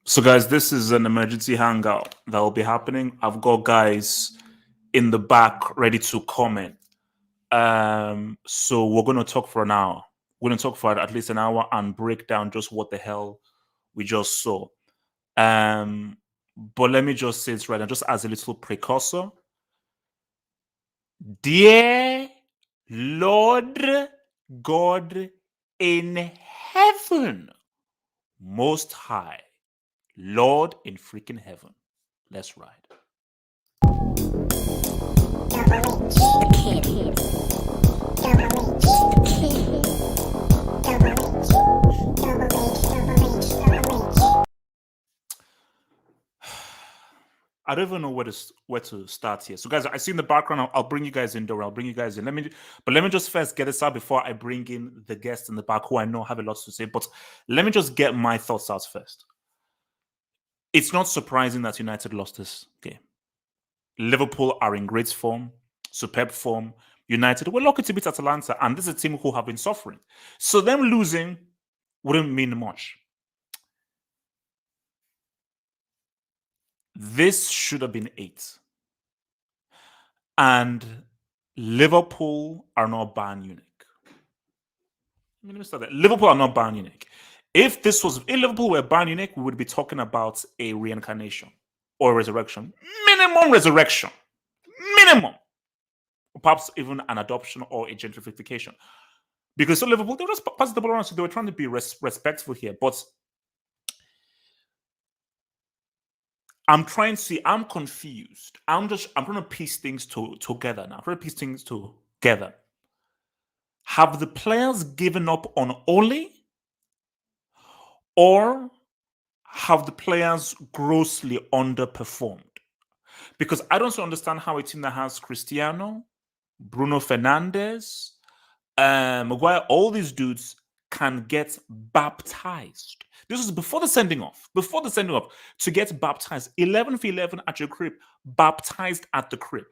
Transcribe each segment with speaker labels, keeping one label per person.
Speaker 1: So, guys, this is an emergency hangout that will be happening. I've got guys in the back ready to comment. So we're going to talk for an hour. We're going to talk for at least an hour and break down just what the hell we just saw. But let me just say this right now, just as a little precursor. Dear Lord God in heaven, most high, Lord in freaking heaven. Let's ride. I don't even know where to start here. So, guys, I see in the background. I'll bring you guys in. I'll bring you guys in. Let me just first get this out before I bring in the guests in the back who I know have a lot to say. But let me just get my thoughts out first. It's not surprising that United lost this game. Liverpool are in great form, superb form. United were lucky to beat Atalanta, and this is a team who have been suffering. So them losing wouldn't mean much. This should have been 8. And Liverpool are not Bayern Munich. Let me start there. Liverpool are not Bayern Munich. If Liverpool were Bayern Munich, we would be talking about a reincarnation or a resurrection. Minimum resurrection. Minimum. Or perhaps even an adoption or a gentrification. Because so Liverpool, they were just passing the ball around, so they were trying to be respectful here. But I'm confused. I'm trying to piece things together now. I'm trying to piece things together. Have the players given up on OLE? Or have the players grossly underperformed? Because I don't understand how a team that has Cristiano, Bruno Fernandes, Maguire, all these dudes can get baptized. This was before the sending off. Before the sending off, to get baptized, 11 for 11 at your crib, baptized at the crib.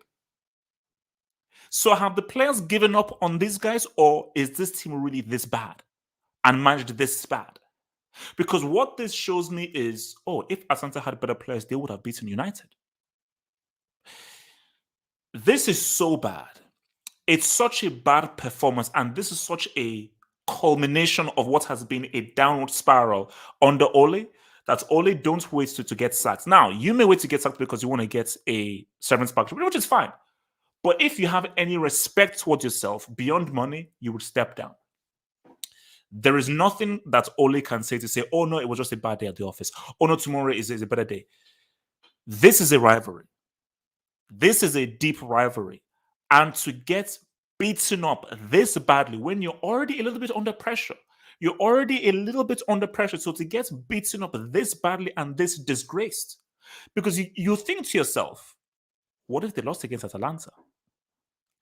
Speaker 1: So have the players given up on these guys, or is this team really this bad and managed this bad? Because what this shows me is, if Atalanta had better players, they would have beaten United. This is so bad. It's such a bad performance, and this is such a culmination of what has been a downward spiral under OLE, that OLE don't wait to get sacked. Now, you may wait to get sacked because you want to get a severance package, which is fine. But if you have any respect towards yourself beyond money, you would step down. There is nothing that OLE can say to say, oh no, it was just a bad day at the office. Oh no, tomorrow is a better day. This is a rivalry. This is a deep rivalry. And to get beaten up this badly when you're already a little bit under pressure, So to get beaten up this badly and this disgraced, because you think to yourself, what if they lost against Atalanta?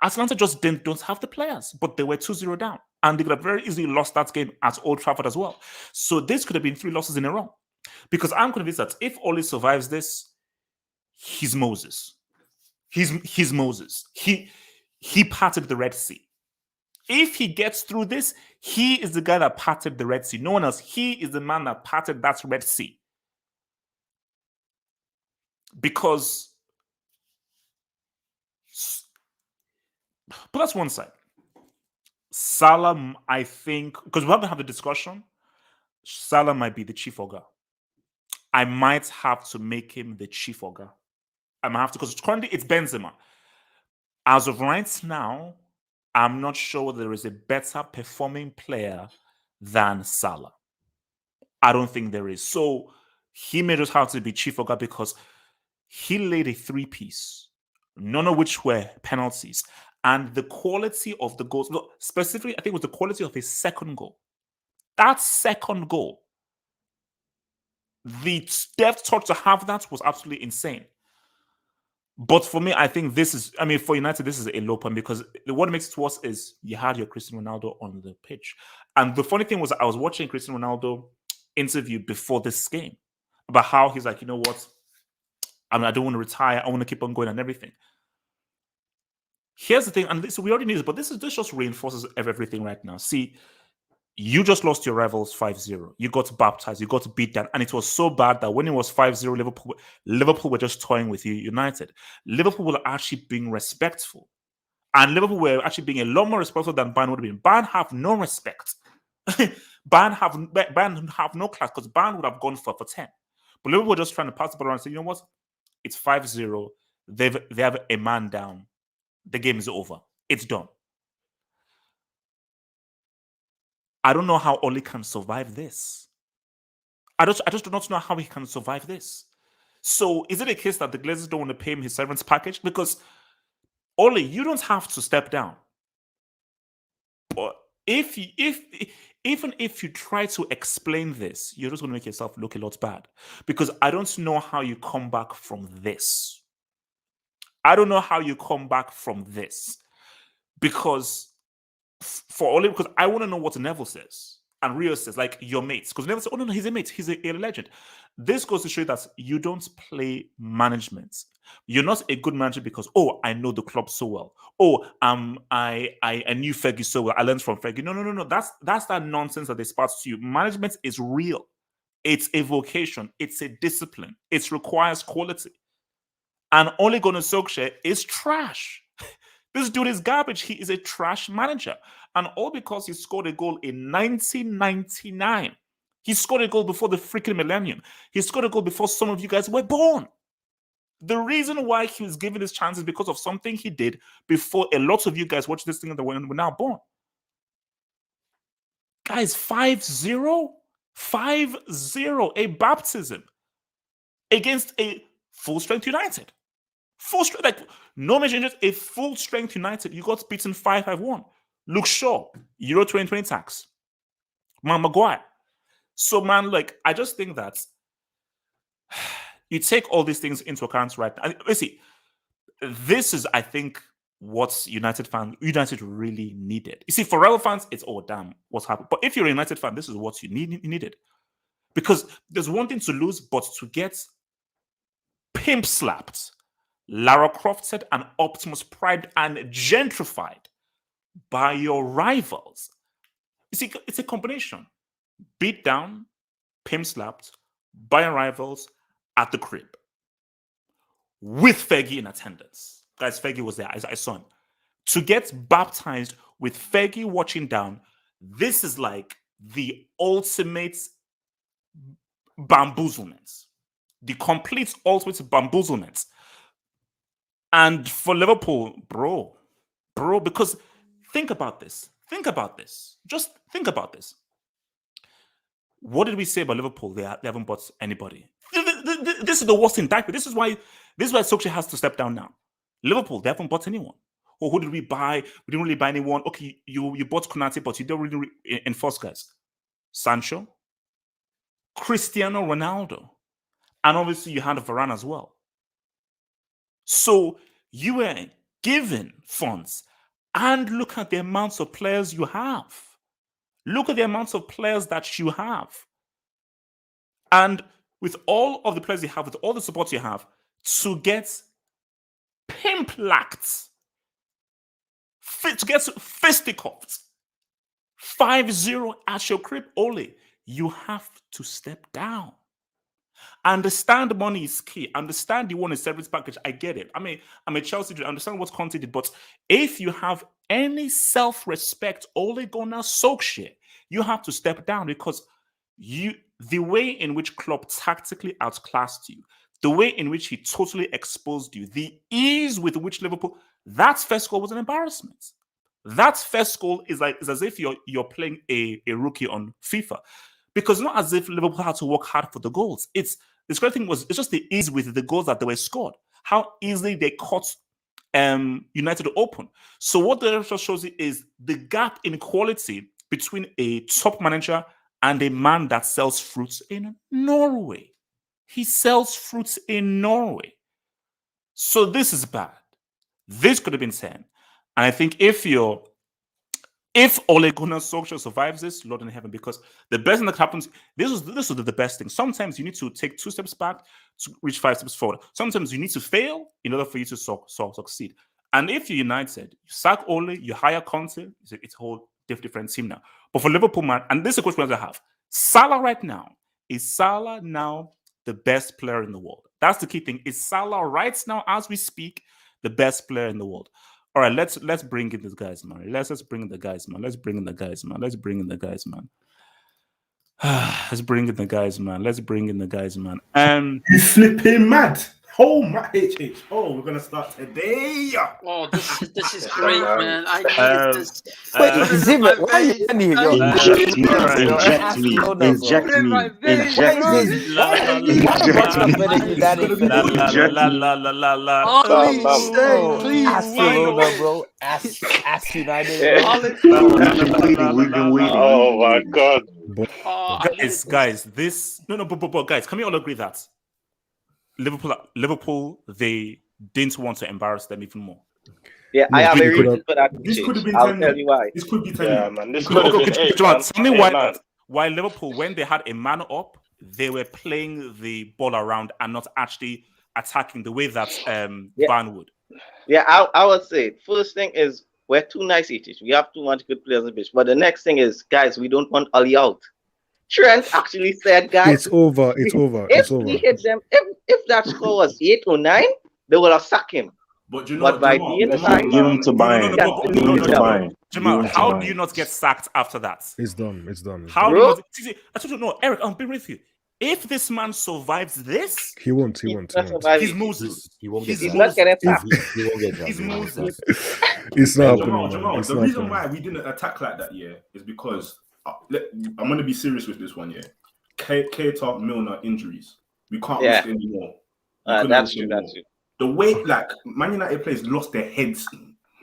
Speaker 1: Atalanta just don't have the players, but they were 2-0 down. And they could have very easily lost that game at Old Trafford as well. So this could have been 3 losses in a row. Because I'm convinced that if OLE survives this, he's Moses. He's Moses. He parted the Red Sea. If he gets through this, he is the guy that parted the Red Sea. No one else. He is the man that parted that Red Sea. Because, but that's one side. Salah, I think, because we haven't had the discussion, Salah might be the chief ogre. I might have to make him the chief ogre. I might have to, because currently it's Benzema. As of right now, I'm not sure there is a better performing player than Salah. I don't think there is. So he may just have to be chief ogre because he laid a 3-piece, none of which were penalties. And the quality of the goals, specifically, I think it was the quality of his second goal. That second goal, the depth touch to have that was absolutely insane. But for me, I think for United, this is a low point because what makes it worse is you had your Cristiano Ronaldo on the pitch. And the funny thing was, I was watching Cristiano Ronaldo interview before this game about how he's like, you know what? I don't want to retire. I want to keep on going and everything. Here's the thing, and we already knew this, but this just reinforces everything right now. See, You just lost your rivals 5-0. You got baptized. You got beat down. And it was so bad that when it was 5-0, Liverpool were just toying with you, United. Liverpool were actually being respectful. And Liverpool were actually being a lot more respectful than Bayern would have been. Bayern have no respect. Bayern have no class because Bayern would have gone for 10. But Liverpool were just trying to pass the ball around and say, you know what? It's 5-0. They have a man down. The game is over. It's done. I don't know how Ole can survive this. I just do not know how he can survive this. So is it a case that the Glazers don't want to pay him his severance package? Because Ole, you don't have to step down. But even if you try to explain this, you're just going to make yourself look a lot bad. Because I don't know how you come back from this. I don't know how you come back from this. Because for Ole, because I want to know what Neville says and Rio says, like your mates. Because Neville says, oh no, he's a mate, he's a legend. This goes to show you that you don't play management. You're not a good manager because, oh, I know the club so well. Oh, I knew Fergie so well. I learned from Fergie. No. That's that nonsense that they spout to you. Management is real. It's a vocation. It's a discipline. It requires quality. And Ole Gunnar Solskjaer is trash. This dude is garbage. He is a trash manager. And all because he scored a goal in 1999. He scored a goal before the freaking millennium. He scored a goal before some of you guys were born. The reason why he was given his chance is because of something he did before a lot of you guys watch this thing that were now born. Guys, 5-0? 5-0. A baptism against a full-strength United. Full strength, like no major injuries, a full strength United. You got beaten 5-1. Luke Shaw, Euro 2020 tax. Man, Maguire. So, man, like, I just think that you take all these things into account right now. Let's see, this is, I think, what United really needed. You see, for Real fans, it's, oh, damn, what's happened? But if you're a United fan, this is what you needed. Because there's one thing to lose, but to get pimp slapped, Lara Crofted and Optimus Pride and gentrified by your rivals. You see, it's a combination. Beat down, pimp slapped by your rivals at the crib. With Fergie in attendance. Guys, Fergie was there. I saw him. To get baptized with Fergie watching down, this is like the ultimate bamboozlement. The complete ultimate bamboozlement. And for Liverpool, bro, because think about this. Just think about this. What did we say about Liverpool? They haven't bought anybody. This is the worst indictment. This is why Solskjaer has to step down now. Liverpool, they haven't bought anyone. Or who did we buy? We didn't really buy anyone. Okay, you bought Konate, but you don't really enforce guys. Sancho, Cristiano Ronaldo, and obviously you had Varane as well. So you were given funds, and look at the amounts of players you have. Look at the amounts of players that you have. And with all of the players you have, with all the support you have, to get pimp-lacked, to get fisticuffed, 5-0 at your crib, Ole, you have to step down. Understand the money is key. Understand you want a severance package. I get it. I mean, I'm a Chelsea fan. I understand what Conte did, but if you have any self-respect, Ole Gunnar Solskjaer, you have to step down because the way in which Klopp tactically outclassed you, the way in which he totally exposed you, the ease with which Liverpool, that first goal was an embarrassment. That first goal is as if you're playing a rookie on FIFA. Because not as if Liverpool had to work hard for the goals. The great thing was it's just the ease with the goals that they were scored. How easily they caught United open. So what that just shows you is the gap in quality between a top manager and a man that sells fruits in Norway. He sells fruits in Norway. So this is bad. This could have been 10. And I think if Ole Gunnar Solskjaer survives this, Lord in heaven, because the best thing that happens, this was the best thing. Sometimes you need to take 2 steps back to reach 5 steps forward. Sometimes you need to fail in order for you to succeed. And if you're United, you sack Ole, you hire Conte, it's a whole different team now. But for Liverpool, man, and this is a question I have. Salah right now, is Salah now the best player in the world? That's the key thing. Is Salah right now, as we speak, the best player in the world? All right, let's bring in the guys, man. Let's bring in the guys, man. Let's bring in the guys, man. Let's bring in the guys, man. Let's bring in the guys, man. Let's bring in the guys, man.
Speaker 2: You flipping mad. Oh my HH. Oh, we're gonna start today.
Speaker 3: Oh, this is great, man. I needed this.
Speaker 4: Wait, Zima, why are you funny?
Speaker 5: Inject me.
Speaker 4: Ask United.
Speaker 5: We've been waiting.
Speaker 6: Oh my God.
Speaker 1: Guys, this but guys, can we all agree that Liverpool, they didn't want to embarrass them even more?
Speaker 6: Yeah, I have a reason for that.
Speaker 2: This could have been
Speaker 6: I'll tell you why.
Speaker 2: This could be 10.
Speaker 6: Yeah, man. This could have been 8.
Speaker 1: Tell me why Liverpool, when they had a man up, they were playing the ball around and not actually attacking the way that Van would.
Speaker 6: Yeah, I would say first thing is we're too nice each. We have too much good players in the pitch. But the next thing is, guys, we don't want OLE out. Trent actually said, guys,
Speaker 7: it's over.
Speaker 6: If we hit them, if that score was 8 or 9, they would have sacked him.
Speaker 2: But you know,
Speaker 6: by being
Speaker 5: give him to Bayern.
Speaker 1: Jamal, how do you not get sacked after that?
Speaker 7: It's done.
Speaker 1: How do you not? I told you, no, Eric, I'll be with you. If this man survives this,
Speaker 7: he won't.
Speaker 1: He's Moses.
Speaker 6: He's not getting sacked.
Speaker 1: He's Moses.
Speaker 7: It's not
Speaker 2: Jamal,
Speaker 7: happening.
Speaker 2: the reason why we didn't attack like that, is because I'm going to be serious with this one, Keita, Milner injuries. We can't risk anymore.
Speaker 6: That's true.
Speaker 2: The way Man United players lost their heads.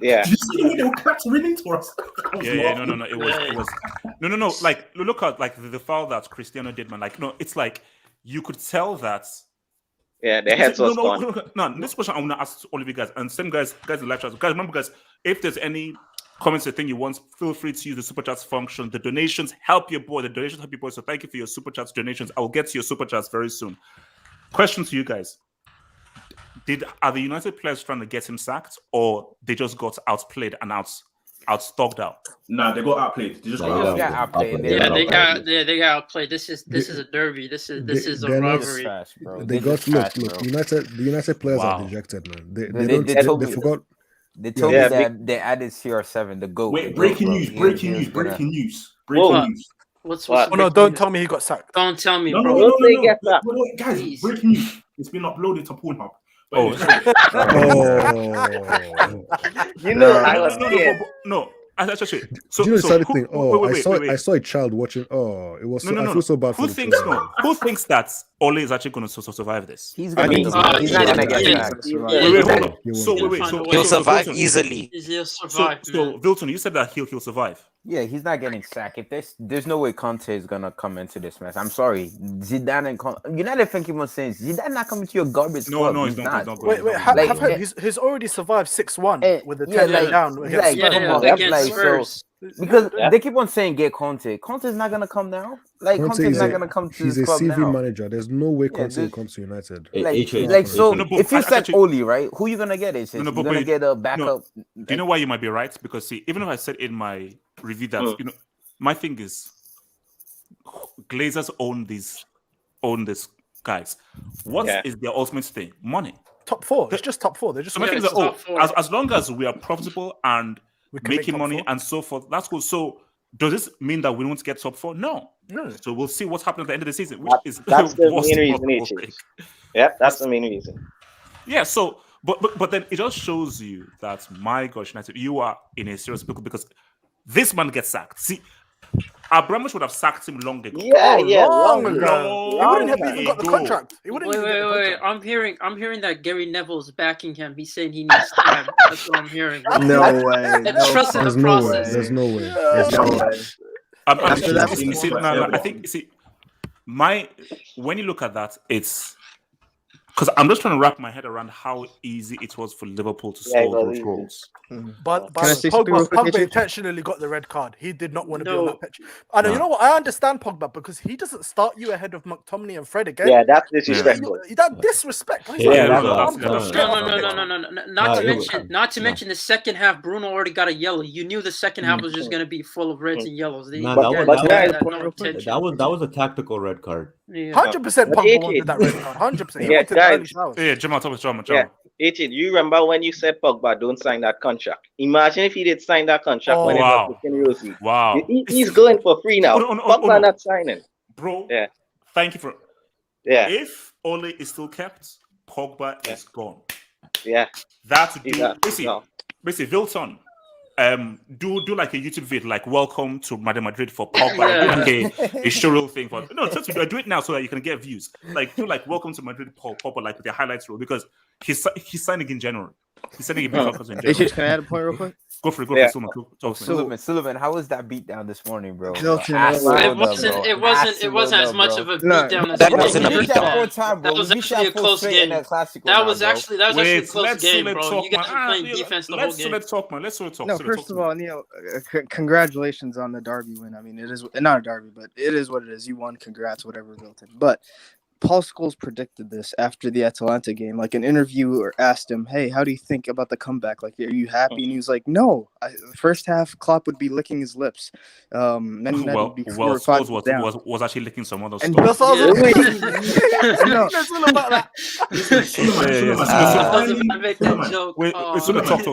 Speaker 6: Yeah.
Speaker 2: Did you see the way they were clapped winning to us?
Speaker 1: No. It was no. Like look at the foul that Cristiano did, man. It's like you could tell that.
Speaker 6: Yeah, their heads was gone.
Speaker 1: No, this question I want to ask all of you guys and same guys in the live chat. Guys, remember, guys, if there's any comments or thing you want, feel free to use the super chats function. The donations help your boy. So thank you for your super chats donations. I will get to your super chats very soon. Question to you guys. Are the United players trying to get him sacked, or they just got outplayed and outstocked out?
Speaker 2: Nah, they got outplayed. They just got outplayed.
Speaker 3: They got outplayed. This is a derby. This is a rivalry.
Speaker 7: They got the United players are dejected, man. They forgot.
Speaker 4: They told me that they added CR7, the GOAT.
Speaker 2: Wait, breaking news.
Speaker 3: What's
Speaker 8: no, don't tell me he got sacked.
Speaker 3: Don't tell me, bro.
Speaker 2: No. Guys, please. Breaking news. It's been uploaded to Pornhub.
Speaker 6: You know, I was scared.
Speaker 1: No. Actually,
Speaker 7: do you know the sad thing? I saw a child watching. Oh, it was. I feel so bad for the children.
Speaker 1: Who thinks that Ole is actually going to survive this?
Speaker 4: He's not going to get back.
Speaker 1: He'll
Speaker 9: survive easily.
Speaker 3: He'll survive.
Speaker 1: So Wilton, you said that he'll survive.
Speaker 4: Yeah, he's not getting sacked. If there's no way Conte is gonna come into this mess. I'm sorry, Zidane and Conte. United think he was saying Zidane not coming to your garbage.
Speaker 1: No, he's not.
Speaker 8: Wait, he's already survived 6-1 with the 10 down against
Speaker 4: Spurs. Because they keep on saying get Conte. Conte's not gonna come now. Conte's not gonna come to
Speaker 7: this club now. He's a CV manager. There's no way Conte will come to United.
Speaker 4: If you sack Ole, right, who you gonna get? You're gonna get a backup.
Speaker 1: Do you know why you might be right? Because even if I said in my review that my thing is Glazers own this guys. What is their ultimate thing? Money.
Speaker 8: Top 4. It's just top 4. They're just
Speaker 1: as long as we are profitable and making money and so forth, that's cool. So does this mean that we won't get top 4? No. So we'll see what's happening at the end of the season, which
Speaker 6: that's the main reason. That's the main reason.
Speaker 1: Yeah, so but then it just shows you that, my gosh, United, you are in a serious pickle because this man gets sacked. See, Abramovich would have sacked him long ago.
Speaker 8: Long ago. He wouldn't have even got the contract.
Speaker 3: Wait. I'm hearing that Gary Neville's backing him. He's saying he needs time. That's what I'm hearing.
Speaker 7: No way.
Speaker 3: Trust in the process.
Speaker 7: There's no way.
Speaker 1: I think when you look at that, it's Because I'm just trying to wrap my head around how easy it was for Liverpool to score those goals.
Speaker 8: But
Speaker 9: Can I say something real quick,
Speaker 8: Pogba
Speaker 9: AJ?
Speaker 8: intentionally got the red card. He did not want to be on
Speaker 3: No.
Speaker 8: that pitch. And you know what? I understand Pogba because he doesn't start you ahead of McTominay and Fred again.
Speaker 6: Yeah, that's disrespectful.
Speaker 8: That disrespect. He's
Speaker 1: Yeah,
Speaker 8: like,
Speaker 3: no. Not to mention the second half. Bruno already got a yellow. You knew the second half was just gonna be full of reds and yellows.
Speaker 10: That was a tactical red card.
Speaker 8: 100% Pogba wanted that red card. 100%.
Speaker 6: Yeah, guys.
Speaker 1: Yeah, Jamal, Jamal.
Speaker 6: Yeah. You remember when you said Pogba don't sign that contract? Imagine if he did sign that contract when it was Rosie.
Speaker 1: Wow.
Speaker 6: He's going for free now. Pogba not signing.
Speaker 1: Bro,
Speaker 6: yeah.
Speaker 1: Thank you for
Speaker 6: Yeah.
Speaker 1: If Ole is still kept, Pogba is gone.
Speaker 6: Yeah.
Speaker 1: That's basically Vilton. Do like a YouTube video like welcome to Madrid for Pogba. Do like a showreel thing for do it now so that you can get views. Like do like welcome to Madrid Pogba like with the highlights reel because he's signing in January. He's signing in January.
Speaker 9: Can I add a point real quick?
Speaker 1: Go for it,
Speaker 4: Sullivan, how was that beat down this morning, bro?
Speaker 3: It wasn't as much of a beat down as
Speaker 4: that was
Speaker 3: actually a close game. That was actually a close game, bro. You guys were playing defense the whole game.
Speaker 1: Let's talk.
Speaker 9: No, first of all, Neil, congratulations on the derby win. I mean, it is not a derby, but it is what it is. You won. Congrats, whatever, Milton. But Paul Scholes predicted this after the Atalanta game. Like an interviewer asked him, "Hey, how do you think about the comeback? Like, are you happy?" And he was like, "No. The first half, Klopp would be licking his lips. Then would be 4 or 5 down."
Speaker 1: Was actually licking some other
Speaker 8: and
Speaker 1: stuff.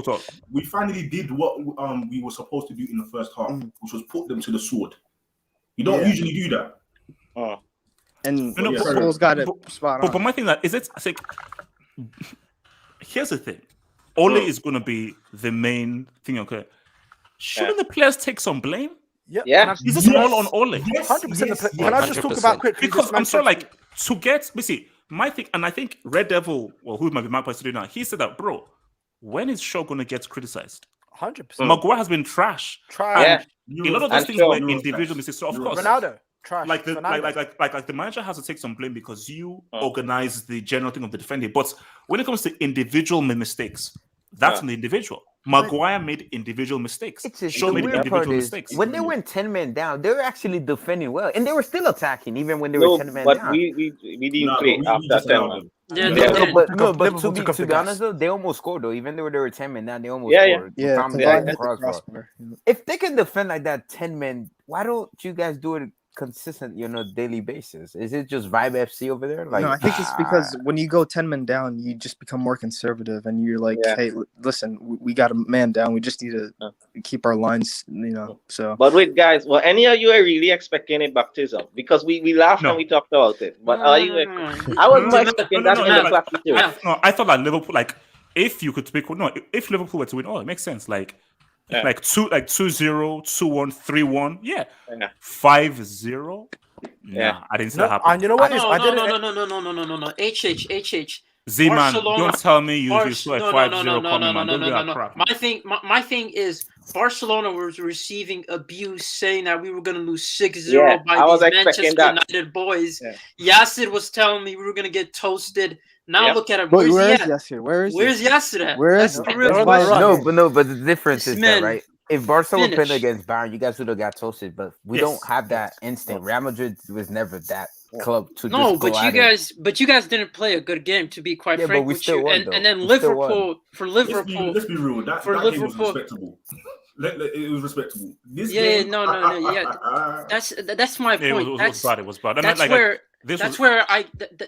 Speaker 2: Talk. We finally did what we were supposed to do in the first half, which was put them to the sword. You don't usually do that.
Speaker 9: And Scholes got it spot on.
Speaker 1: But my thing is it. I think here's the thing: Ole is going to be the main thing. Okay, shouldn't the players take some blame?
Speaker 6: Yeah.
Speaker 1: Is this all on Ole?
Speaker 8: 100%. Can I just talk about quickly?
Speaker 1: Because I'm sorry, like to get. My thing, and I think Red Devil, well, who might be my person now, he said that, bro. When is Shaw going to get criticized?
Speaker 8: 100%.
Speaker 1: Maguire has been trash.
Speaker 6: Yeah.
Speaker 1: A lot of those things were individual mistakes. So of course,
Speaker 8: Ronaldo. Trash.
Speaker 1: Like the manager has to take some blame because you organize the general thing of the defending. But when it comes to individual mistakes, that's an individual. Maguire made individual mistakes. Shaw made individual mistakes.
Speaker 4: When they went 10 men down, they were actually defending well, and they were still attacking even when they were 10 men down.
Speaker 6: But we didn't play after 10 men.
Speaker 4: But to be honest though, they almost scored though. Even though they were 10 men down, they almost scored. If they can defend like that 10 men, why don't you guys do it consistent, daily basis? Is it just Vibe FC over there? Like,
Speaker 9: no, I think it's because when you go 10 men down, you just become more conservative, and you're like, hey, listen, we got a man down. We just need to keep our lines, So,
Speaker 6: but wait, guys, well, any of you are really expecting a baptism? Because we laughed and we talked about it. But are you? I was more expecting that in the classic too.
Speaker 1: No, I thought that Liverpool, like, if you could pick, if Liverpool were to win, it makes sense. Like 2-0, 2-1, 3-1. Yeah. 5-0. Nah, I didn't see that happen.
Speaker 8: And you know what?
Speaker 3: No. HH.
Speaker 1: Z-Man, don't tell me you saw a 5-0 coming, man. Don't do that crap.
Speaker 3: My thing is Barcelona was receiving abuse, saying that we were going to lose 6-0 by these Manchester United boys. Yasser was telling me we were going to get toasted. Now look at it.
Speaker 9: Where's Yasser? Where's
Speaker 3: Yasser at?
Speaker 9: Where's
Speaker 3: the real question.
Speaker 4: No, but the difference is that, right? If Barcelona played against Bayern, you guys would have got toasted, but we don't have that instant. Real Madrid was never that club to just go at it.
Speaker 3: But you guys didn't play a good game, to be quite frank with you. And then Liverpool,
Speaker 2: let's be real. That game was respectable. It was respectable.
Speaker 3: That's my point.
Speaker 1: It was bad.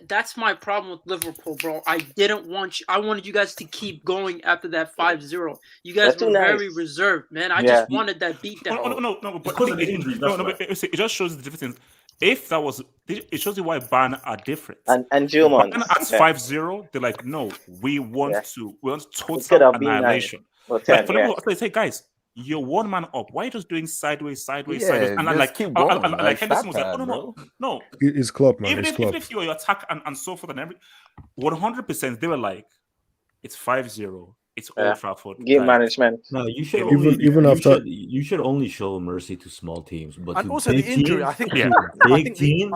Speaker 3: That's my problem with Liverpool, bro. I wanted you guys to keep going after that 5-0. You guys were very reserved, man. I just wanted that beatdown.
Speaker 1: No, but because of the injuries. It just shows the difference. If that was, it shows you why Bayern are different.
Speaker 6: And German
Speaker 1: at 5-0, they're like, no, we want total annihilation. Like, for Liverpool, they say, guys, you're one man up. Why are you just doing sideways? And like Henderson was like, no.
Speaker 7: It's Klopp, man.
Speaker 1: Even if you attack and so forth and every 100%, they were like, it's 5-0. It's Old Trafford.
Speaker 6: Game management.
Speaker 10: No, you should you should only show mercy to small teams, but
Speaker 8: and
Speaker 10: to
Speaker 8: also
Speaker 10: big
Speaker 8: the injury.
Speaker 10: Teams,
Speaker 8: I think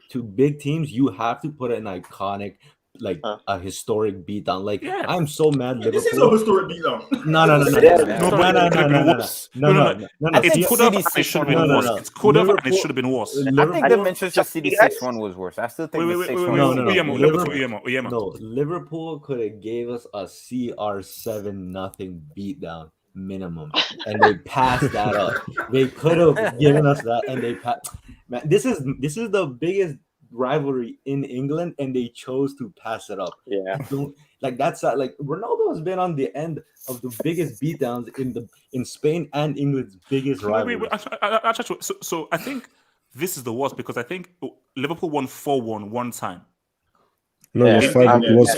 Speaker 10: to big teams, you have to put an iconic like a historic beatdown. Like I'm so mad. Liverpool.
Speaker 2: This is a historic beatdown.
Speaker 10: No.
Speaker 1: It's could have and it should have been worse. It's could have and it should have been worse.
Speaker 4: I think the Manchester City 6-1 was worse. I still think the 6-1.
Speaker 10: No, Liverpool could have gave us a CR7-0 beatdown minimum, and they passed that up. They could have given us that, and they passed. Man, this is the biggest rivalry in England, and they chose to pass it up. That's like Ronaldo has been on the end of the biggest beatdowns in Spain and England's biggest rivalry.
Speaker 1: So I think this is the worst because I think Liverpool won 4-1 one time.
Speaker 7: No, it was 5. It was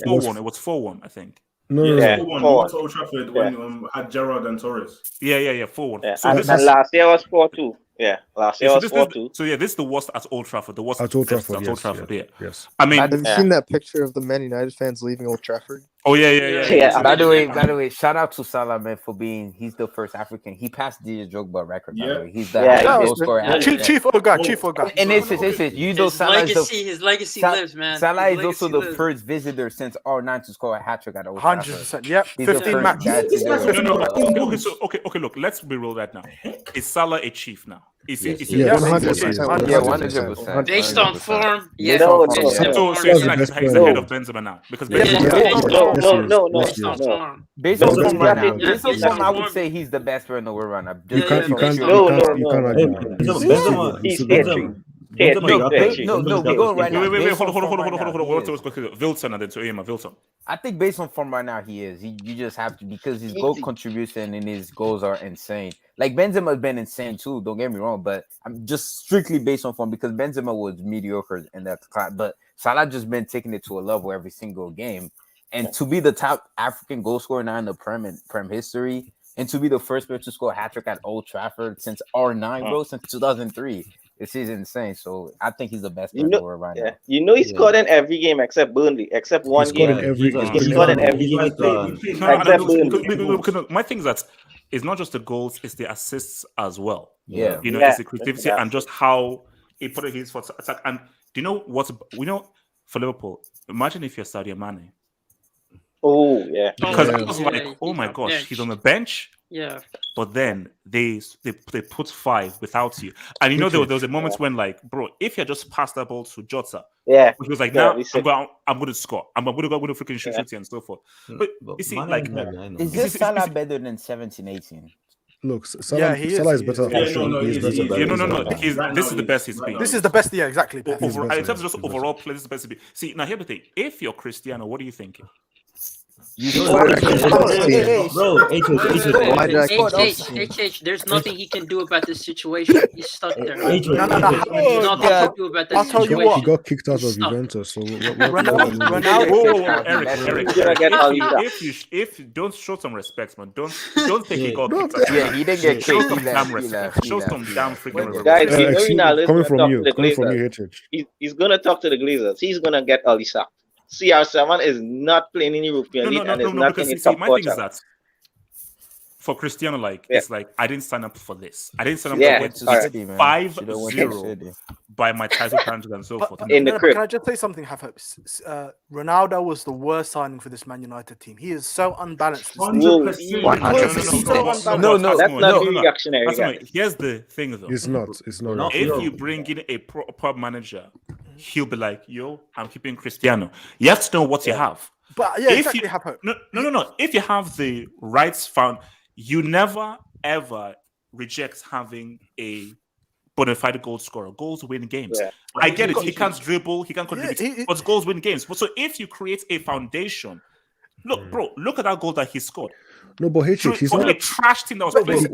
Speaker 1: 4-1. It was 4-1, I think.
Speaker 2: No, 4-1. Old Trafford when had Gerrard and Torres.
Speaker 1: 4-1.
Speaker 6: Yeah. So and last year was 4-2. Yeah, last year was 4-2.
Speaker 1: So this is the worst at Old Trafford. The worst
Speaker 7: at Old Trafford.
Speaker 1: Old Trafford.
Speaker 7: Yes.
Speaker 1: I mean,
Speaker 9: have you seen that picture of the Man United fans leaving Old Trafford?
Speaker 1: Oh yeah.
Speaker 4: By the way, shout out to Salah, man, for he's the first African. He passed the Drogba record. By the way, he's the goal scorer.
Speaker 8: Chief Oga.
Speaker 4: And it's you know
Speaker 3: his legacy lives, man.
Speaker 4: Salah is also the first visitor since R9 to score a hat trick at Old Trafford.
Speaker 8: 100%. Yep. 15 matches.
Speaker 1: Okay. Look, let's be real right now. Is Salah a chief now? Is he?
Speaker 4: 100%.
Speaker 3: Based on form,
Speaker 1: So he's the head of Benzema now because
Speaker 6: No.
Speaker 4: Based on form right now, I would say he's the best player in the world right now.
Speaker 7: You can't
Speaker 4: No, we're going right now.
Speaker 1: Wait, hold on. Wilson and then to Wilson.
Speaker 4: I think based on form right now, he is. You just have to because his goal contribution and his goals are insane. Like Benzema has been insane too. Don't get me wrong, but I'm just strictly based on form because Benzema was mediocre in that class, but Salah just been taking it to a level every single game. And to be the top African goal scorer now in the Prem history, and to be the first player to score a hat trick at Old Trafford since R9, bro, since 2003. This is insane. So I think he's the best player in the world right now.
Speaker 6: You know he scored in every game except Burnley, except one game.
Speaker 7: He
Speaker 6: scored in every game.
Speaker 1: My thing is that it's not just the goals, it's the assists as well.
Speaker 4: Yeah.
Speaker 1: It's the creativity and just how he put it his for attack. And do you know what for Liverpool? Imagine if you're Sadio Mane.
Speaker 6: Oh yeah.
Speaker 1: Because I was like, oh my gosh, he's on the bench.
Speaker 3: Yeah.
Speaker 1: But then they put 5 without you. And there was a moment when like, bro, if you just passed that ball to Jota, he was like, I'm going to score. I'm going to freaking shoot and so forth. But you see, like,
Speaker 4: is this Salah better than 17-18?
Speaker 7: Look, Salah is better.
Speaker 1: This is the best he's been.
Speaker 8: This is the best, exactly.
Speaker 1: In terms of just overall play, this is the best he's been. See, now here's the thing. If you're Cristiano, what are you thinking?
Speaker 3: There's nothing he can do about this situation. He's stuck there. Nothing he can do about this situation.
Speaker 7: He got kicked out of Juventus. So
Speaker 1: if you don't show some respect, man, don't think he got kicked out.
Speaker 4: Yeah, he didn't get
Speaker 1: show some damn respect. Show some damn freaking respect.
Speaker 6: Guys,
Speaker 7: coming from you,
Speaker 6: he's gonna talk to the Glazers. He's gonna get Ali sacked. CR7 is not playing in European League and is not in the top
Speaker 1: my thing is that for Cristiano, it's like I didn't sign up for this. I didn't sign up for 5-0 by my title country and so forth.
Speaker 8: In the crib. Can I just say something? Ronaldo was the worst signing for this Man United team. He is so unbalanced.
Speaker 6: That's not reactionary.
Speaker 1: Here's the thing, though.
Speaker 7: It's not.
Speaker 1: If you bring in a proper manager, he'll be like, "Yo, I'm keeping Cristiano." You have to know what you have.
Speaker 8: But if you have hope.
Speaker 1: No. If you have the rights found, you never ever reject having a bona fide goal scorer. Goals win games. Yeah. I get it. He can't dribble. He can't contribute. But goals win games. So if you create a foundation, look at that goal that he scored.
Speaker 7: No, but he's not
Speaker 1: a trash team that was playing.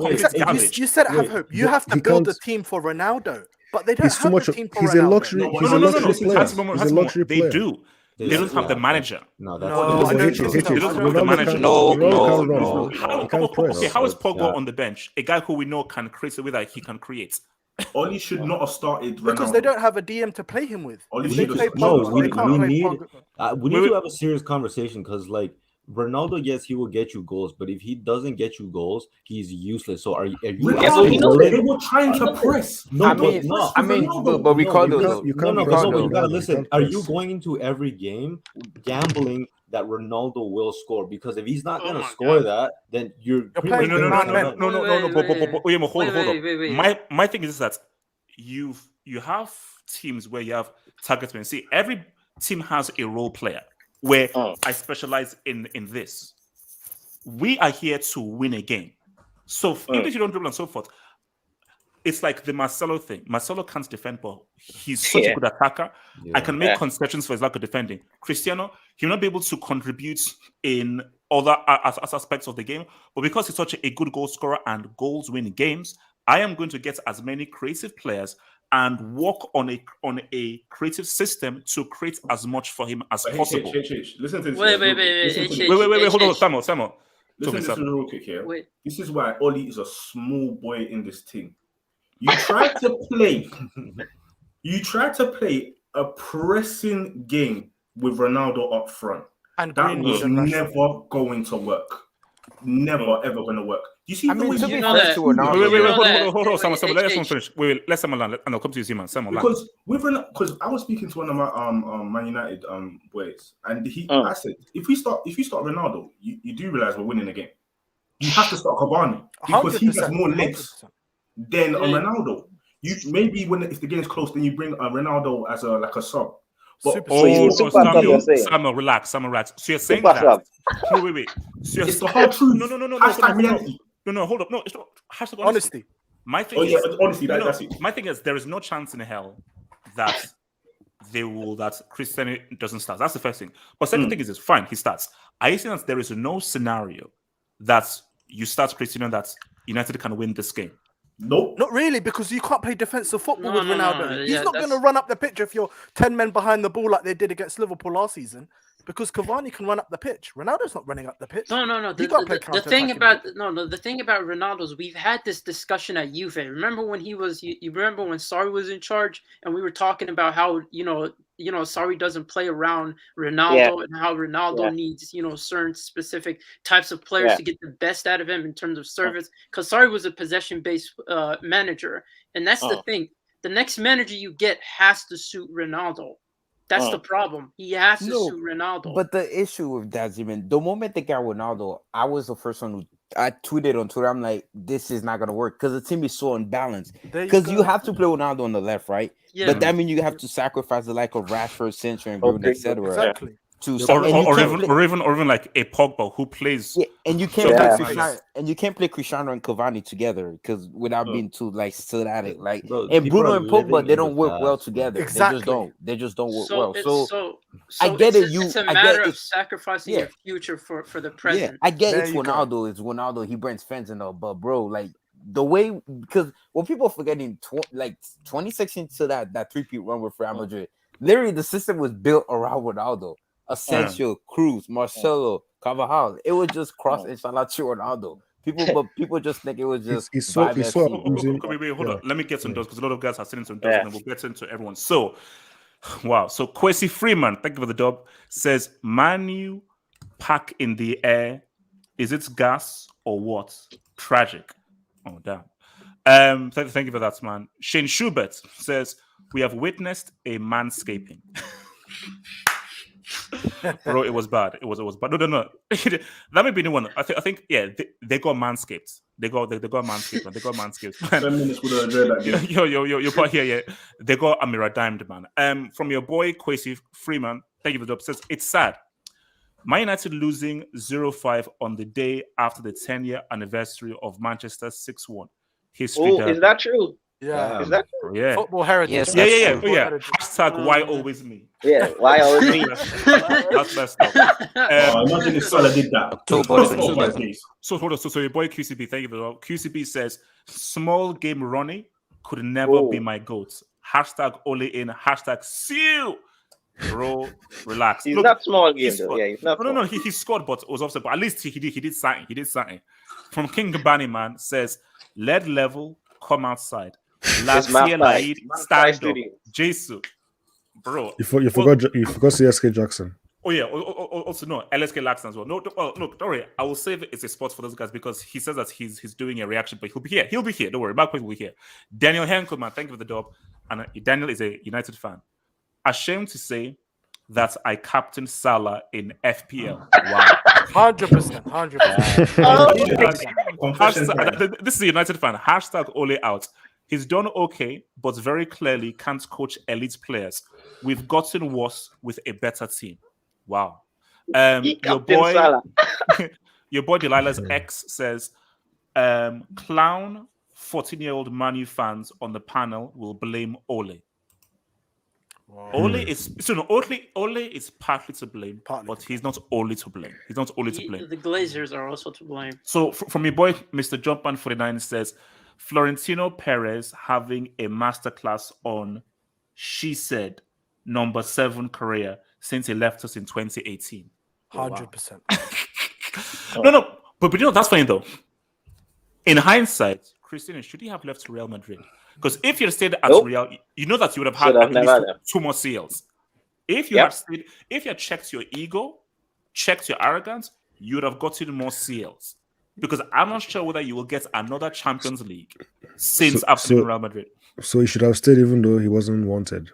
Speaker 8: You said have hope. You have to build a team for Ronaldo. But they don't have a team for Ronaldo.
Speaker 7: He's a luxury player.
Speaker 1: They do. They don't have the manager.
Speaker 10: No,
Speaker 1: they don't have the manager.
Speaker 7: No.
Speaker 1: Okay, how is Pogba on the bench? A guy who we know can create the way that he can create.
Speaker 2: Oli should not have started
Speaker 8: because they don't have a DM to play him with.
Speaker 10: We need to have a serious conversation because, like, Ronaldo, yes, he will get you goals, but if he doesn't get you goals, he's useless. So are you
Speaker 2: they were trying to press.
Speaker 4: But Ricardo,
Speaker 10: you gotta listen. Are you going into every game gambling that Ronaldo will score? Because if he's not gonna score that, then you're
Speaker 8: playing.
Speaker 1: Hold up. My thing is that you have teams where you have targetmen. See, every team has a role player where I specialize in this. We are here to win a game. So even if you don't dribble and so forth, it's like the Marcelo thing. Marcelo can't defend, but he's such a good attacker. I can make concessions for his lack of defending. Cristiano, he will not be able to contribute in other aspects of the game, but because he's such a good goal scorer and goals win games, I am going to get as many creative players and work on a creative system to create as much for him as possible.
Speaker 2: Listen to this.
Speaker 1: Wait, hold on, Samuel.
Speaker 2: Listen to this real quick here. This is why Oli is a small boy in this team. You try to play a pressing game with Ronaldo up front. And that was never going to work. Never ever going to work. You see, hold on, Samuel. Let us finish. Let Samuel land, and I'll come to you, Simon. Samuel, because I was speaking to one of my Man United boys, and I said, if you start Ronaldo, you do realize we're winning the game. You have to start Cavani because he has more legs than Ronaldo. You maybe if the game's close, then you bring Ronaldo as a sub. But
Speaker 1: Samuel, relax. So you're saying that? Wait. So it's the hard truth. No, hold up. No, it's not hashtag honesty. My thing is
Speaker 2: honesty. That's it.
Speaker 1: My thing is there is no chance in hell that that Cristiano doesn't start. That's the first thing. But second thing is this: fine, he starts. Are you saying that there is no scenario that you start Cristiano that United can win this game?
Speaker 2: Nope.
Speaker 8: Not really, because you can't play defensive football with Ronaldo. He's not going to run up the pitch if you're 10 men behind the ball like they did against Liverpool last season, because Cavani can run up the pitch. Ronaldo's not running up the pitch.
Speaker 3: No. The thing about Ronaldo is we've had this discussion at Juve. Remember when you remember when Sarri was in charge and we were talking about how Sarri doesn't play around Ronaldo and how Ronaldo needs, certain specific types of players to get the best out of him in terms of service. Because Sarri was a possession-based manager. And that's the thing. The next manager you get has to suit Ronaldo. That's the problem. He has to suit Ronaldo.
Speaker 4: But the issue with that, Zeman, the moment they got Ronaldo, I was the first one who I tweeted on Twitter. I'm like, this is not gonna work because the team is so unbalanced. Because you have to play Ronaldo on the left, right? Yeah. But that means you have to sacrifice the like of Rashford, Central, and Bruno, etc.
Speaker 8: Exactly.
Speaker 1: Or even like a Pogba who plays.
Speaker 4: Yeah, and you can't play Cristiano and Cavani together because without being too like stood at it. Like and Bruno and Pogba, they don't work well together.
Speaker 8: Exactly.
Speaker 4: They just don't work well.
Speaker 3: So
Speaker 4: I get it.
Speaker 3: It's a matter of sacrificing your future for the present.
Speaker 4: Yeah, I get it's Ronaldo. It's Ronaldo. He brings fans and all, but bro, like the way because what people forgetting 2016 to that 3-peat run with Real Madrid, literally the system was built around Ronaldo. Asensio, Cruz, Marcelo, Carvajal. It was just cross inshallah to Ronaldo. People just think it was just.
Speaker 1: Wait, hold on. Let me get some those because a lot of guys are sitting some those, and we'll get into everyone. So, wow. So Kwesi Freeman, thank you for the dub. Says Manu pack in the air. Is it gas or what? Tragic. Oh damn. Thank you for that, man. Shane Schubert says we have witnessed a manscaping. Bro, it was bad. It was bad. No. That may be the one. I think they got manscaped. They got manscaped. They got manscaped.
Speaker 2: 10 minutes would have enjoyed that game.
Speaker 1: You're part here, yeah. They got Amira dimed, man. From your boy Kwesi Freeman, thank you for the job. Says it's sad. Man United losing 0-5 on the day after the 10-year anniversary of Manchester 6-1. History.
Speaker 6: Oh, is that true?
Speaker 8: Yeah.
Speaker 6: Is that true?
Speaker 1: Yeah.
Speaker 8: Football heritage.
Speaker 1: Yeah. Hashtag why always me.
Speaker 6: Yeah, why always me?
Speaker 1: That's messed up.
Speaker 2: Imagine if Salah did that.
Speaker 1: So hold on. So your boy QCB, thank you for that. QCB says small game Ronnie could never be my goat. Hashtag OLE in. Hashtag seal. Bro, relax.
Speaker 6: He's not small game though. Yeah, he's not.
Speaker 1: No. He scored, but it was offset. But at least he did something. He did something. From King Gabani, man, says lead level, come outside. Last year, stand up. Jesus. Bro.
Speaker 7: You forgot CSK Jackson.
Speaker 1: Oh yeah. Also no, LSK lacks as well. No, don't worry. I will save it's a spot for those guys because he says that he's doing a reaction, but he'll be here. He'll be here. Don't worry. Back will be here. Daniel Henkel, man, thank you for the dub. And Daniel is a United fan. Ashamed to say that I captained Salah in FPL. Wow.
Speaker 8: 100%. 100%.
Speaker 1: This is a United fan. Hashtag Ole out. He's done okay, but very clearly can't coach elite players. We've gotten worse with a better team. Wow. Your boy Delilah's ex says, clown 14-year-old Man U fans on the panel will blame Ole. Wow. Ole is partly to blame, but he's not only to blame. He's not only to blame.
Speaker 3: The Glazers are also to blame.
Speaker 1: So from your boy, Mr. Jumpman 49 says, Florentino Perez having a masterclass on, she said, number 7 career since he left us in 2018.
Speaker 8: 100%.
Speaker 1: No, but you know that's funny though. In hindsight, Cristiano, should he have left Real Madrid? Because if you had stayed at Real, you know that you would have had at least 2 more CLs. If you had stayed, if you had checked your ego, checked your arrogance, you would have gotten more CLs. Because I'm not sure whether you will get another Champions League since after Real Madrid.
Speaker 7: So he should have stayed even though he wasn't wanted.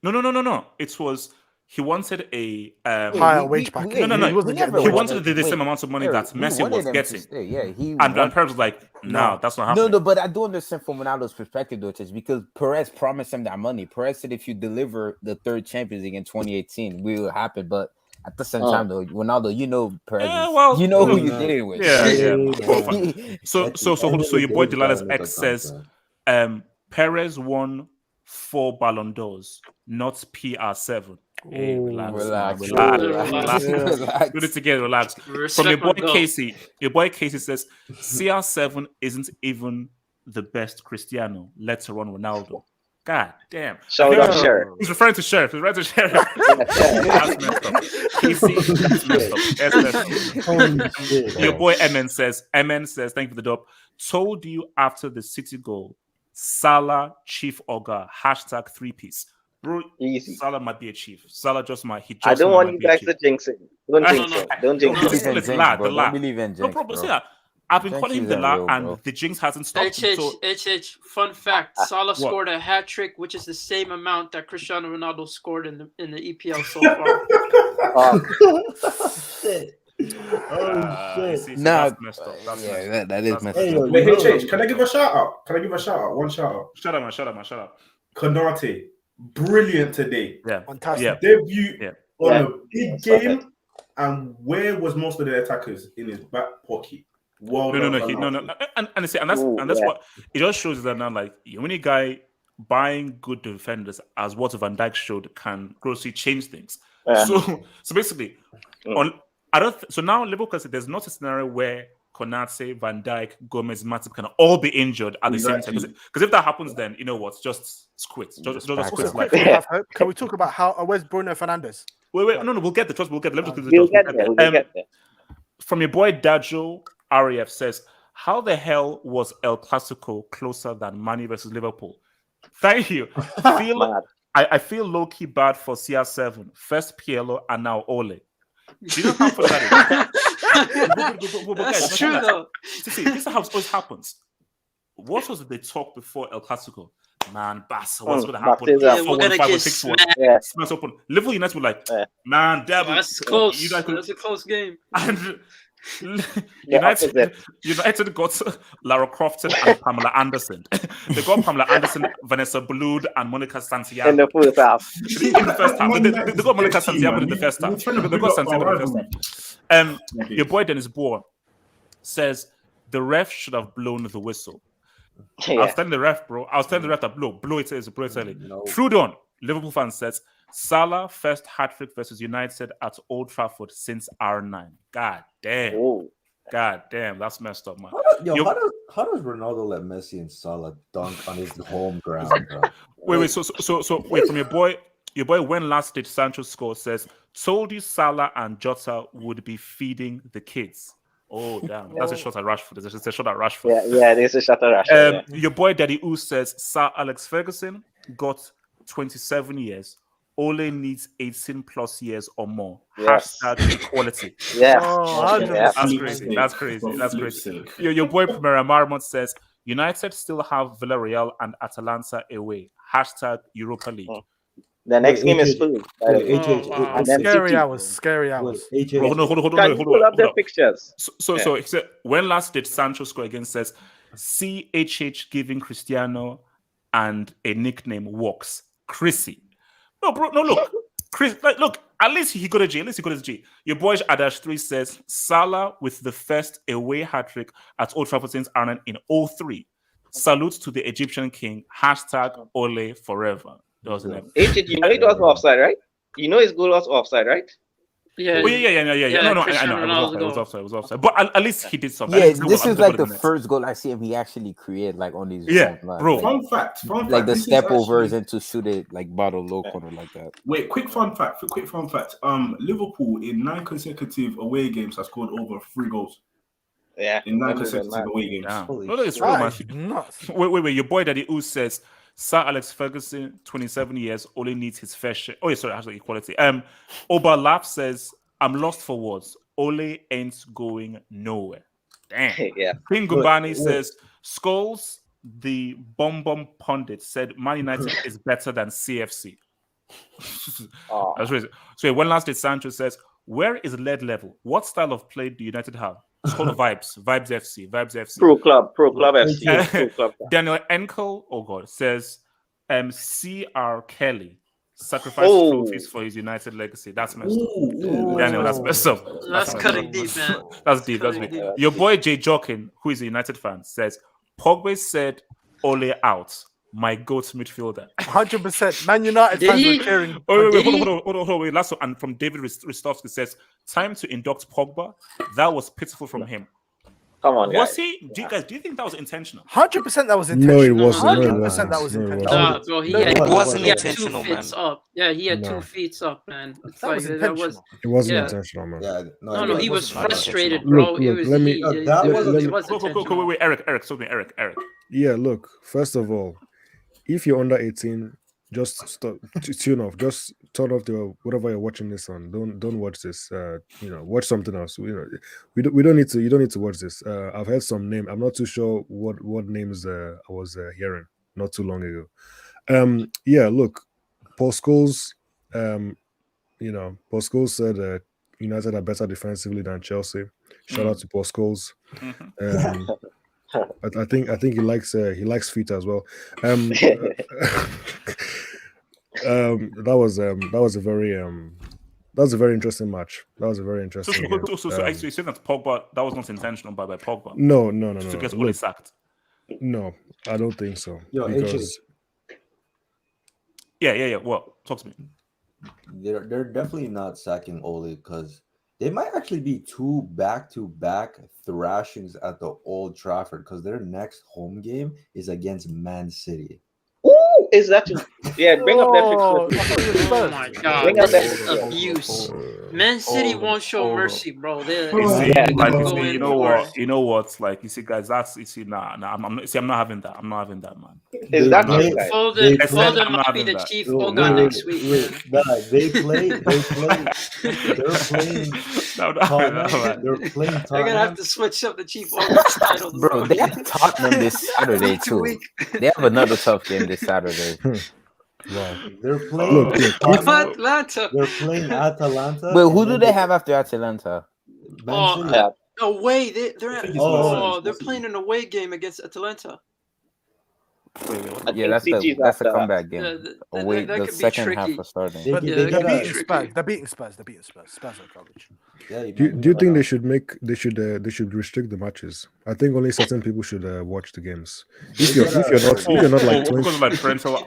Speaker 1: No. It was he wanted a
Speaker 8: higher wage package.
Speaker 1: No. He wanted the same amount of money that Messi was getting. And Perez was like, no, that's not happening.
Speaker 4: No, but I do understand from Ronaldo's perspective, though, it's because Perez promised him that money. Perez said if you deliver the 3rd Champions League in 2018, it will happen. But at the same time, though, Ronaldo, you know Perez, you know who you're dealing with.
Speaker 1: Yeah. So your boy Delilah's ex says, Perez won 4 Ballon d'Ors, not PR7. Hey, relax. Do it together, relax. From your boy Casey says, CR7 isn't even the best Cristiano, let alone Ronaldo. God damn.
Speaker 6: Shout out Sheriff.
Speaker 1: He's referring to Sheriff. That's messed up. Casey, that's messed up. Your boy MN says, thank you for the dub. Told you after the City goal, Salah, Chief Ogre, hashtag 3-piece. Bro, easy. Salah might be a chief. Salah just might.
Speaker 6: I don't want you guys to jinx it. Don't jinx it. Don't jinx it.
Speaker 1: Don't believe in jinx. No problem. See that? I've been calling him the la, and the jinx hasn't stopped.
Speaker 3: Fun fact: Salah scored a hat trick, which is the same amount that Cristiano Ronaldo scored in the EPL so far.
Speaker 10: Shit.
Speaker 1: Shit. That's messed up.
Speaker 4: That is messed up.
Speaker 2: Wait, HH, can I give a shout out? One shout out.
Speaker 1: Shut up, man.
Speaker 2: Konate. Brilliant today.
Speaker 1: Yeah.
Speaker 2: Fantastic. Debut on a big game. And where was most of the attackers? In his back pocket.
Speaker 1: No. And that's what it just shows that now, like, when a guy buying good defenders, as what Van Dijk showed, can grossly change things. So basically, so now Liverpool, there's not a scenario where Konate, Van Dijk, Gomez, Matip can all be injured at the same time. Because if that happens, then you know what? Just quit. Just quit.
Speaker 8: Can we talk about where's Bruno Fernandes?
Speaker 1: Wait. No. We'll get the trust. We'll get there. From your boy Dajo, RAF says, how the hell was El Clasico closer than Man versus Liverpool? Thank you. I feel low-key bad for CR7, first PLO and now Ole. Do you know how funny that is?
Speaker 3: That's true, though.
Speaker 1: See, this is how it always happens. What was the talk before El Clasico? Man, Barca, what's going to happen?
Speaker 3: We're going to get smacked.
Speaker 1: Liverpool United were like, man, devil.
Speaker 3: That's close. That's a close game.
Speaker 1: And United got Lara Crofton and Pamela Anderson. They got Pamela Anderson, Vanessa Blood, and Monica Santiago.
Speaker 6: In the first half.
Speaker 1: They got Monica Santiago in the first half. They got Santiago in the first half. Your boy Dennis Boer says the ref should have blown the whistle. I was telling the ref, bro. That blow it early. Trudon, Liverpool fan says Salah first hat-trick versus United at Old Trafford since R9. God damn, that's messed up, man.
Speaker 10: How does Ronaldo let Messi and Salah dunk on his home ground, bro?
Speaker 1: Wait. So wait, from your boy when last did Sancho score says told you Salah and Jota would be feeding the kids. Oh, damn. That's a shot at Rashford. There's a shot at Rashford.
Speaker 6: Yeah, there's a shot at Rashford.
Speaker 1: Your boy Daddy Oo says Sir Alex Ferguson got 27 years, Ole needs 18 plus years or more.
Speaker 6: Yes.
Speaker 1: Hashtag equality.
Speaker 6: Yes.
Speaker 8: Oh,
Speaker 6: Yes.
Speaker 1: That's crazy. That's crazy. That's crazy. Your boy Primera Marmot says United still have Villarreal and Atalanta away. Hashtag Europa League.
Speaker 6: The next game is full.
Speaker 8: Scary hours. Scary hours.
Speaker 1: Hold on.
Speaker 6: Can you pull up the pictures?
Speaker 1: So when last did Sancho score against says CHH giving Cristiano and a nickname works. Chrissy. No, bro, no, look. Chris, look, at least he got a G. At least he got his G. Your boy Adash3 says Salah with the first away hat-trick at Old Trafford since Ireland in 03. Salute to the Egyptian king. Hashtag Ole forever.
Speaker 6: Agent, you know it was offside, right? You know his goal was offside, right?
Speaker 3: Yeah.
Speaker 1: Oh, yeah. No, I know. It was offside. But at least he did something.
Speaker 4: Yeah, this is like the first goal I see him he actually create like on these.
Speaker 1: Bro.
Speaker 2: Fun fact.
Speaker 4: Like the step overs and to shoot it like bottle low corner like that.
Speaker 2: Wait, quick fun fact. Liverpool in 9 consecutive away games has scored over 3 goals.
Speaker 6: Yeah.
Speaker 2: In 9 consecutive away games.
Speaker 1: No, it's real, man. Wait. Your boy Daddy Ooze says Sir Alex Ferguson, 27 years, only needs his fair share. Oh, yeah, sorry, hashtag equality. Oba Lap says, I'm lost for words. Ole ain't going nowhere. Damn.
Speaker 6: Yeah.
Speaker 1: Queen Gumbani says, Skulls, the Bomb pundit, said Man United is better than CFC. That's crazy. So one last day, Sancho says, where is lead level? What style of play do United have? It's called Vibes FC.
Speaker 6: Pro Club FC. Pro Club.
Speaker 1: Daniel Enkel, oh God, says C.R. Kelly sacrificed trophies for his United legacy. That's messed up. Daniel, that's messed up.
Speaker 3: That's cutting deep, man.
Speaker 1: That's deep. Your boy Jay Jokin, who is a United fan, says Pogba said Ole out. My GOAT midfielder.
Speaker 8: 100%. Man United fans were cheering.
Speaker 1: Hold on. Wait. Last one. And from David Ristovsky says, time to induct Pogba. That was pitiful from him.
Speaker 6: Come on,
Speaker 1: was he? Do you think that was intentional?
Speaker 8: 100% that was intentional.
Speaker 7: No, it wasn't.
Speaker 8: 100% that was intentional.
Speaker 3: Bro,
Speaker 11: it wasn't intentional, man.
Speaker 3: Up. Yeah, he had 2 feet up, man.
Speaker 8: It
Speaker 7: wasn't intentional, man.
Speaker 11: Yeah,
Speaker 3: no, he was frustrated, bro.
Speaker 1: Wait, Eric, stop me, Eric.
Speaker 7: Yeah, look. First of all, if you're under 18, just stop, tune off. Just turn off the whatever you're watching this on. Don't watch this. Watch something else. We don't need to. You don't need to watch this. I've heard some name. I'm not too sure what names I was hearing not too long ago. Yeah, look, Paul Scholes. Paul Scholes said United are better defensively than Chelsea. Shout out to Paul Scholes. I think he likes feet as well. That was a very interesting match. That was a very interesting.
Speaker 1: So actually, you saying that Pogba that was not intentional by Pogba?
Speaker 7: No.
Speaker 1: To get Ole sacked.
Speaker 7: No, I don't think so.
Speaker 1: Yeah. Well, talk to me.
Speaker 10: They're definitely not sacking Ole because they might actually be 2 back-to-back thrashings at the Old Trafford because their next home game is against Man City.
Speaker 6: Ooh, is that? Yeah, bring up that picture.
Speaker 3: Oh my God, this is abuse. Man City won't show mercy, bro.
Speaker 1: You know what? Like you see, guys, I'm not having that. I'm not having that, man.
Speaker 6: Is that
Speaker 3: Foden might be the chief Oga next week.
Speaker 10: They're playing.
Speaker 3: They're gonna have to switch up the chief Oga titles.
Speaker 4: Bro, they have Tottenham this Saturday too. They have another tough game this Saturday.
Speaker 10: Wow. They're playing
Speaker 3: Atlanta.
Speaker 10: They're playing Atalanta.
Speaker 4: Wait, who do they have after Atalanta?
Speaker 3: Away. They're playing an away game against Atalanta.
Speaker 4: Yeah, that's a comeback game. Away, the second half of starting.
Speaker 8: They're beating Spurs. Spurs are garbage.
Speaker 7: Do you think they should restrict the matches? I think only certain people should watch the games. If you're not like 20,
Speaker 1: because of like parental.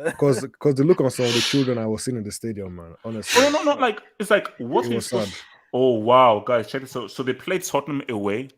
Speaker 7: Because the look on some of the children I was seeing in the stadium, man. Honestly,
Speaker 1: no, like it's like what
Speaker 7: it was sad.
Speaker 1: Oh wow, guys, check this out. So they played Tottenham away.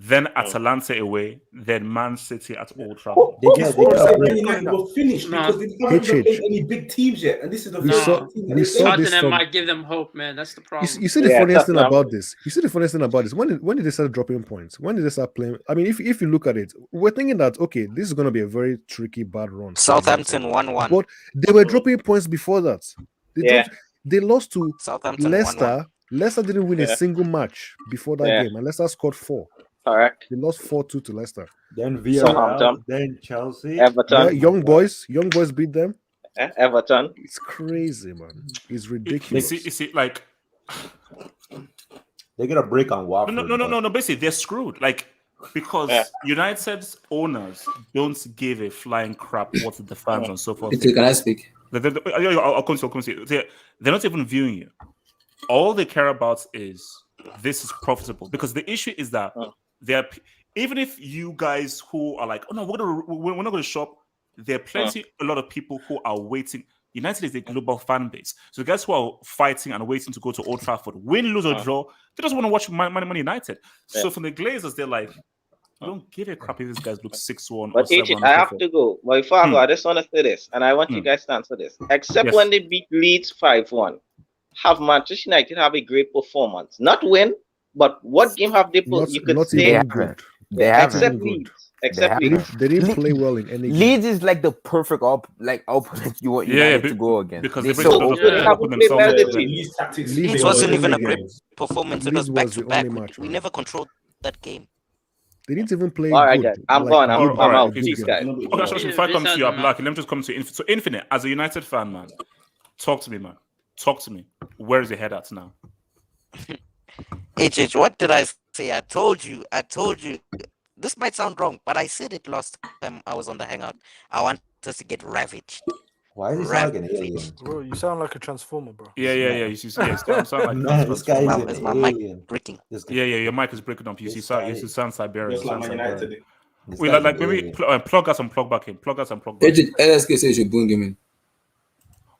Speaker 1: then Atalanta away, then Man City at Old Trafford.
Speaker 2: Man United were finished because they haven't even played any big teams yet, and this is the first team.
Speaker 3: Tottenham might give them hope, man. That's the problem.
Speaker 7: You see the funniest thing about this. You see the funniest thing about this. When did they start dropping points? When did they start playing? I mean, if you look at it, we're thinking that okay, this is going to be a very tricky, bad run.
Speaker 11: Southampton 1-1.
Speaker 7: But they were dropping points before that. They lost to
Speaker 11: Southampton
Speaker 7: Leicester. Leicester didn't win a single match before that game, and Leicester scored 4.
Speaker 6: Correct.
Speaker 7: They lost 4-2 to Leicester.
Speaker 10: Then Villarreal, then Chelsea,
Speaker 6: Everton.
Speaker 7: Yeah, young boys beat them.
Speaker 6: Everton.
Speaker 7: It's crazy, man. It's ridiculous.
Speaker 1: You see, like
Speaker 10: they get a break on Watford.
Speaker 1: No. Basically, they're screwed. Like because United's owners don't give a flying crap what the fans and so forth.
Speaker 12: Can I speak?
Speaker 1: I'll come to. They're not even viewing you. All they care about is this is profitable, because the issue is that they're, even if you guys who are like, oh no, we're not going to shop, there are a lot of people who are waiting. United is a global fan base, so the guys who are fighting and waiting to go to Old Trafford, win, lose or draw, they just want to watch Man United. So from the Glazers, they're like, I don't give a crap if these guys look 6-1
Speaker 6: but
Speaker 1: or 7-1.
Speaker 6: I have to go. But before I go, I just want to say this, and I want you guys to answer this. Except when they beat Leeds 5-1, have Manchester United have a great performance? Not win, but what game have they put? You could say
Speaker 4: they haven't.
Speaker 6: Except Leeds. Except Leeds.
Speaker 7: They didn't play well in any game.
Speaker 4: Leeds is like the perfect opponent you want United to go against.
Speaker 1: Because
Speaker 4: they
Speaker 11: Leeds wasn't even a great performance. It was back to back. We never controlled that game.
Speaker 7: They didn't even play.
Speaker 6: All right,
Speaker 7: good.
Speaker 6: guys. I'm gone. I'm out. Peace, guys.
Speaker 1: Okay, if I come to you, Black, let me just come to you. So, Infinite, as a United fan, man, talk to me, man. Talk to me. Where is your head at now?
Speaker 11: HH, what did I say? I told you. This might sound wrong, but I said it last time I was on the Hangout. I want us to get ravaged.
Speaker 10: Why is he sound like an alien?
Speaker 8: Bro, you sound like a transformer, bro.
Speaker 1: Yeah. You sound like
Speaker 10: man, this guy is an
Speaker 11: my
Speaker 10: alien.
Speaker 11: mic breaking.
Speaker 1: Yeah, your mic is breaking up. You sound Siberian.
Speaker 2: Like
Speaker 1: Wait, like maybe plug us and plug back in. Plug us and plug back in.
Speaker 12: LSK says you bring him in.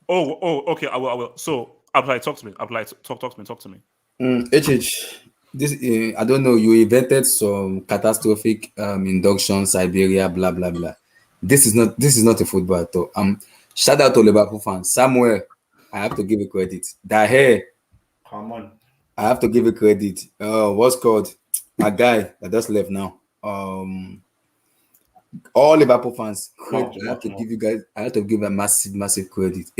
Speaker 1: Oh, okay. I will. So, Apply, talk to me. Talk to me.
Speaker 12: This I don't know. You invented some catastrophic induction, Siberia, blah blah blah. This is not a football at all. Shout out to Liverpool fans. Somewhere I have to give a credit. That hair.
Speaker 2: Come on.
Speaker 12: I have to give a credit. What's called a guy that just left now. All Liverpool fans, I have to give a massive credit.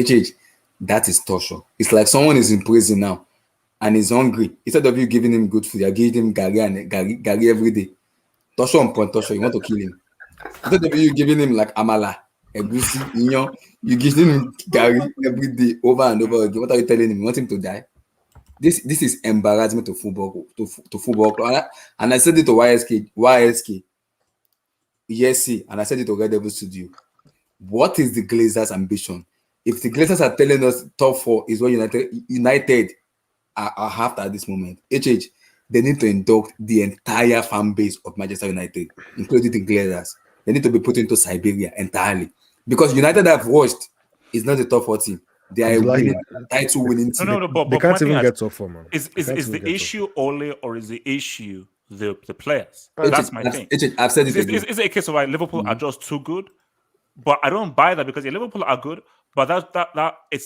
Speaker 12: That is torture. It's like someone is in prison now and is hungry. Instead of you giving him good food, you're giving him gari every day. Torture on point, torture. You want to kill him. Instead of you giving him like amala, egusi, you give him gari every day over and over again. What are you telling him? You want him to die? This is embarrassment to football club. And I said it to YSK. Yes, and I said it to Red Devil Studio. What is the Glazers' ambition? If the Glazers are telling us top 4 is what United are after at this moment, they need to induct the entire fan base of Manchester United, including the Glazers. They need to be put into Siberia entirely. Because United have watched is not a top 4 team. They are a title winning team.
Speaker 1: No, but
Speaker 7: they can't even get top 4, man.
Speaker 1: Is the issue Ole or is the issue the players? That's my thing.
Speaker 12: I've said it.
Speaker 1: Is it a case of like Liverpool are just too good? But I don't buy that, because Liverpool are good, but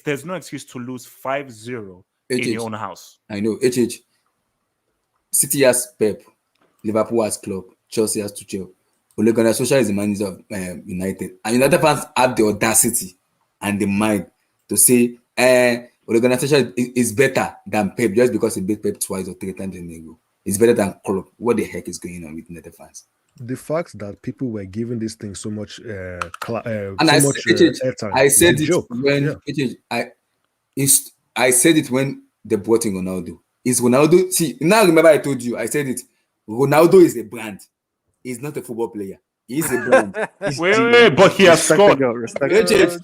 Speaker 1: there's no excuse to lose 5-0 in your own house.
Speaker 12: I know. City has Pep, Liverpool has Klopp, Chelsea has Tuchel. Ole Gunnar Solskjaer is the manager of United, and United fans have the audacity and the mind to say, Ole Gunnar Solskjaer is better than Pep just because he beat Pep 2 or 3 times in a row. It's better than Klopp. What the heck is going on with United fans?
Speaker 7: The fact that people were giving this thing so much airtime.
Speaker 12: I said it when they brought in Ronaldo. Is Ronaldo? See, now remember I told you. I said it. Ronaldo is a brand. He's not a football player. He's a brand.
Speaker 1: Wait, but he has scored.
Speaker 12: Yes,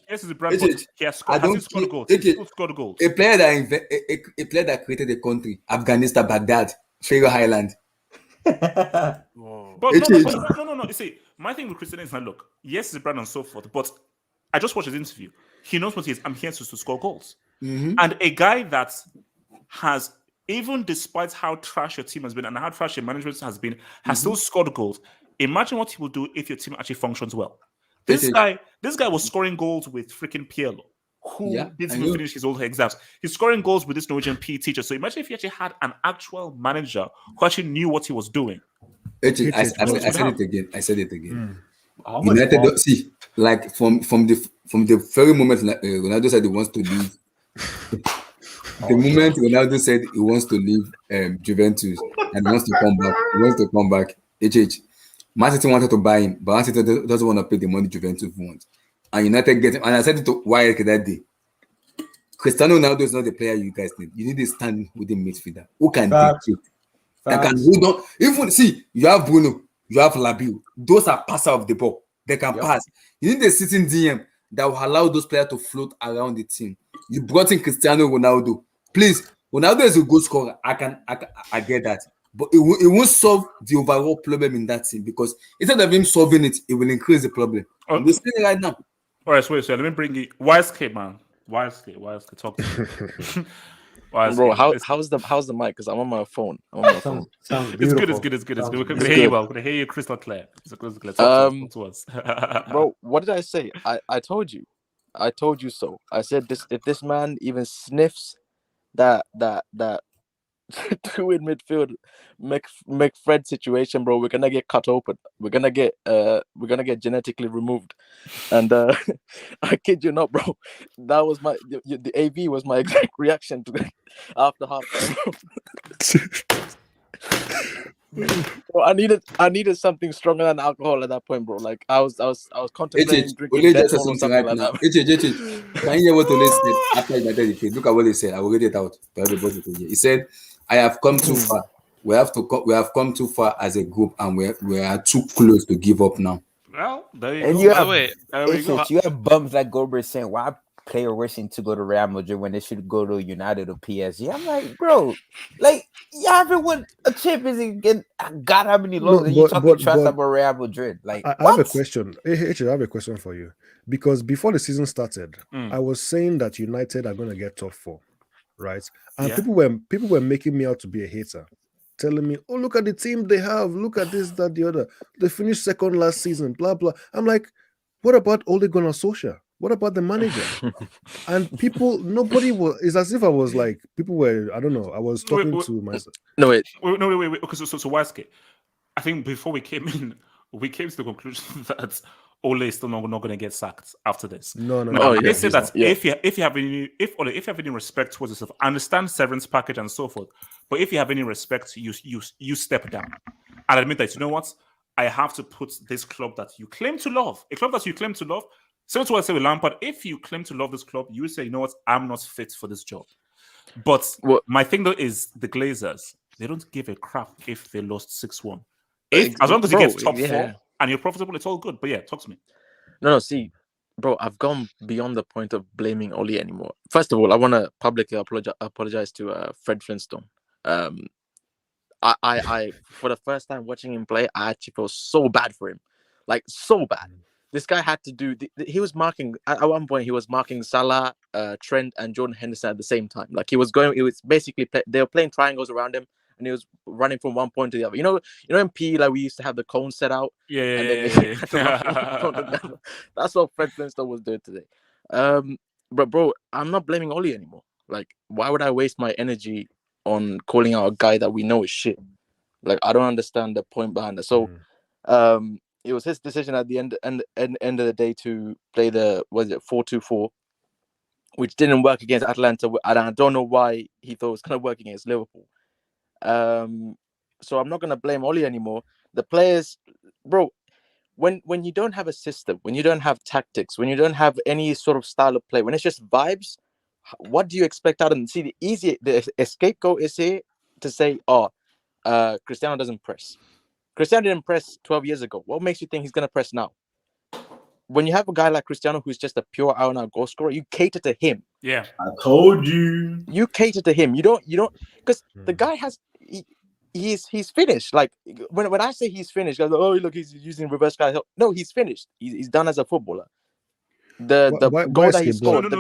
Speaker 1: he's a brand. But he has scored. Has he scored goals? He scored goals.
Speaker 12: A player that created a country, Afghanistan, Baghdad, Faroe Island.
Speaker 1: But no. You see, my thing with Cristiano is that, look, yes, he's a brand and so forth, but I just watched his interview. He knows what he is. I'm here to score goals. And a guy that has even despite how trash your team has been and how trash your management has been, has still scored goals. Imagine what he will do if your team actually functions well. This guy was scoring goals with freaking Pielo, who didn't even finish his old exams. He's scoring goals with this Norwegian PE teacher. So imagine if he actually had an actual manager who actually knew what he was doing.
Speaker 12: I said it again. United, see, like from the very moment Ronaldo said he wants to leave, the moment Ronaldo said he wants to leave Juventus and wants to come back, Man City wanted to buy him, but Man City doesn't want to pay the money Juventus wants. And United get him. And I said it to Wyatt that day. Cristiano Ronaldo is not the player you guys need. You need a stand with the midfielder who can dictate. That can hold on. Even see, you have Bruno, you have Labiu. Those are passer of the ball. They can pass. You need a sitting DM that will allow those players to float around the team. You brought in Cristiano Ronaldo. Please, Ronaldo is a good scorer. I get that. But it won't solve the overall problem in that team, because instead of him solving it, it will increase the problem. We're seeing it right now.
Speaker 1: All right, so let me bring you YSK, man. YSK, talk to me.
Speaker 13: Bro, how's the mic? Because I'm on my phone.
Speaker 1: Sounds beautiful. It's good. We can hear you well. We can hear you crystal clear. Talk to us.
Speaker 13: Bro, what did I say? I told you. I told you so. I said this. If this man even sniffs that two in midfield McFred situation, bro, we're gonna get cut open. We're gonna get genetically removed. And I kid you not, bro. That was the AV was my exact reaction to after half time. Bro, I needed something stronger than alcohol at that point, bro. Like I was contemplating drinking Dead or something like that.
Speaker 12: Can you hear what Ole said after United defeat? Look at what he said. I will read it out to everybody to hear. He said, "I have come too far. We have come too far as a group, and we are too close to give up now."
Speaker 1: Well, there you
Speaker 4: and
Speaker 1: go.
Speaker 4: You have bums like Goldberg saying, "Why player wishing to go to Real Madrid when they should go to United or PSG?" I'm like, bro, like you haven't won a Champions League and God how many loans and you talking trash about Real Madrid? Like,
Speaker 7: I have a question. I have a question for you, because before the season started, I was saying that United are going to get top 4, right? And people were making me out to be a hater, telling me, "Oh, look at the team they have. Look at this, that, the other. They finished second last season. Blah blah." I'm like, what about Ole Gunnar Solskjaer? What about the manager? And nobody was. It's as if I was like, people were. I don't know. I was talking to myself.
Speaker 1: Wait. Okay, so YSK, I think before we came in, we came to the conclusion that Ole is still not going to get sacked after this.
Speaker 7: No.
Speaker 1: They say that if you have any respect towards yourself, understand severance package and so forth. But if you have any respect, you step down and admit that, you know what, I have to put this club that you claim to love, a club that you claim to love. Same to what I say with Lampard. If you claim to love this club, you say, you know what, I'm not fit for this job. But my thing though is the Glazers, they don't give a crap if they lost 6-1. As long as you get top 4 and you're profitable, it's all good. But yeah, talk to me.
Speaker 13: No, see, bro, I've gone beyond the point of blaming Ole anymore. First of all, I want to publicly apologize to Fred Flintstone. I for the first time watching him play, I actually felt so bad for him, like so bad. This guy had to do. He was marking at one point. He was marking Salah, Trent, and Jordan Henderson at the same time. Like he was going. It was basically they were playing triangles around him, and he was running from one point to the other. You know in PE, like we used to have the cone set out.
Speaker 1: Yeah.
Speaker 13: That's what Fred Flintstone was doing today. But bro, I'm not blaming Ole anymore. Like, why would I waste my energy on calling out a guy that we know is shit? Like, I don't understand the point behind it. So, it was his decision at the end of the day to play the 4-2-4, which didn't work against Atalanta, and I don't know why he thought it was going to work against Liverpool. So I'm not going to blame Ole anymore. The players, bro, when you don't have a system, when you don't have tactics, when you don't have any sort of style of play, when it's just vibes, what do you expect out of them? See, the scapegoat is here to say, Cristiano doesn't press. Cristiano didn't press 12 years ago. What makes you think he's going to press now? When you have a guy like Cristiano who's just a pure out-and-out goal scorer, you cater to him.
Speaker 1: Yeah.
Speaker 2: I told you.
Speaker 13: You cater to him. You don't, because the guy he's finished. Like, when I say he's finished, guys are like, oh, look, he's using reverse guy. No, he's finished. He's done as a footballer. The goal that he scored, is the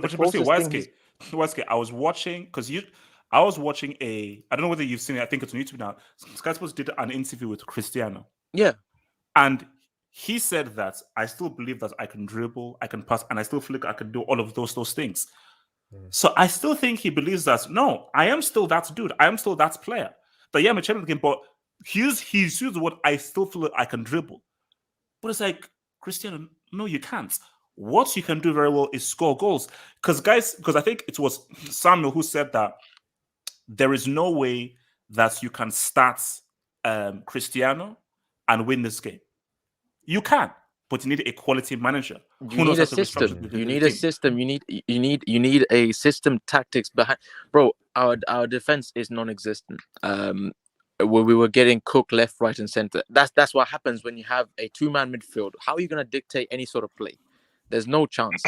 Speaker 13: closest thing.
Speaker 1: YSK, I was watching, because I was watching I don't know whether you've seen it. I think it's on YouTube now. Sky Sports did an interview with Cristiano.
Speaker 13: Yeah.
Speaker 1: And he said that I still believe that I can dribble, I can pass, and I still feel like I can do all of those things. So I still think he believes that, no, I am still that dude. I am still that player. But yeah, I'm a champion of the game, but he's used the word, I still feel like I can dribble. But it's like, Cristiano, no, you can't. What you can do very well is score goals. Because I think it was Samuel who said that there is no way that you can start Cristiano and win this game. You can, but you need a quality manager.
Speaker 13: You need a system. You need a system. You need a system, tactics behind. Bro, our defense is non-existent. Where we were getting cooked left, right, and center. That's what happens when you have a two-man midfield. How are you gonna dictate any sort of play? There's no chance.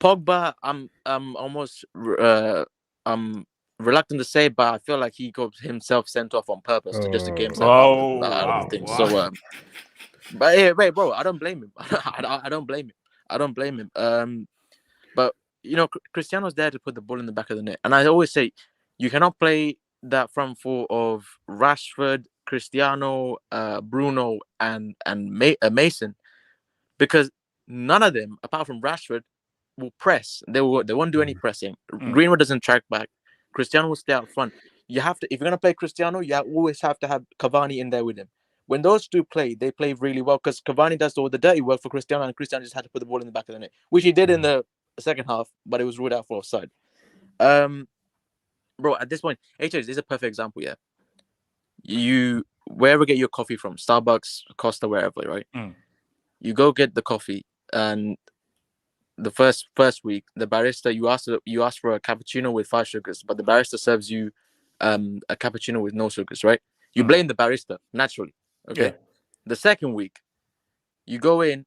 Speaker 13: Pogba, I'm almost I'm reluctant to say, but I feel like he got himself sent off on purpose to just to get himself out of the thing. Wow. So but hey, wait, bro, I don't blame him. I don't blame him. I don't blame him. But you know, Cristiano's there to put the ball in the back of the net, and I always say you cannot play that front four of Rashford, Cristiano, Bruno, and Mason, because none of them, apart from Rashford, will press. They won't do any pressing. Greenwood doesn't track back. Cristiano will stay out front. You have to, if you're gonna play Cristiano, you always have to have Cavani in there with him. When those two play, they play really well because Cavani does all the dirty work for Cristiano, and Cristiano just had to put the ball in the back of the net, which he did in the second half, but it was ruled out for offside. Bro, at this point, HH is a perfect example. Yeah, you wherever get your coffee from, Starbucks, Costa, wherever, right? You go get the coffee, and the first week, the barista you ask for a cappuccino with 5 sugars, but the barista serves you a cappuccino with no sugars, right? You blame the barista naturally. Okay. Yeah. The second week, you go in,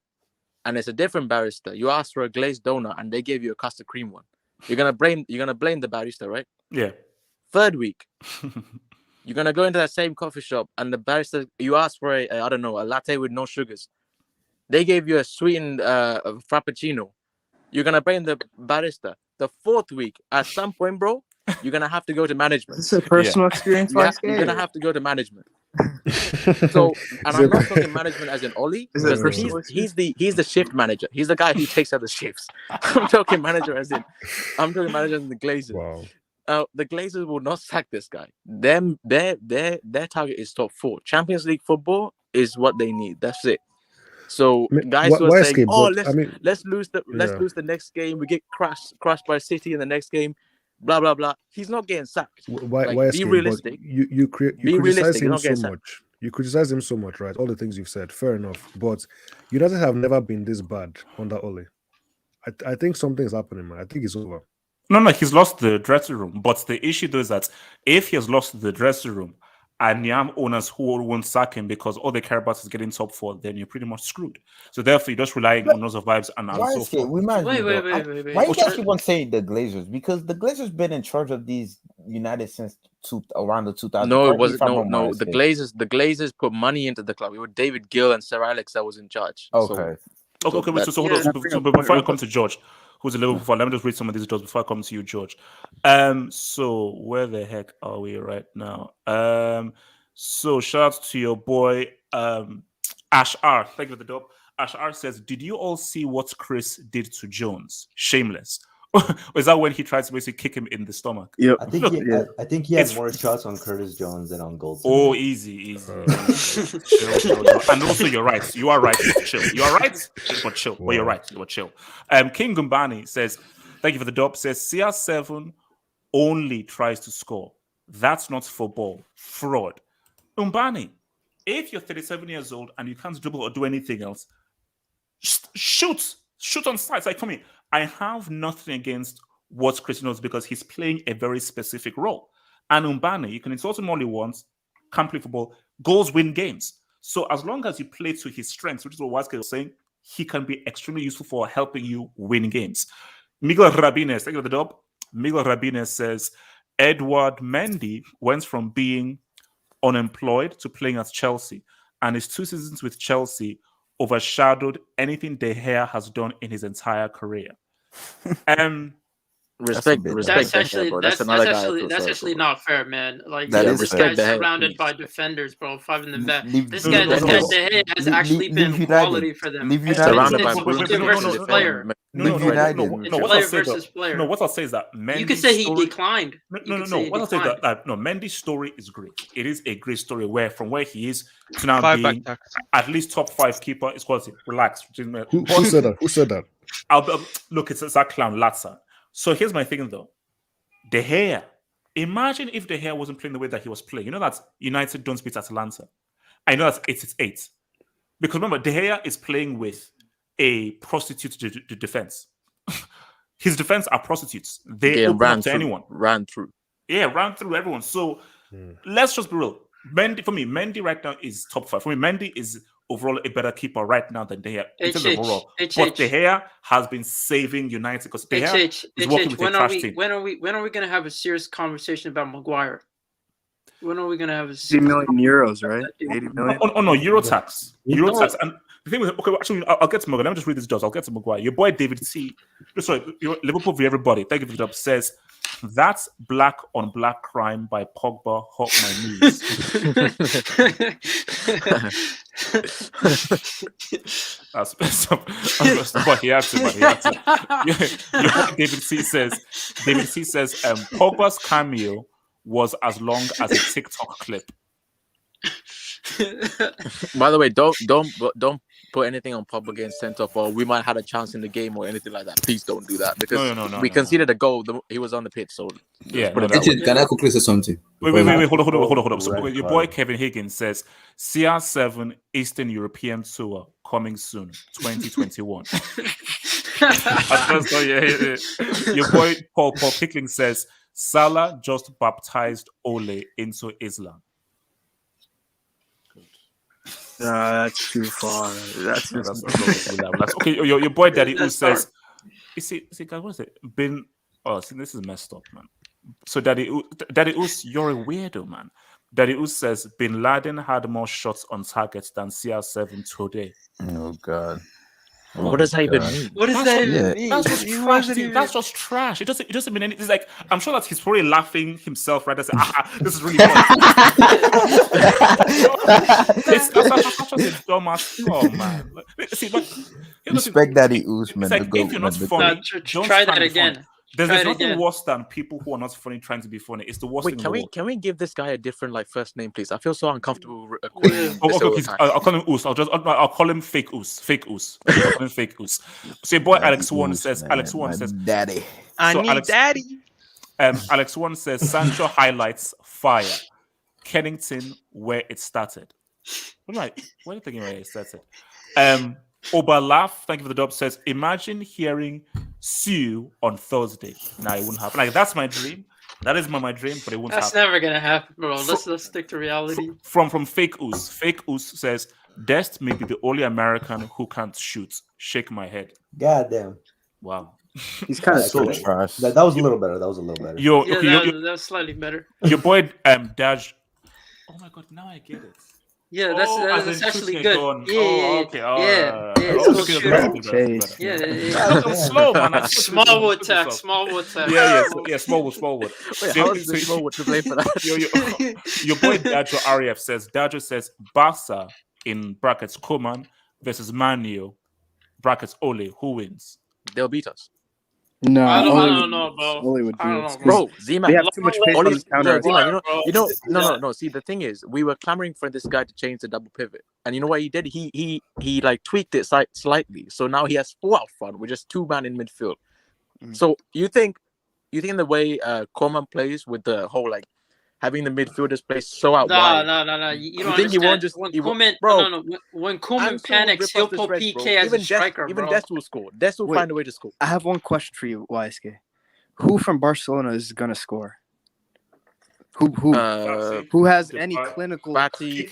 Speaker 13: and it's a different barista. You ask for a glazed donut, and they gave you a custard cream one. You're gonna blame the barista, right?
Speaker 1: Yeah.
Speaker 13: Third week, you're gonna go into that same coffee shop, and the barista, you ask for a latte with no sugars. They gave you a sweetened frappuccino. You're gonna blame the barista. The fourth week, at some point, bro, you're gonna have to go to management.
Speaker 9: This is a personal experience.
Speaker 13: You're gonna have to go to management. So, and I'm not talking management as in Oli, because he's the shift manager. He's the guy who takes out the shifts. I'm talking manager as in the Glazers.
Speaker 7: Wow.
Speaker 13: The Glazers will not sack this guy. Their target is top 4. Champions League football is what they need. That's it. So guys who are saying, let's lose the next game. We get crushed by City in the next game. Blah blah blah. He's not getting sacked.
Speaker 7: Why
Speaker 13: be realistic.
Speaker 7: You criticize him so much. You criticize him so much, right? All the things you've said, fair enough. But United have never been this bad under Ole. I think something's happening, man. I think it's over.
Speaker 1: No, he's lost the dressing room. But the issue though is that if he has lost the dressing room, and you have owners who won't sack him because all they care about is getting top 4, then you're pretty much screwed. So therefore, you're just relying on those vibes and so forth.
Speaker 4: Wait. Why you guys keep on saying the Glazers? Because the Glazers been in charge of these United since around the 2000s.
Speaker 13: No, it wasn't. No. The Glazers put money into the club. It was David Gill and Sir Alex that was in charge.
Speaker 1: Okay. So hold on. So before I come to George, who's a Liverpool fan, let me just read some of these jobs before I come to you, George. So where the heck are we right now? So shout out to your boy Ash R. Thank you for the dub. Ash R says, did you all see what Chris did to Jones? Shameless. Or is that when he tried to basically kick him in the stomach?
Speaker 10: Yeah, I think he had more shots on Curtis Jones than on Goldson.
Speaker 1: Oh, easy. Chill. And also, you're right. You are right. Chill. You are right, but chill. Wow. Well, you're right. You are chill. King Gumbani says, thank you for the dub. Says CR7 only tries to score. That's not football. Fraud. Umbani, if you're 37 years old and you can't dribble or do anything else, shoot on sight. Like, for me, I have nothing against what Cristiano knows because he's playing a very specific role. And Umbani, you can insult him all you want, can't play football, goals win games. So as long as you play to his strengths, which is what Waske was saying, he can be extremely useful for helping you win games. Miguel Rabines, thank you for the dub. Miguel Rabines says, Edward Mendy went from being unemployed to playing at Chelsea, and his 2 seasons with Chelsea overshadowed anything De Gea has done in his entire career.
Speaker 13: Respect.
Speaker 3: That's actually not fair, man. Like this guy's surrounded by defenders, bro. 5 in the back. This guy De Gea has actually been quality for them.
Speaker 13: Surrounded by
Speaker 3: player versus player.
Speaker 1: Player
Speaker 3: versus player.
Speaker 1: No, what I'll say is that Mendy's
Speaker 3: you could say he declined.
Speaker 1: No. What I'll say is that Mendy's story is great. It is a great story where from where he is to now being at least top 5 keeper is quality. Relax.
Speaker 7: Who said that? Who said that?
Speaker 1: Look, it's that clown Latza. So here's my thing though. De Gea. Imagine if De Gea wasn't playing the way that he was playing. You know that United don't beat Atalanta. I know that's 8-8. Because remember, De Gea is playing with a prostitute defense. His defense are prostitutes. They open up to anyone.
Speaker 13: Ran through
Speaker 1: everyone. So let's just be real. Mendy right now is top 5. For me, Mendy is overall a better keeper right now than De Gea. But De Gea has been saving United because De Gea is working with a trash team.
Speaker 3: When are we going to have a serious conversation about Maguire? When are we going to have a
Speaker 9: 80 million euros, right? 80 million.
Speaker 1: Oh no, Euro tax. And the thing is, okay, actually, I'll get to Maguire. Let me just read this, Josh. I'll get to Maguire. Your boy David C. Sorry, Liverpool v everybody. Thank you for the job. Says that's black on black crime by Pogba. Hurt my knees. But he had to. David C says. Pogba's cameo was as long as a TikTok clip.
Speaker 13: By the way, don't put anything on Pogba getting sent off, or we might have a chance in the game or anything like that. Please don't do that because we conceded a goal. He was on the pitch, so
Speaker 12: can I quickly say something?
Speaker 1: Wait, hold on. So your boy Kevin Higgins says CR7 Eastern European Tour coming soon, 2021. Your boy Paul Pickling says Salah just baptized Ole into Islam.
Speaker 9: That's too far. That's
Speaker 1: okay. Your boy Daddy U says, "You see, guys, what is it? This is messed up, man." So Daddy U, you're a weirdo, man. Daddy U says Bin Laden had more shots on target than CR7 today.
Speaker 4: Oh God.
Speaker 13: What does that even mean?
Speaker 3: What does that even mean?
Speaker 1: That's just trash. That's just trash. It doesn't mean anything. It's like I'm sure that he's probably laughing himself, right? That's this is really funny. That's just a dumbass. Oh man.
Speaker 4: Respect Daddy Usman.
Speaker 1: It's like if you're not funny,
Speaker 3: try that again.
Speaker 1: There's nothing worse than people who are not funny trying to be funny. It's the worst thing in the world.
Speaker 13: Can we give this guy a different first name, please? I feel so uncomfortable.
Speaker 1: I'll call him Us. I'll call him Fake Us. Fake Us. I'll call him Fake Us. So your boy Alex One says.
Speaker 4: Daddy.
Speaker 11: Daddy.
Speaker 1: Alex One says Sancho highlights fire. Kennington where it started. What are you thinking where it started? Oberlaugh, thank you for the dub, says, imagine hearing Sue on Thursday. Nah, it wouldn't happen. Like, that's my dream. That is my dream, but it won't happen.
Speaker 3: That's never going to happen, bro. Let's stick to reality.
Speaker 1: From Fake Us. Fake Us says, Dest may be the only American who can't shoot. Shake my head.
Speaker 10: Goddamn.
Speaker 1: Wow.
Speaker 9: He's kind of
Speaker 10: so trash. That was a little better. That was
Speaker 3: that was slightly better.
Speaker 1: Your boy, Daj. Oh my God, now I get it.
Speaker 3: Yeah, that's actually good.
Speaker 1: Slow, man.
Speaker 3: Smallwood tech.
Speaker 1: Yeah, Smallwood.
Speaker 13: Wait, how is the Smallwood to blame for that?
Speaker 1: Your boy Dajo Arif says, Barca, in brackets, Koeman versus Manu, brackets, Ole, who wins?
Speaker 13: They'll beat us.
Speaker 9: No,
Speaker 3: I don't know, bro.
Speaker 9: Ole would beat us.
Speaker 13: Bro, Zima,
Speaker 9: we have too much pace on this counter.
Speaker 13: No. See, the thing is, we were clamoring for this guy to change the double pivot, and you know what he did? He like tweaked it slightly, so now he has 4 out front with just 2 men in midfield. So you think the way Koeman plays with the whole having the midfielders play so out wide.
Speaker 3: No. You don't think he won't just when Koeman panics, he'll put PK as a striker,
Speaker 13: even Dest will score. Dest will find a way to score.
Speaker 9: I have one question for you, YSK. Who from Barcelona is gonna score? Who has any clinical?
Speaker 13: Party,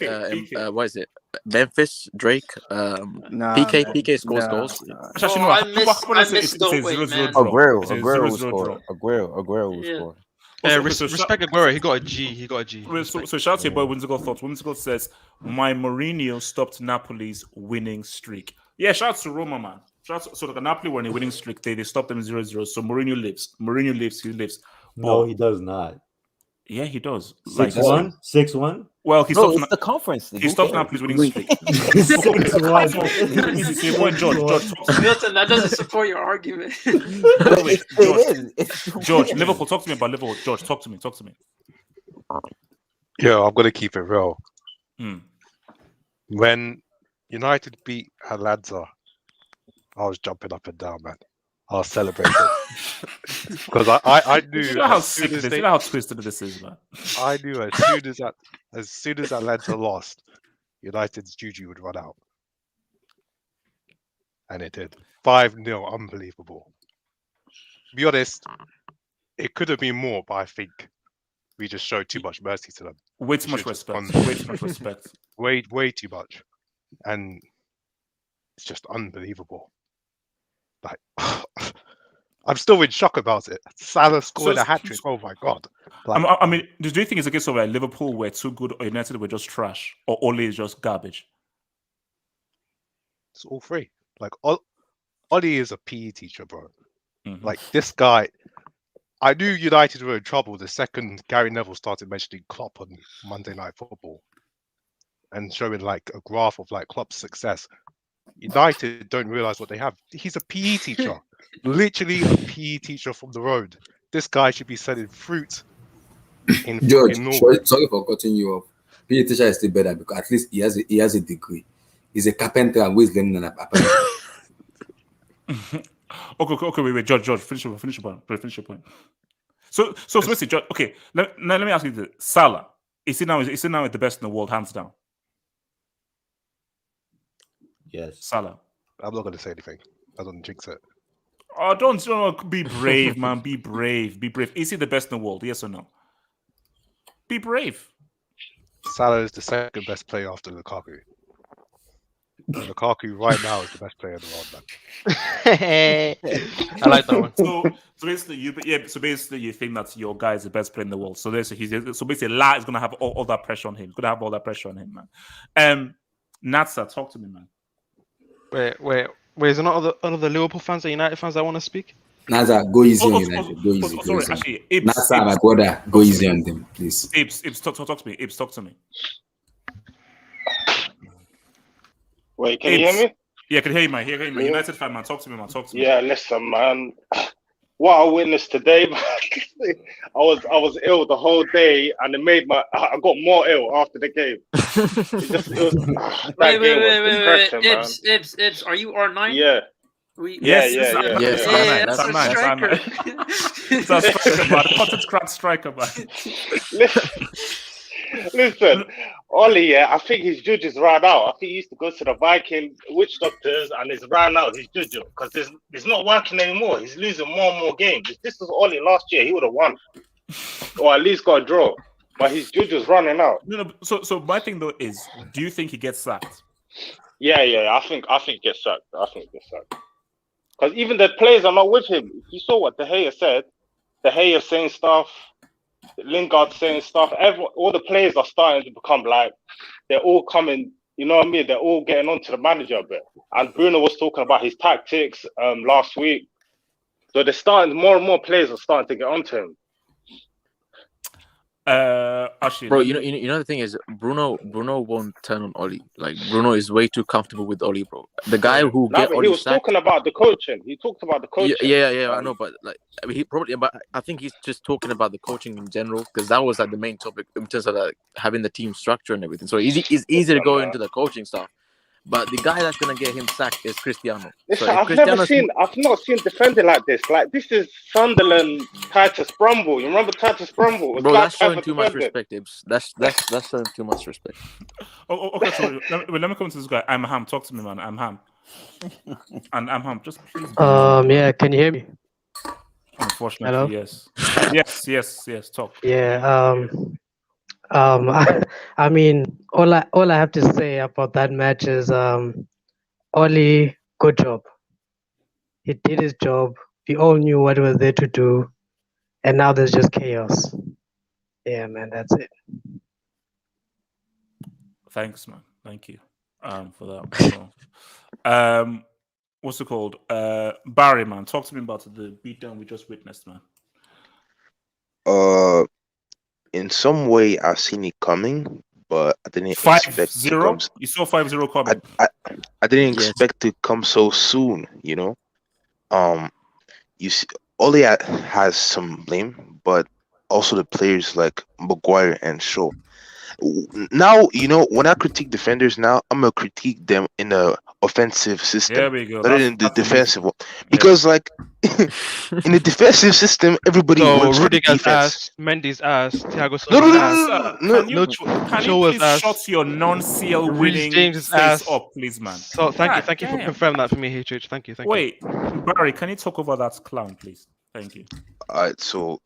Speaker 13: what is it? Memphis, Drake, PK scores goals.
Speaker 3: I missed
Speaker 4: Aguero will score.
Speaker 14: Respect Aguero. He got a G.
Speaker 1: So shout out to your boy Whimsical Thoughts. Whimsical says, my Mourinho stopped Napoli's winning streak. Yeah, shout out to Roma, man. So the Napoli were on a winning streak. They stopped them 0-0. So Mourinho lives. He lives.
Speaker 10: No, he does not.
Speaker 1: Yeah, he does.
Speaker 10: 6-1? 6-1?
Speaker 1: Well, he
Speaker 4: Bro,
Speaker 1: stopped.
Speaker 4: it's the conference.
Speaker 1: He stopped Napoli's winning streak.
Speaker 10: 6-1.
Speaker 1: Easy. George, talk to me.
Speaker 3: Milton, that doesn't support your argument.
Speaker 1: Wait, George, Liverpool, talk to me about Liverpool. George, talk to me.
Speaker 15: Yeah, I'm gonna keep it real. When United beat Atalanta, I was jumping up and down, man. I was celebrating because I knew.
Speaker 1: You know how sick this is. You know how twisted this is, man.
Speaker 15: I knew as soon as Atlanta lost, United's juju would run out, and it did. 5-0, unbelievable. To be honest, it could have been more, but I think we just showed too much mercy to them.
Speaker 1: Way too much respect.
Speaker 15: Way too much, and it's just unbelievable. Like, I'm still in shock about it. Salah scored a hat-trick. Oh my god!
Speaker 1: Like, I mean, do you think it's a case of Liverpool were too good or United were just trash, or Ole is just garbage?
Speaker 15: It's all three. Like Ole is a PE teacher, bro. Like this guy. I knew United were in trouble the second Gary Neville started mentioning Klopp on Monday Night Football and showing like a graph of like Klopp's success. United don't realize what they have. He's a PE teacher, literally a PE teacher from the road. This guy should be selling fruit in
Speaker 12: George.
Speaker 15: Norway.
Speaker 12: Sorry for cutting you off. PE teacher is still better because at least he has a degree. He's a carpenter and he's learning an apprenticeship.
Speaker 1: Okay, wait, George, finish your point. So listen, George. Okay, let me ask you this: Salah, is he now the best in the world, hands down?
Speaker 10: Yes,
Speaker 1: Salah.
Speaker 15: I'm not going to say anything. I don't jinx it.
Speaker 1: Oh, don't be brave, man. Be brave. Is he the best in the world? Yes or no? Be brave.
Speaker 15: Salah is the second best player after Lukaku. And Lukaku right now is the best player in the world, man.
Speaker 14: I like that one.
Speaker 1: So basically, you think that your guy is the best player in the world. So basically, La is gonna have all that pressure on him. Gonna have all that pressure on him, man. Natsa, talk to me, man.
Speaker 14: Wait. Is there not other Liverpool fans or United fans that want to speak?
Speaker 12: Naza, go easy on United. Go easy.
Speaker 1: Sorry, actually,
Speaker 12: Naza, my brother, go easy on them, please.
Speaker 1: Ibs, talk to me. Ibs, talk to me.
Speaker 16: Wait, can you hear me?
Speaker 1: Yeah, I can hear you, man. United fan, man. Talk to me, man.
Speaker 16: Yeah, listen, man. What I witnessed today, man, I was ill the whole day, and I got more ill after the game.
Speaker 3: Wait. Ibs, are you R9?
Speaker 16: Yeah.
Speaker 3: Yes.
Speaker 1: That's a striker. It's a striker, man. Content crack striker, man.
Speaker 16: Listen, Oli, yeah, I think his judges ran out. I think he used to go to the Viking witch doctors and he's ran out his juju because it's not working anymore. He's losing more and more games. If this was Oli last year, he would have won or at least got a draw. But his juju's running out.
Speaker 1: No. So my thing though is, do you think he gets sacked?
Speaker 16: Yeah. I think he gets sacked. Because even the players are not with him. You saw what De Gea said. De Gea saying stuff. Lingard saying stuff. All the players are starting to become like they're all coming. You know what I mean? They're all getting onto the manager a bit. And Bruno was talking about his tactics last week. So they're starting. More and more players are starting to get onto him.
Speaker 1: Actually,
Speaker 13: bro, you know the thing is Bruno won't turn on Oli. Like Bruno is way too comfortable with Oli, bro. The guy who
Speaker 16: he was talking about the coaching. He talked about the coaching.
Speaker 13: Yeah, I know, but like but I think he's just talking about the coaching in general because that was like the main topic in terms of like having the team structure and everything. So it's easy to go into the coaching stuff. But the guy that's gonna get him sacked is Cristiano.
Speaker 16: Listen, I've not seen defending like this. Like this is Sunderland Titus Brumble. You remember Titus Brumble?
Speaker 13: Bro, that's showing too much respect, Ibs. That's showing too much respect.
Speaker 1: Okay. So let me come to this guy. I'm Ham. Talk to me, man. I'm Ham. And I'm Ham. Just please.
Speaker 17: Yeah. Can you hear me?
Speaker 1: Unfortunately,
Speaker 17: hello?
Speaker 1: Yes. Talk.
Speaker 17: Yeah. I mean, all I have to say about that match is, Oli, good job. He did his job. We all knew what he was there to do, and now there's just chaos. Yeah, man, that's it.
Speaker 1: Thanks, man. Thank you, for that. what's it called? Barry, man, talk to me about the beatdown we just witnessed, man.
Speaker 18: In some way, I've seen it coming, but I didn't expect
Speaker 1: 5-0. You saw 5-0 coming.
Speaker 18: I didn't expect to come so soon. You know, you see, Ole has some blame, but also the players like Maguire and Shaw. Now, you know, when I critique defenders now, I'm gonna critique them in the offensive system
Speaker 1: There we go.
Speaker 18: rather than the defensive one. Because like in the defensive system, everybody works for the defense.
Speaker 14: Ass, Mendy's ass, Thiago Silva's ass.
Speaker 1: Can you please shut your non-CL winning
Speaker 14: James's
Speaker 1: face
Speaker 14: ass
Speaker 1: up, please, man?
Speaker 14: So thank you for confirming that for me, HH. Thank you.
Speaker 1: Wait, Barry, can you talk over that clown, please? Thank you.
Speaker 18: All right, so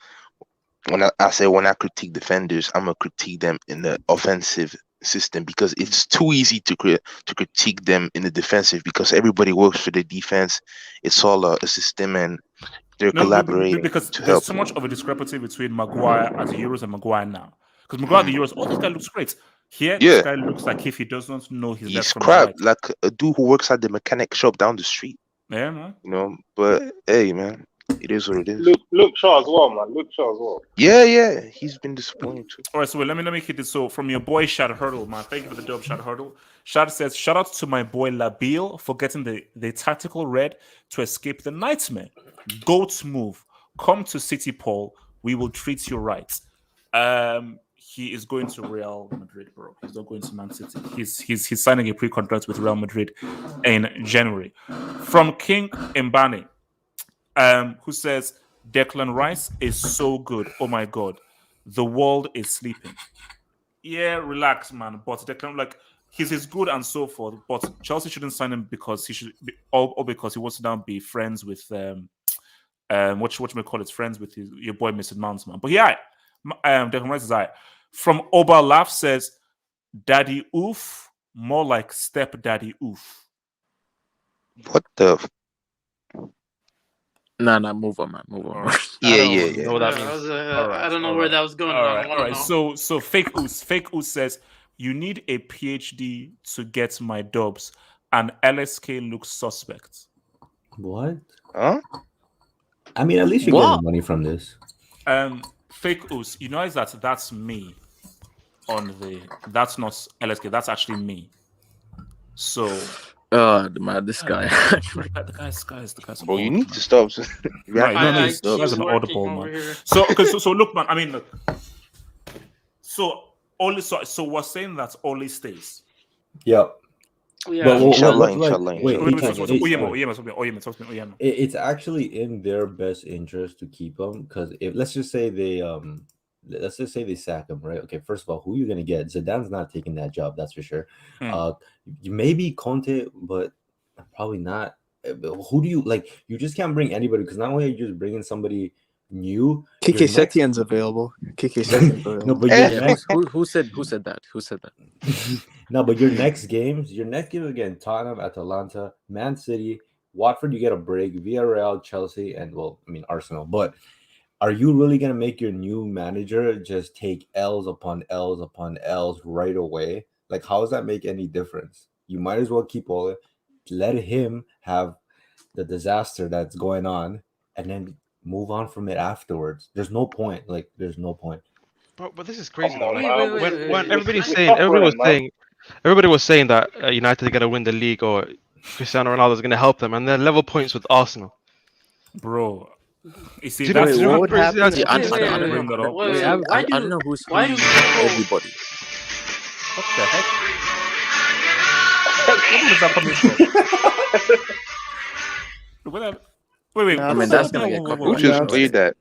Speaker 18: when I critique defenders, I'm gonna critique them in the offensive system because it's too easy to critique them in the defensive because everybody works for the defense. It's all a system and they're collaborating
Speaker 1: because
Speaker 18: to
Speaker 1: there's
Speaker 18: help.
Speaker 1: so much of a discrepancy between Maguire at the Euros and Maguire now. Because Maguire at the Euros, this guy looks great. Here, this guy looks like if he does not know his left from
Speaker 18: crap,
Speaker 1: right.
Speaker 18: like a dude who works at the mechanic shop down the street.
Speaker 1: Yeah, man.
Speaker 18: You know, but hey, man, it is what it is.
Speaker 16: Luke Shaw as well, man. Luke Shaw as well.
Speaker 18: Yeah, he's been disappointed too.
Speaker 1: All right, so let me hit this. So from your boy Shad Hurdle, man. Thank you for the dub, Shad Hurdle. Shad says, shout out to my boy Labille for getting the tactical red to escape the nightmare. Goat move. Come to City, Paul. We will treat you right. He is going to Real Madrid, bro. He's not going to Man City. He's signing a pre-contract with Real Madrid in January. From King Mbani, who says Declan Rice is so good. Oh my god, the world is sleeping. Yeah, relax, man. But Declan, like, he's good and so forth. But Chelsea shouldn't sign him because he should be, or because he wants to now be friends with what you may call it, friends with your boy Mr. Mount, man. But yeah, Declan Rice is right. From Oba Laugh says, Daddy Oof, more like Step Daddy Oof.
Speaker 18: What the?
Speaker 13: Nah, move on, man. Move on.
Speaker 18: Yeah.
Speaker 3: Know what that means. I don't know where that was going.
Speaker 1: All right. So Fake Oos says, you need a PhD to get my dubs, and LSK looks suspect.
Speaker 10: What?
Speaker 18: Huh?
Speaker 10: I mean, at least you're getting money from this.
Speaker 1: Fake Oos, you know that's me that's not LSK, that's actually me. So
Speaker 13: man, this guy.
Speaker 1: the guy's
Speaker 18: bro, you need to stop.
Speaker 1: He's an audible, man. So look, man, I mean, look. So we're saying that Ole stays.
Speaker 10: Yep.
Speaker 3: Yeah.
Speaker 10: But
Speaker 18: Inshallah.
Speaker 10: It's actually in their best interest to keep him because if let's just say they sack him, right? Okay, first of all, who are you gonna get? Zidane's not taking that job, that's for sure. Maybe Conte, but probably not. Who do you like? You just can't bring anybody because not only are you just bringing somebody new.
Speaker 9: Kike Setien's available. Kike Setien's available.
Speaker 10: No, but your next...
Speaker 13: who said that? Who said that?
Speaker 10: No, but your next games again: Tottenham, Atalanta, Man City, Watford. You get a break. Villarreal, Chelsea, and Arsenal. But are you really gonna make your new manager just take L's upon L's upon L's right away? Like, how does that make any difference? You might as well keep Ole, let him have the disaster that's going on, and then move on from it afterwards. There's no point. There's no point.
Speaker 14: But this is crazy though. When everybody was saying that United are gonna win the league or Cristiano Ronaldo is gonna help them, and they're level points with Arsenal.
Speaker 1: Bro, you see,
Speaker 9: what would happen?
Speaker 13: I don't know who's everybody.
Speaker 1: What the heck? Where is that coming from? Wait.
Speaker 13: I mean, that's gonna get
Speaker 18: Who just played that?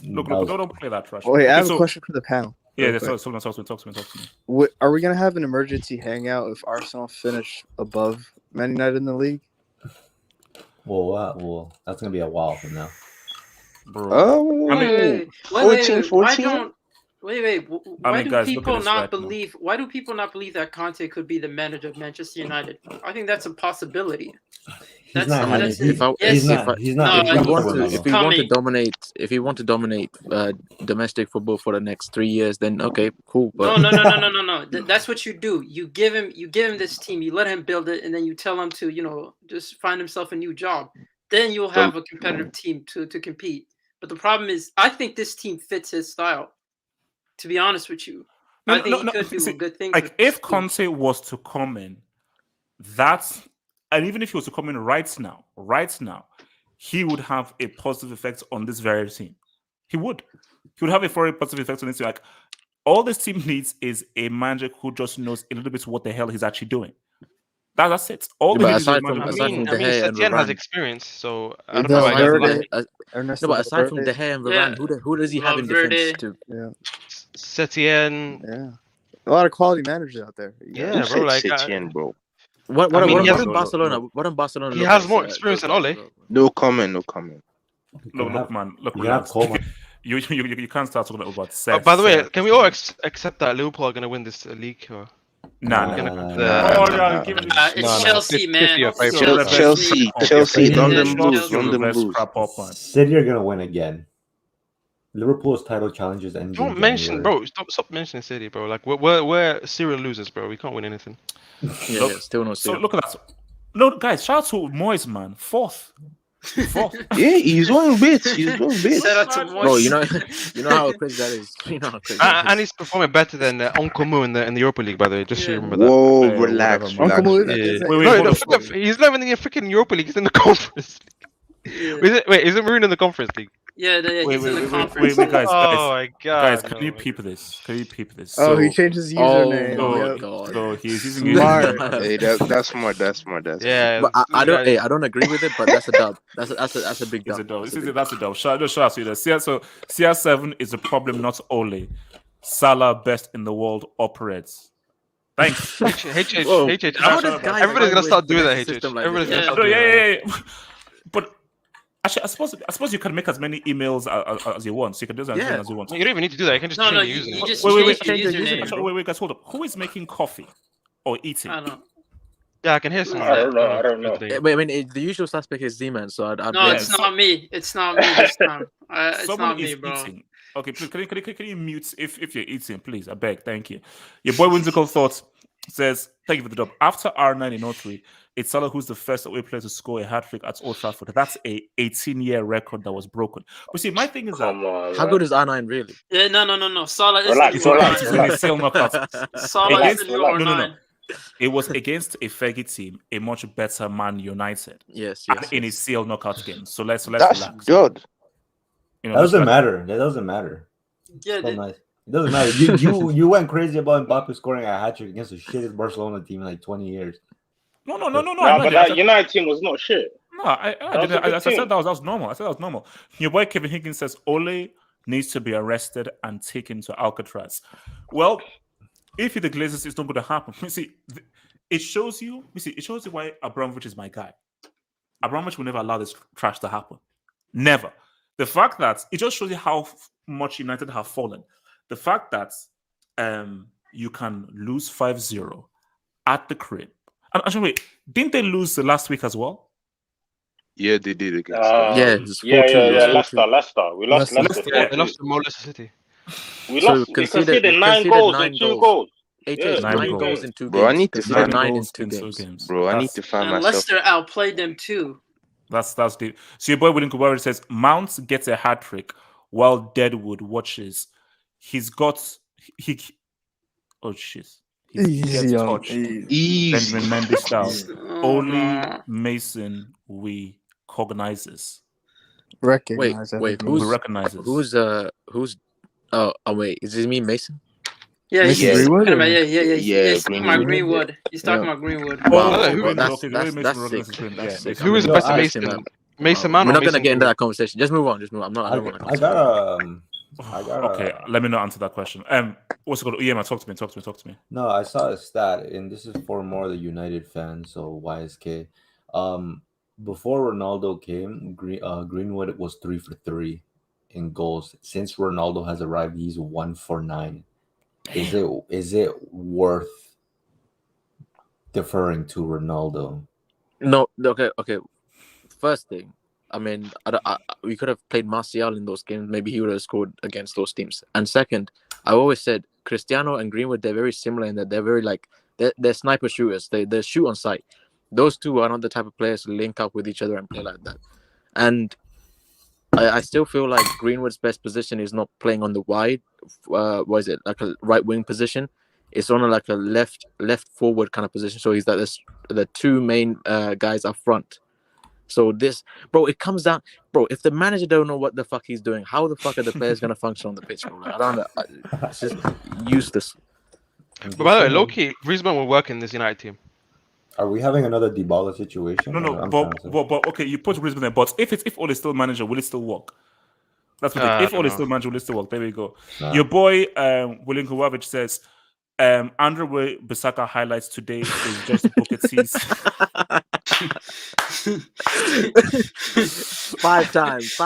Speaker 1: Look, don't play that trash.
Speaker 9: Wait, I have a question for the panel.
Speaker 1: Yeah, talk to me.
Speaker 9: Are we gonna have an emergency hangout if Arsenal finish above Man United in the league?
Speaker 10: Well, that's gonna be a while from now,
Speaker 1: bro.
Speaker 3: Wait, 14. Wait. Why do people not believe? Why do people not believe that Conte could be the manager of Manchester United? I think that's a possibility.
Speaker 10: He's not. If he
Speaker 13: want to dominate domestic football for the next 3 years, then okay, cool. But
Speaker 3: No. That's what you do. You give him this team. You let him build it, and then you tell him to, just find himself a new job. Then you'll have a competitive team to compete. But the problem is, I think this team fits his style. To be honest with you, I think he could do good things.
Speaker 1: Like if Conte was to come in, and even if he was to come in right now, he would have a positive effect on this very team. He would have a very positive effect on this team. Like all this team needs is a manager who just knows a little bit what the hell he's actually doing. That's it.
Speaker 14: Setien has experience, so I don't know.
Speaker 13: But aside from De Gea and Varane, who does he have in defense too?
Speaker 14: Setien.
Speaker 9: Yeah, a lot of quality managers out there.
Speaker 14: Yeah, bro. Like
Speaker 18: Setien, bro.
Speaker 13: What about Barcelona? What on Barcelona?
Speaker 14: He has more experience than Ole.
Speaker 18: No comment.
Speaker 1: Look, man. Look, you can't start talking about sex.
Speaker 14: By the way, can we all accept that Liverpool are going to win this league? Or?
Speaker 1: Nah.
Speaker 3: It's Chelsea, man.
Speaker 18: Chelsea, London Blues.
Speaker 10: City are gonna win again. Liverpool's title challenges and
Speaker 14: don't mention, bro. Stop mentioning City, bro. Like we're serial losers, bro. We can't win anything.
Speaker 13: Still no.
Speaker 1: So look at that. No, guys, shout out to Moyes, man. Fourth.
Speaker 18: Yeah, he's doing bits.
Speaker 13: Bro, you know how crazy that is.
Speaker 14: And he's performing better than Uncle Moo in the Europa League, by the way. Just so you remember that.
Speaker 18: Whoa, relax.
Speaker 9: Uncle Moo.
Speaker 14: He's not even in the freaking Europa League. He's in the Conference League. Isn't Maroon in the Conference League?
Speaker 3: Yeah, he's in the conference.
Speaker 1: Wait, guys.
Speaker 14: Oh my god.
Speaker 1: Guys, can you peep this?
Speaker 9: Oh, he changed his username.
Speaker 1: Oh god. So he's using
Speaker 18: Hey, that's smart.
Speaker 14: Yeah.
Speaker 13: But I don't agree with it, but that's a dub. That's a big dub.
Speaker 1: That's a dub. Shout out to you there. So CR7 is a problem, not Ole. Salah, best in the world, operates. Thanks.
Speaker 14: Everybody's gonna start doing that. Everybody's gonna start doing that.
Speaker 1: Yeah. But actually, I suppose you can make as many emails as you want. So you can do as many as you want.
Speaker 14: You don't even need to do that. You can just change your username.
Speaker 3: You just change your username.
Speaker 1: Actually, wait, guys, hold up. Who is making coffee or eating?
Speaker 3: I don't know.
Speaker 14: Yeah, I can hear someone.
Speaker 16: I don't know.
Speaker 13: But I mean, the usual suspect is Z-Man, so
Speaker 3: No, it's not me. It's not me this time. It's
Speaker 1: Someone
Speaker 3: not me,
Speaker 1: is
Speaker 3: bro.
Speaker 1: eating. Okay, please, can you mute if you're eating, please? I beg, thank you. Your boy Whimsical Thoughts says, thank you for the dub. After R9 in 03, it's Salah who's the first away player to score a hat-trick at Old Trafford. That's a 18-year record that was broken. But see, my thing is
Speaker 13: how good is R9 really?
Speaker 3: Yeah, no. Salah is
Speaker 16: relax.
Speaker 3: Salah is the new R9.
Speaker 1: No. It was against a Fergie team, a much better Man United.
Speaker 13: Yes.
Speaker 1: In a CL knockout game. So let's
Speaker 18: that's
Speaker 1: relax.
Speaker 18: Good.
Speaker 10: That doesn't matter.
Speaker 3: Yeah,
Speaker 10: it doesn't matter. You went crazy about Mbappe scoring a hat trick against the shittest Barcelona team in like 20 years.
Speaker 1: No.
Speaker 16: But that United team was not shit.
Speaker 1: No, I said that was normal. Your boy Kevin Higgins says Ole needs to be arrested and taken to Alcatraz. Well, if the Glazers, it's not going to happen. It shows you why Abramovich is my guy. Abramovich will never allow this trash to happen. Never. The fact that it just shows you how much United have fallen. The fact that you can lose 5-0 at the crib. And actually, wait, didn't they lose the last week as well?
Speaker 18: Yeah, they did against.
Speaker 16: Leicester. We lost Leicester.
Speaker 14: They lost to Leicester City.
Speaker 16: We conceded 9 goals in 2 goals.
Speaker 13: 9 goals in 2 games.
Speaker 18: Bro, I need to find
Speaker 13: 9 in 2 games.
Speaker 18: Bro, I need to find myself.
Speaker 3: Leicester outplayed them too.
Speaker 1: That's the. So your boy William Kubari says Mount gets a hat trick while Deadwood watches. He's got oh shit. He gets touched. Benjamin Mendy style. Only Mason we recognizes.
Speaker 13: Wait,
Speaker 1: who recognizes?
Speaker 13: Who's wait, is it me, Mason?
Speaker 3: Yeah, he's
Speaker 9: Greenwood.
Speaker 3: He's talking about Greenwood. He's talking about Greenwood.
Speaker 13: Wow, that's sick.
Speaker 14: Who is the best Mason? Mason Mount.
Speaker 13: We're not gonna get into that conversation. Just move on. I don't want to.
Speaker 1: Okay, let me not answer that question. What's it called? Yeah, talk to me.
Speaker 10: No, I saw a stat, and this is for more of the United fans, so YSK. Before Ronaldo came, Greenwood was 3 for 3 in goals. Since Ronaldo has arrived, he's 1 for 9. Is it worth deferring to Ronaldo?
Speaker 13: No, okay. First thing, I mean, we could have played Martial in those games. Maybe he would have scored against those teams. And second, I always said Cristiano and Greenwood, they're very similar in that they're very they're sniper shooters. They shoot on sight. Those two are not the type of players to link up with each other and play like that. And I still feel like Greenwood's best position is not playing on the wide. What is it, like a right wing position? It's on like a left forward kind of position. So he's like the two main guys up front. So this, bro, it comes down, bro. If the manager don't know what the fuck he's doing, how the fuck are the players gonna function on the pitch, bro? Like, I don't know. It's just useless.
Speaker 14: But by the way, low-key, Griezmann will work in this United team.
Speaker 10: Are we having another Dybala situation?
Speaker 1: No. But okay, you put Griezmann there. But if Ole is still manager, will it still work? That's what if Ole is still manager, will it still work? There we go. Your boy William Kovacic says, Andre Bissaka highlights today is just Bucket's.
Speaker 13: 5 times.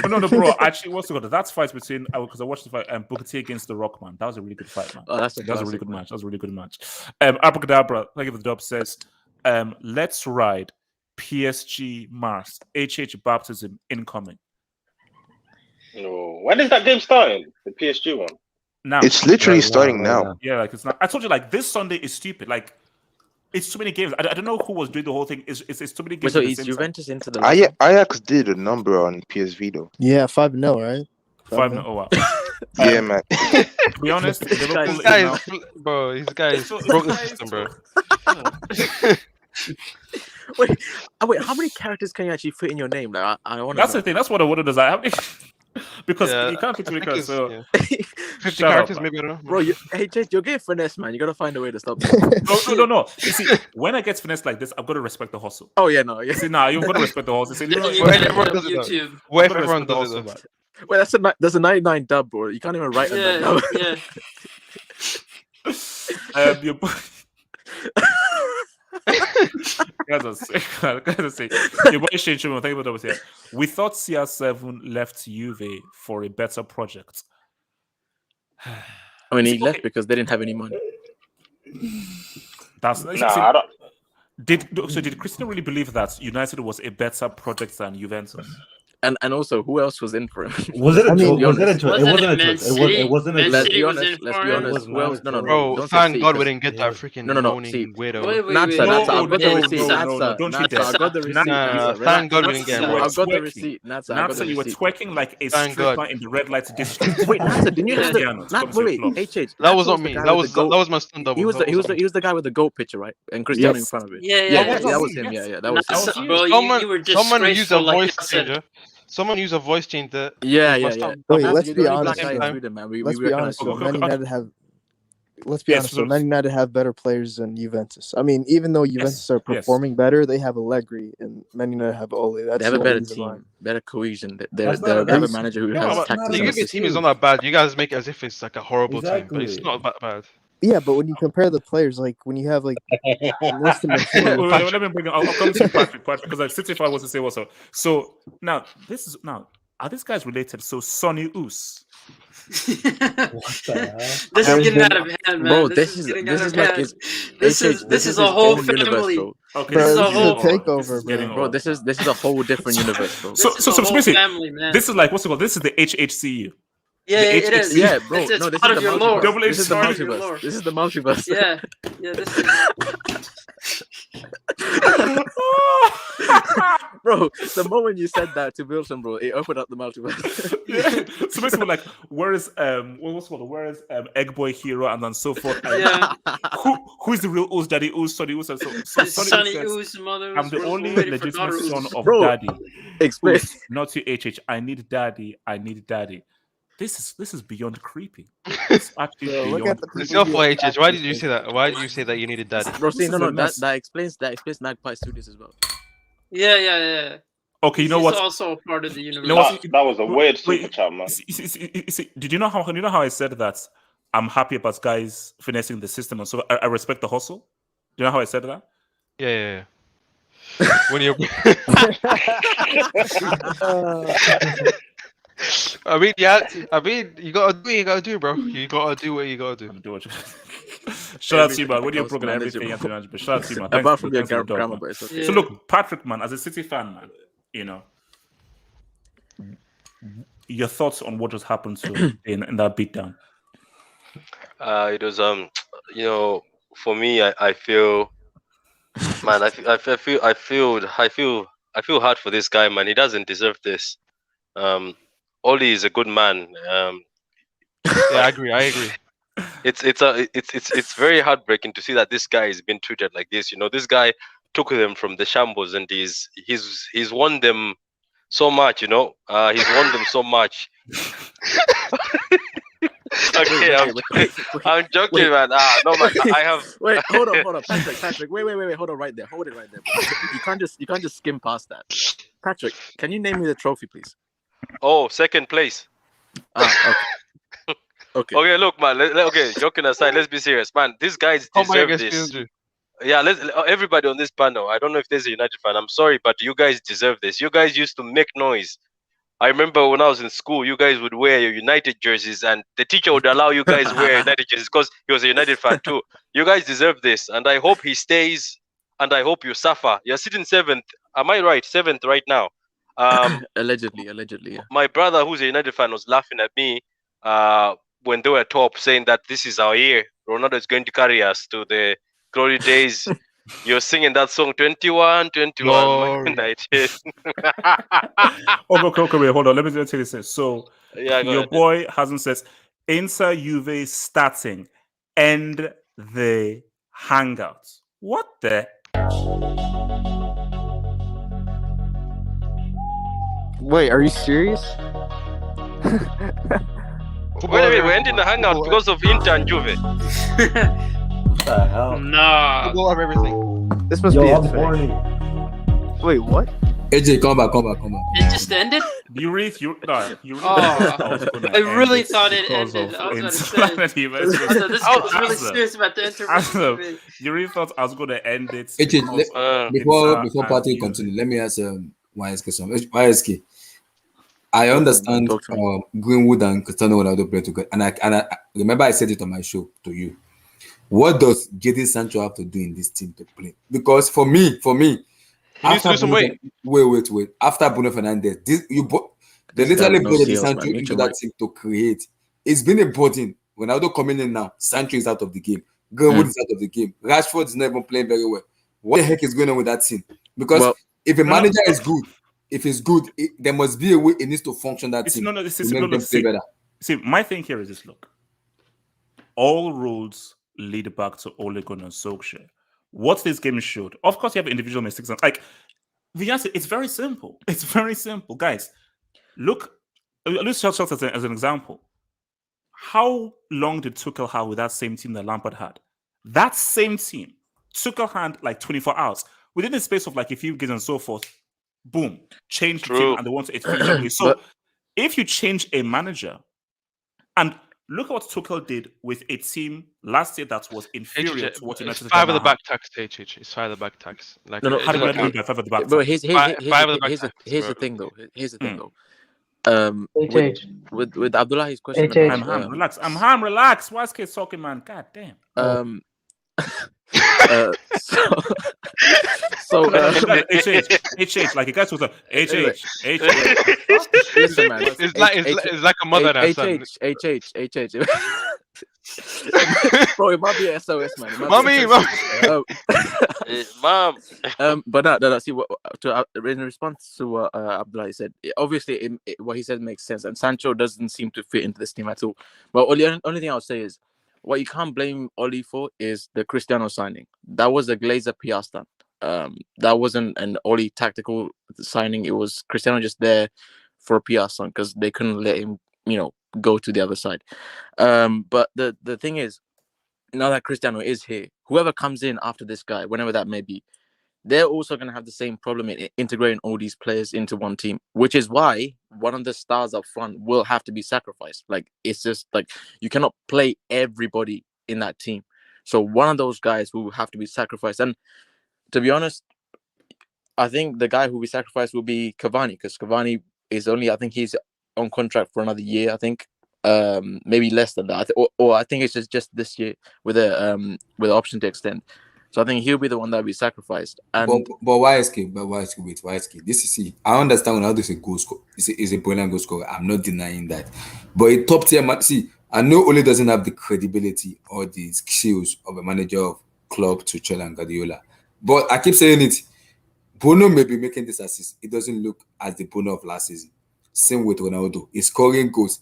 Speaker 1: No, bro. Actually, what's the that's fight between because I watched the fight and Booker T against the Rock, man. That was a really good fight, man.
Speaker 13: Oh, that
Speaker 1: was a really good match. That was a really good match. Abracadabra, thank you for the dub, says, let's ride PSG Mars. HH baptism incoming.
Speaker 16: No, when is that game starting? The PSG one.
Speaker 1: Now
Speaker 18: it's literally starting now.
Speaker 1: Yeah, like it's not. I told you, like this Sunday is stupid. Like it's too many games. I don't know who was doing the whole thing. It's too many games.
Speaker 13: Wait, so is Juventus into the
Speaker 18: Ajax did a number on PSV though.
Speaker 9: Yeah, 5-0, right?
Speaker 1: 5-0. Oh wow.
Speaker 18: Yeah, man.
Speaker 1: To be honest,
Speaker 14: this guy is broke the system, bro.
Speaker 13: Wait, how many characters can you actually fit in your name? Like, I want.
Speaker 1: That's the thing. That's what I wanted to say. Because you can't fit 20 characters. So
Speaker 14: 50 characters, maybe, I don't know.
Speaker 13: Bro, you're getting finesse, man. You gotta find a way to stop.
Speaker 1: No. You see, when I get finesse like this, I've got to respect the hustle.
Speaker 13: Oh yeah, no. Yeah.
Speaker 1: See, you've got to respect the hustle. See,
Speaker 14: everyone does it. What if everyone does it?
Speaker 13: Wait, that's a 99 dub, bro. You can't even write on that dub.
Speaker 1: Your boy. Guys are sick. Your boy Shane Truman, thank you for that. Here. We thought CR7 left Juve for a better project.
Speaker 13: I mean, he left because they didn't have any money.
Speaker 16: I don't.
Speaker 1: Did Cristiano really believe that United was a better project than Juventus?
Speaker 13: And also, who else was in for him?
Speaker 10: Was it a choice?
Speaker 13: It wasn't a
Speaker 10: choice. It wasn't a choice.
Speaker 13: Let's be honest.
Speaker 14: Bro, thank God we didn't get that freaking
Speaker 13: See,
Speaker 14: weirdo.
Speaker 13: Natsa, I've got the receipt. Natsa, I've got the receipt.
Speaker 14: Thank God we didn't get it.
Speaker 13: I've got the receipt. Natsa,
Speaker 1: you were twerking like a stripper in the red light district.
Speaker 13: Wait, Natsa, didn't you have the... Wait, HH.
Speaker 14: That was not me. That was my stunt double.
Speaker 13: He was the guy with the goat picture, right? And Cristiano in front of it.
Speaker 3: Yeah.
Speaker 13: That was him. Yeah, that was him.
Speaker 3: Bro, you were disgraceful, like I said.
Speaker 14: Someone use a voice change that.
Speaker 13: Yeah.
Speaker 9: Wait, let's be honest.
Speaker 13: Let's be honest.
Speaker 9: Man United have better players than Juventus. I mean, even though Juventus are performing better, they have Allegri, and Man United have Ole.
Speaker 13: They have a better team, better cohesion. They have a manager who has tactics.
Speaker 14: The Juve team is not that bad. You guys make it as if it's like a horrible team, but it's not that bad.
Speaker 9: Yeah, but when you compare the players, like when you have like less than
Speaker 1: let me bring. I'll come to Patrick because like City was to say also. So now are these guys related? So Sonny Oos.
Speaker 3: This is getting out of hand, man.
Speaker 13: Bro, this is
Speaker 3: a whole family.
Speaker 1: Okay,
Speaker 9: this is a whole takeover,
Speaker 13: bro. This is a whole different universe, bro.
Speaker 1: So basically, this is like what's it called? This is the HHCU.
Speaker 3: Yeah, it is.
Speaker 13: Yeah, bro.
Speaker 3: It's
Speaker 13: no, this
Speaker 3: part
Speaker 13: is
Speaker 3: of your lore.
Speaker 13: This is the multiverse. This is the multiverse.
Speaker 3: Yeah. This is...
Speaker 13: Bro, the moment you said that to Wilson, bro, it opened up the multiverse.
Speaker 1: Yeah. So basically, like, where is Egg Boy Hero and then so forth? Who is the real Oos Daddy Oos? Sonny Oos. So
Speaker 3: Sonny Oos, mother.
Speaker 1: I'm the only legitimate son of Daddy.
Speaker 13: Explain.
Speaker 1: Not you, HH. I need Daddy. This is beyond creepy. It's actually beyond creepy.
Speaker 14: It's your fault, HH. Why did you say that? Why did you say that you needed Daddy?
Speaker 13: Bro, see, no, that explains Magpie Studios as well.
Speaker 3: Yeah.
Speaker 1: Okay, you know what?
Speaker 3: It's also a part of the universe.
Speaker 16: You know what? That was a weird super chat, man.
Speaker 1: Did you know how I said that? I'm happy about guys finessing the system, and so I respect the hustle. Do you know how I said that?
Speaker 14: Yeah. When you're I mean, yeah. I mean, you gotta do what you gotta do, bro. You gotta do what you gotta do.
Speaker 1: Shout out to you, man. When you're
Speaker 13: becomes
Speaker 1: broken, everything you have to
Speaker 13: manageable.
Speaker 1: manage. But shout out to you, man. Thanks
Speaker 13: Apart
Speaker 1: for
Speaker 13: from your
Speaker 1: the dog,
Speaker 13: grammar,
Speaker 1: man.
Speaker 13: but it's okay.
Speaker 1: So look, Patrick, man, as a City fan, man, your thoughts on what just happened to in that beatdown?
Speaker 19: It was for me, I feel, man, I feel hard for this guy, man. He doesn't deserve this. Ole is a good man.
Speaker 14: Yeah, I agree.
Speaker 19: It's very heartbreaking to see that this guy is being treated like this. This guy took them from the shambles, and he's won them so much. He's won them so much. Okay, I'm joking, man. No, man. I have.
Speaker 13: Wait, hold on, Patrick. Wait, hold on, right there. Hold it right there. You can't just skim past that. Patrick, can you name me the trophy, please?
Speaker 19: Oh, second place.
Speaker 13: Okay.
Speaker 19: Okay, look, man. Okay, joking aside, let's be serious, man. These guys deserve this. Yeah, everybody on this panel. I don't know if there's a United fan. I'm sorry, but you guys deserve this. You guys used to make noise. I remember when I was in school, you guys would wear your United jerseys, and the teacher would allow you guys wear United jerseys because he was a United fan too. You guys deserve this, and I hope he stays, and I hope you suffer. You're sitting 7th. Am I right? 7th right now.
Speaker 13: Allegedly, yeah.
Speaker 19: My brother, who's a United fan, was laughing at me when they were top, saying that this is our year. Ronaldo is going to carry us to the glory days. You're singing that song 21, United.
Speaker 1: Okay, hold on. Let me tell you this. So your
Speaker 19: ahead.
Speaker 1: boy hasn't said Inter Juve starting, end the hangouts. What the?
Speaker 9: Wait, are you serious?
Speaker 19: Wait a minute, we're ending the hangout because of Inter and Juve.
Speaker 10: What the hell?
Speaker 3: Nah.
Speaker 14: We'll have everything.
Speaker 9: This must be
Speaker 10: I'm
Speaker 9: it.
Speaker 10: horny.
Speaker 9: Wait, what?
Speaker 12: AJ, come back.
Speaker 3: It just ended?
Speaker 1: You really
Speaker 3: I really thought it ended. I was going to say. This was really serious about the Inter.
Speaker 1: You really thought I was going to end it?
Speaker 12: AJ, before Patrick continue, let me ask YSK something. YSK, I understand Greenwood and Cristiano Ronaldo play together, and I remember I said it on my show to you. What does Jadon Sancho have to do in this team to play? Because for me, after wait. After Bruno Fernandes, they literally brought Jadon Sancho into that team to create. It's been a burden. Ronaldo coming in now, Sancho is out of the game. Greenwood is out of the game. Rashford is not even playing very well. What the heck is going on with that team? Because if a manager is good, there must be a way it needs to function that team.
Speaker 1: See, my thing here is this: look, all roads lead back to Ole Gunnar Solskjaer. What this game showed, of course, you have individual mistakes. Like the answer, it's very simple. It's very simple, guys. Look, let's just as an example. How long did Tuchel have with that same team that Lampard had? That same team, Tuchel had like 24 hours within the space of like a few games and so forth. Boom, change the team, and they want to finish. So, if you change a manager, and look at what Tuchel did with a team last year that was inferior to what United.
Speaker 14: 5 of the back tax, HH. It's 5 of the back tax. Like,
Speaker 13: no.
Speaker 1: How do you mean by 5 of the back tax?
Speaker 13: But here's the thing, though. Here's the thing, though. With Abdullahi's question.
Speaker 1: Relax. I'm Ham. Relax. Why is Kid talking, man? God damn.
Speaker 13: So
Speaker 1: HH, like you guys was like HH.
Speaker 13: Listen, man.
Speaker 14: It's like a mother and son.
Speaker 13: HH. Bro, it might be a SOS, man.
Speaker 14: Mommy.
Speaker 19: Mom.
Speaker 13: But no. See what in response to what Abdullah said. Obviously, what he said makes sense, and Sancho doesn't seem to fit into this team at all. But the only thing I'll say is, what you can't blame Ole for is the Cristiano signing. That was a Glazer PR stunt. That wasn't an Ole tactical signing. It was Cristiano just there for a PR stunt because they couldn't let him, go to the other side. But the thing is, now that Cristiano is here, whoever comes in after this guy, whenever that may be, they're also going to have the same problem in integrating all these players into one team, which is why one of the stars up front will have to be sacrificed. Like, it's just like you cannot play everybody in that team. So one of those guys will have to be sacrificed. And to be honest, I think the guy who will be sacrificed will be Cavani, because Cavani is only, I think he's on contract for another year, I think. Maybe less than that, or I think it's just this year with an option to extend. So I think he'll be the one that will be sacrificed. And
Speaker 12: but why escape? But why escape? Wait, why escape? This is see. I understand Ronaldo is a goal scorer. Is a brilliant goal scorer. I'm not denying that. But a top tier man, see, I know Ole doesn't have the credibility or the skills of a manager of Klopp, Tuchel, and Guardiola. But I keep saying it. Bruno may be making this assist. It doesn't look as the Bruno of last season. Same with Ronaldo. He's scoring goals.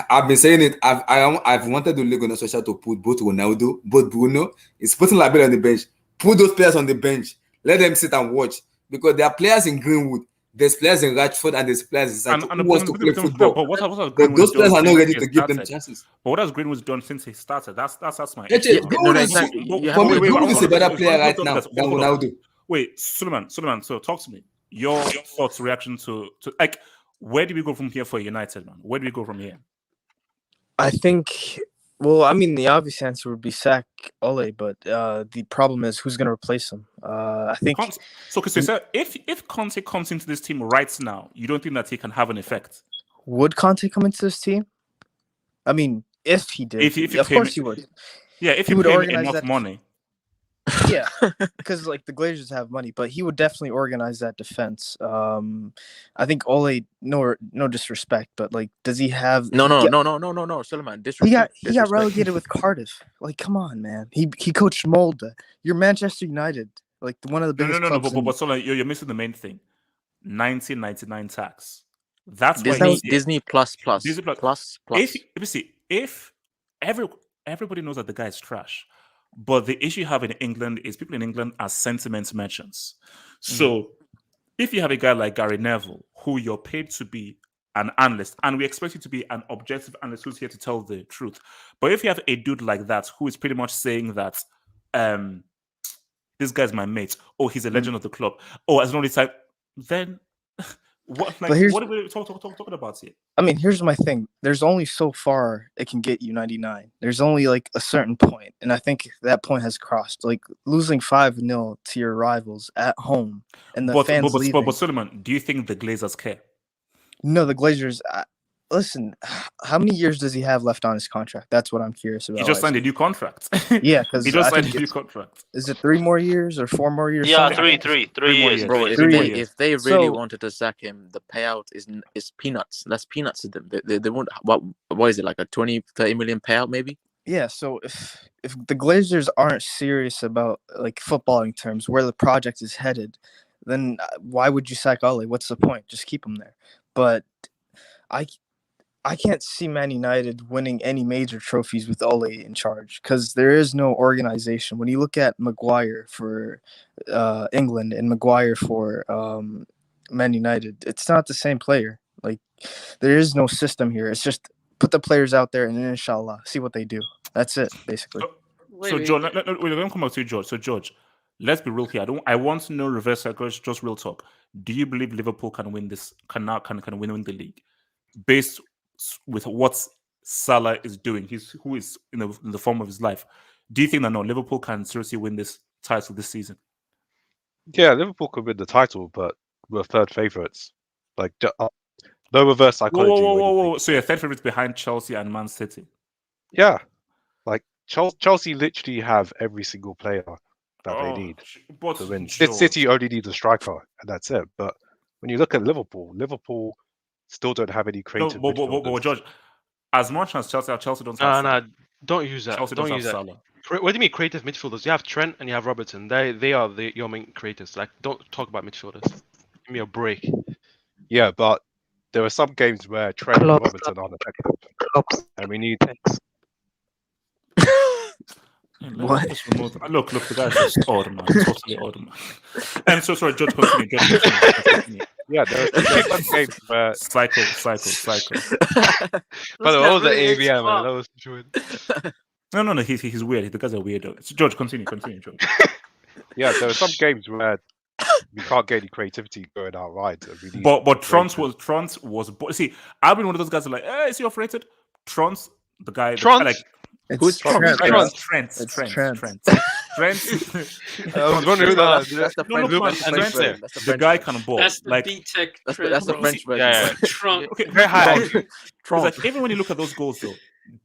Speaker 12: I've been saying it. I've wanted the league on social to put both Ronaldo, both Bruno. It's putting Labelle on the bench. Put those players on the bench. Let them sit and watch. Because there are players in Greenwood. There's players in Rashford and there's players inside who wants to play football.
Speaker 1: But
Speaker 12: those players are not ready to give them chances.
Speaker 1: But what has Greenwood done since he started? That's my
Speaker 12: issue. Greenwood is a better player right now than Ronaldo.
Speaker 1: Wait, Suleiman, so talk to me. Your thoughts, reaction to like, where do we go from here for United, man? Where do we go from here?
Speaker 9: I think, well, I mean, the obvious answer would be sack Ole, but the problem is who's going to replace him. I think.
Speaker 1: So, if Conte comes into this team right now, you don't think that he can have an effect?
Speaker 9: Would Conte come into this team? I mean, if he did, of course he would.
Speaker 1: Yeah, if he would organize enough money.
Speaker 9: Yeah, because like the Glazers have money, but he would definitely organize that defense. I think Ole, no disrespect, but like, does he have?
Speaker 13: No, Suleiman, disrespect.
Speaker 9: He got relegated with Cardiff. Like, come on, man. He coached Molde. You're Manchester United, like one of the biggest.
Speaker 1: No. But Suleiman, you're missing the main thing. 1999 tax. That's
Speaker 13: Disney plus.
Speaker 1: Disney plus. If everybody knows that the guy is trash. But the issue you have in England is people in England are sentiment merchants. So if you have a guy like Gary Neville, who you're paid to be an analyst, and we expect you to be an objective analyst who's here to tell the truth. But if you have a dude like that who is pretty much saying that this guy's my mate, or he's a legend of the club, or as an only type, then what are we talking about here?
Speaker 9: I mean, here's my thing. There's only so far it can get you 99. There's only like a certain point, and I think that point has crossed. Like losing 5-0 to your rivals at home, and the fans leaving.
Speaker 1: But Suleiman, do you think the Glazers care?
Speaker 9: No, the Glazers. Listen, how many years does he have left on his contract? That's what I'm curious about.
Speaker 1: He just signed a new contract.
Speaker 9: Yeah, because
Speaker 1: he just signed a new contract.
Speaker 9: Is it 3 more years or 4 more years?
Speaker 19: Yeah, three years.
Speaker 13: Bro, if they really wanted to sack him, the payout is peanuts. That's peanuts to them. They won't. What is it, like a 20-30 million payout maybe?
Speaker 9: Yeah. So if the Glazers aren't serious about like footballing terms where the project is headed, then why would you sack Ole? What's the point? Just keep him there. But I can't see Man United winning any major trophies with Ole in charge because there is no organization. When you look at Maguire for England and Maguire for Man United, it's not the same player. Like there is no system here. It's just put the players out there and inshallah, see what they do. That's it, basically.
Speaker 1: So George, let me come back to you, George. So George, let's be real here. I want to know reverse psychology, just real talk. Do you believe Liverpool can win this? Can win the league based with what Salah is doing? Who is in the form of his life. Do you think that Liverpool can seriously win this title this season?
Speaker 15: Yeah, Liverpool could win the title, but we're third favourites. Like no reverse psychology.
Speaker 1: Whoa. So you're third favourites behind Chelsea and Man City?
Speaker 15: Yeah, like Chelsea literally have every single player that they need to win. City only needs a striker, and that's it. But when you look at Liverpool still don't have any creative.
Speaker 1: But George, as much as Chelsea don't have.
Speaker 14: No, don't use that.
Speaker 1: Chelsea
Speaker 14: don't use that.
Speaker 1: Salah.
Speaker 14: What do you mean creative midfielders? You have Trent and you have Robertson. They are your main creators. Like, don't talk about midfielders. Give me a break.
Speaker 15: Yeah, but there are some games where Trent and Robertson aren't effective, and we need.
Speaker 1: What? Look, the guy's just odd, man. Totally odd, man. And so sorry, George, continue.
Speaker 15: Yeah, there are some games where
Speaker 1: cycle.
Speaker 15: But what was the AVM, man? That was true.
Speaker 1: No, he's weird. The guy's a weirdo. So George, continue, George.
Speaker 15: Yeah, there are some games where we can't get any creativity going out right.
Speaker 1: But Trent was. See, I've been one of those guys who are like, is he overrated? Trent, the guy.
Speaker 14: Trent.
Speaker 1: Like,
Speaker 9: who's Trent?
Speaker 1: Trent. Trent.
Speaker 14: I was wondering who that.
Speaker 9: That's the French. That's the
Speaker 1: The guy can ball.
Speaker 3: That's the
Speaker 1: like
Speaker 3: B-Tech.
Speaker 9: That's the French version.
Speaker 14: Yeah.
Speaker 3: Trump.
Speaker 1: Okay,
Speaker 14: Very high IQ.
Speaker 1: It's
Speaker 9: Trump.
Speaker 1: like even when you look at those goals, though,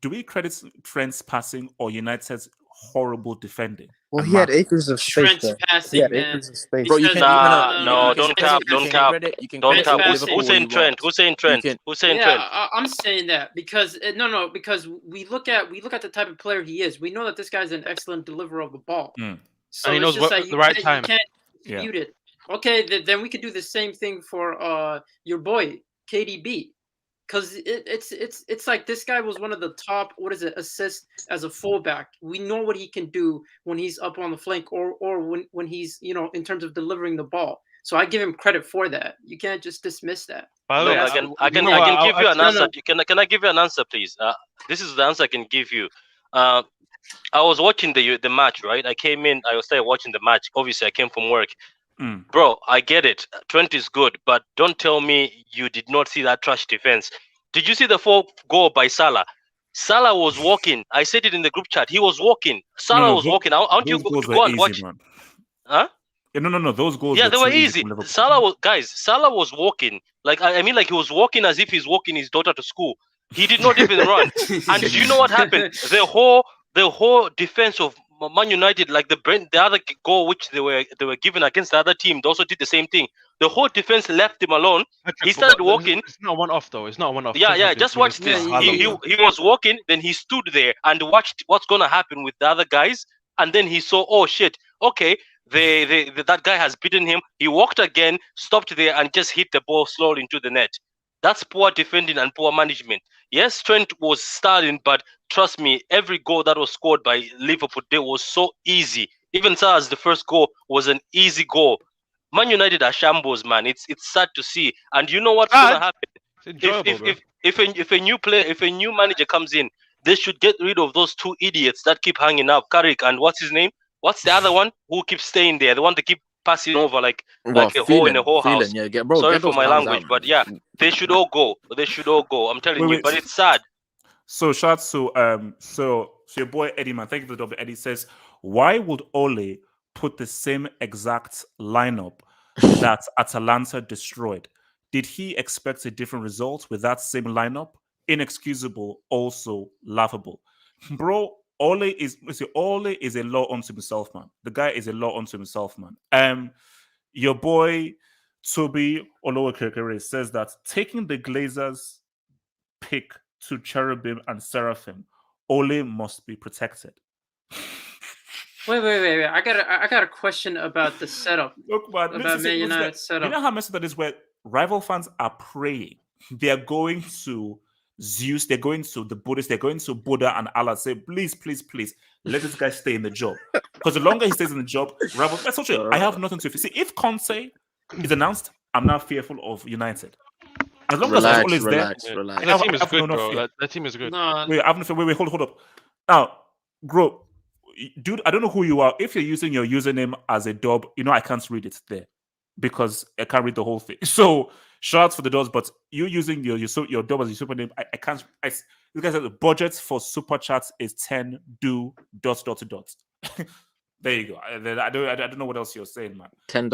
Speaker 1: do we credit Trent's passing or United's horrible defending?
Speaker 9: Well, he had acres of space.
Speaker 3: Trent's passing,
Speaker 9: He had
Speaker 3: man.
Speaker 9: acres of space.
Speaker 19: Bro, you can't. No, don't cap. Don't cap. Don't cap.
Speaker 3: Trent's
Speaker 19: Who's saying Trent? Who's saying Trent? Who's saying Trent?
Speaker 3: I'm saying that because because we look at the type of player he is. We know that this guy's an excellent deliverer of the ball. So
Speaker 14: And he knows the right time.
Speaker 3: You can't dispute it. Okay, then we could do the same thing for your boy KDB. Because it's like this guy was one of the top assists as a fullback. We know what he can do when he's up on the flank or when he's in terms of delivering the ball. So I give him credit for that. You can't just dismiss that.
Speaker 19: I can give you an answer. Can I give you an answer, please? This is the answer I can give you. I was watching the match, right? I came in. I started watching the match. Obviously, I came from work. Bro, I get it. Trent is good, but don't tell me you did not see that trash defense. Did you see the 4th goal by Salah? Salah was walking. I said it in the group chat. He was walking. Salah was walking. Aren't you go and watch?
Speaker 1: Man.
Speaker 19: Huh?
Speaker 1: No. Those goals.
Speaker 19: Yeah, they were easy. Salah was walking. Like I mean, like he was walking as if he's walking his daughter to school. He did not even run. And do you know what happened? The whole defense of Man United, like the other goal which they were given against the other team, they also did the same thing. The whole defense left him alone. He started walking.
Speaker 14: It's not one off though. It's not one off.
Speaker 19: Yeah. Just watch this. He was walking, then he stood there and watched what's gonna happen with the other guys, and then he saw, oh shit, okay, that guy has beaten him. He walked again, stopped there, and just hit the ball slowly into the net. That's poor defending and poor management. Yes, Trent was starting, but trust me, every goal that was scored by Liverpool today was so easy. Even Salah's the first goal was an easy goal. Man United are shambles, man. It's sad to see. And you know what's gonna happen? If a new manager comes in, they should get rid of those 2 idiots that keep hanging up. Carrick and what's his name? What's the other one who keeps staying there? The one that keep passing over like a hole in a whole house. Sorry for my language, but yeah, they should all go. I'm telling you, but it's sad.
Speaker 1: So shout so your boy Eddie, man, thank you for the double. Eddie says, why would Ole put the same exact lineup that Atalanta destroyed? Did he expect a different result with that same lineup? Inexcusable, also laughable. Bro, Ole is a law unto himself, man. The guy is a law unto himself, man. Your boy Toby Olowokere says that taking the Glazers pick to Cherubim and Seraphim, Ole must be protected.
Speaker 3: Wait. I got a question about the setup.
Speaker 1: Look, man,
Speaker 3: about Man United setup.
Speaker 1: You know how messed up that is where rival fans are praying. They are going to Zeus, they're going to the Buddhists, they're going to Buddha and Allah, say, please, let this guy stay in the job. Because the longer he stays in the job, rival, that's okay. I have nothing to see. If Conte is announced, I'm not fearful of United. As long as Ole is there,
Speaker 14: that team is good, bro. That team is good.
Speaker 1: Wait, hold up. Now, bro, dude, I don't know who you are. If you're using your username as a dub, I can't read it there because I can't read the whole thing. So, shout out for the doors, but you using your dub as your super name, I can't. This guy said the budget for super chats is 10 do ... There you go. I don't know what else you're saying, man.
Speaker 13: $10,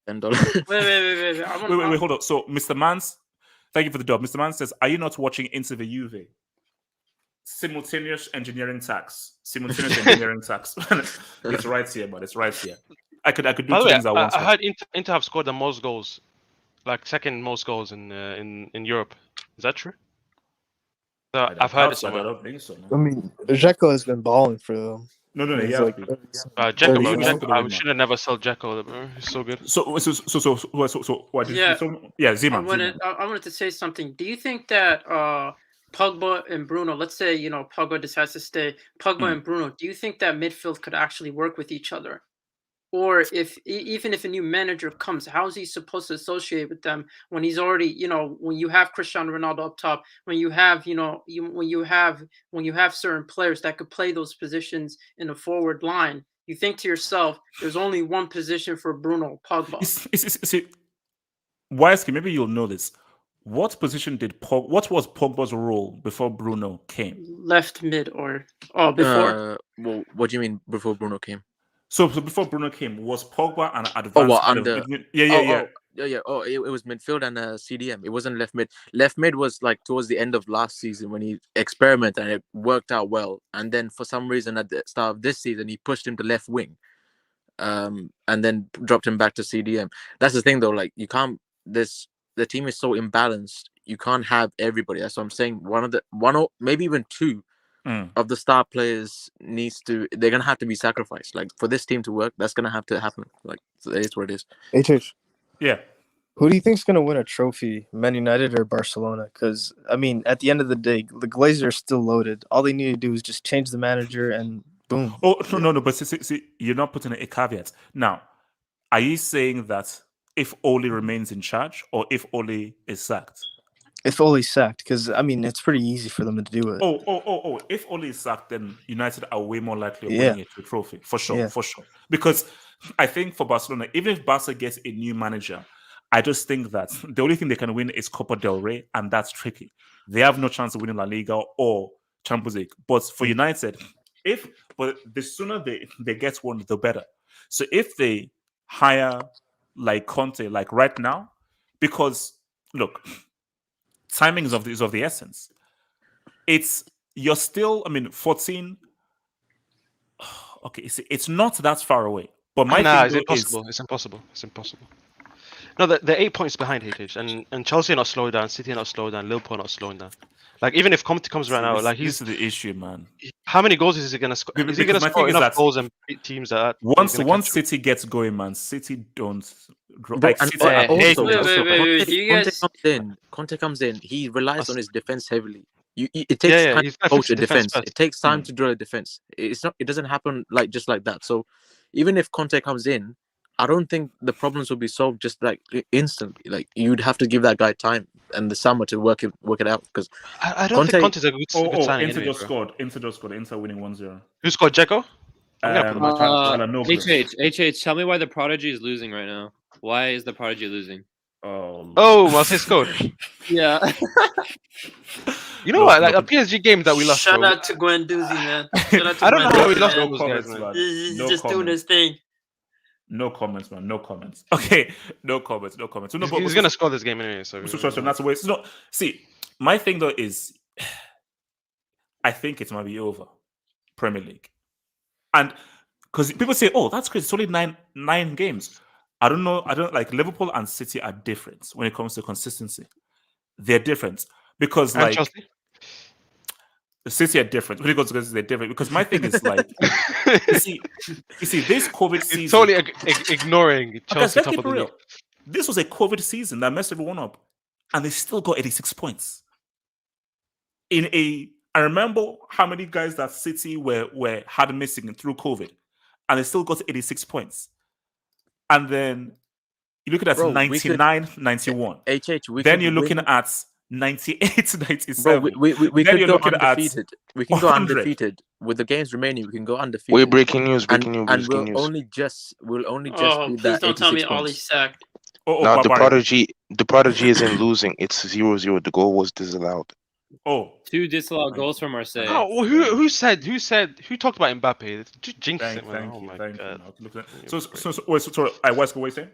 Speaker 13: man. $10.
Speaker 3: Wait,
Speaker 1: hold up. So, Mr. Mans, thank you for the dub. Mr. Mans says, are you not watching Into the Juve? Simultaneous engineering tax. It's right here, but it's right here. I could do two things at once.
Speaker 14: I heard Inter have scored the most goals, like second most goals in Europe. Is that true? I've heard it somewhere.
Speaker 9: I don't think so. I mean, Dzeko has been balling for them.
Speaker 1: No, yeah.
Speaker 14: Dzeko, I should have never sold Dzeko, bro. He's so good.
Speaker 1: So what? Zima.
Speaker 3: I wanted to say something. Do you think that Pogba and Bruno, let's say Pogba decides to stay, Pogba and Bruno, do you think that midfield could actually work with each other? Or even if a new manager comes, how is he supposed to associate with them when he's already, when you have Cristiano Ronaldo up top, when you have, when you have certain players that could play those positions in the forward line, you think to yourself, there's only one position for Bruno, Pogba.
Speaker 1: Wisely, maybe you'll know this. What position what was Pogba's role before Bruno came?
Speaker 3: Left mid before?
Speaker 13: Well, what do you mean before Bruno came?
Speaker 1: So before Bruno came, was Pogba an advanced?
Speaker 13: Oh, well,
Speaker 1: kind of
Speaker 13: under
Speaker 1: midfield- yeah.
Speaker 13: Oh, it was midfield and CDM. It wasn't left mid. Left mid was like towards the end of last season when he experimented and it worked out well. And then for some reason at the start of this season, he pushed him to left wing, and then dropped him back to CDM. That's the thing though. Like you can't. The team is so imbalanced. You can't have everybody. That's what I'm saying. One or maybe even two of the star players they're gonna have to be sacrificed. Like for this team to work, that's gonna have to happen. Like so it is what it is.
Speaker 9: HH.
Speaker 1: Yeah.
Speaker 9: Who do you think's gonna win a trophy, Man United or Barcelona? Because I mean, at the end of the day, the Glazers are still loaded. All they need to do is just change the manager and boom.
Speaker 1: Oh no! But see, you're not putting a caveat. Now, are you saying that if Ole remains in charge or if Ole is sacked?
Speaker 9: If Ole's sacked, because I mean, it's pretty easy for them to do it.
Speaker 1: Oh! If Ole is sacked, then United are way more likely of winning a trophy for sure. Because I think for Barcelona, even if Barca gets a new manager, I just think that the only thing they can win is Copa del Rey, and that's tricky. They have no chance of winning La Liga or Champions League. But for United, the sooner they get one, the better. So if they hire like Conte, like right now, because look, timing is of the essence. You're still, 14. Okay, it's not that far away. But my thing
Speaker 14: it's impossible. It's impossible. No, they're 8 points behind HH, and Chelsea are not slowing down, City are not slowing down, Liverpool are not slowing down. Like even if Conte comes right now, like
Speaker 1: this is the issue, man.
Speaker 14: How many goals is he gonna score? Is he gonna score enough goals and beat teams that
Speaker 1: once City gets going, man, City don't.
Speaker 13: Conte comes in. He relies on his defense heavily. It takes time to coach a defense. It takes time to drill a defense. It doesn't happen just like that. So even if Conte comes in, I don't think the problems will be solved just like instantly. Like you'd have to give that guy time and the summer to work it out. Because
Speaker 14: I don't think Conte's a good signing.
Speaker 1: Inter just scored. Inter winning 1-0.
Speaker 14: Who scored? Dzeko?
Speaker 20: HH, tell me why the Prodigy is losing right now. Why is the Prodigy losing?
Speaker 14: Oh, Marseille scored.
Speaker 20: Yeah.
Speaker 14: You know what? Like a PSG game that we lost.
Speaker 3: Shout out to Guendouzi, man.
Speaker 14: I don't know how we lost those guys, man.
Speaker 3: He's just doing his thing.
Speaker 1: No comments, man. No comments. Okay, no comments.
Speaker 14: He's gonna score this game anyway. So
Speaker 1: that's a waste. No, see, my thing though is, I think it might be over, Premier League, and because people say, "Oh, that's crazy. It's only nine games." I don't know. I don't like Liverpool and City are different when it comes to consistency. They're different because like Chelsea? City are different. When it goes to they're different because my thing is like, you see, this COVID season.
Speaker 14: It's totally ignoring Chelsea top of the league.
Speaker 1: This was a COVID season that messed everyone up, and they still got 86 points. I remember how many guys that City had missing through COVID, and they still got 86 points. And then you look at 99, 91. Then you're looking at 98, 97.
Speaker 13: Bro, we could go undefeated. We can go undefeated with the games remaining. We can go undefeated.
Speaker 18: Wait, breaking news.
Speaker 13: And we'll only just be that.
Speaker 3: Don't tell me Ollie's sacked.
Speaker 18: Now the prodigy isn't losing. It's 0-0. The goal was disallowed.
Speaker 20: 2 disallowed goals from Marseille.
Speaker 14: Oh, who talked about Mbappe? Just jinx it, man. Oh my god.
Speaker 1: So I was what saying?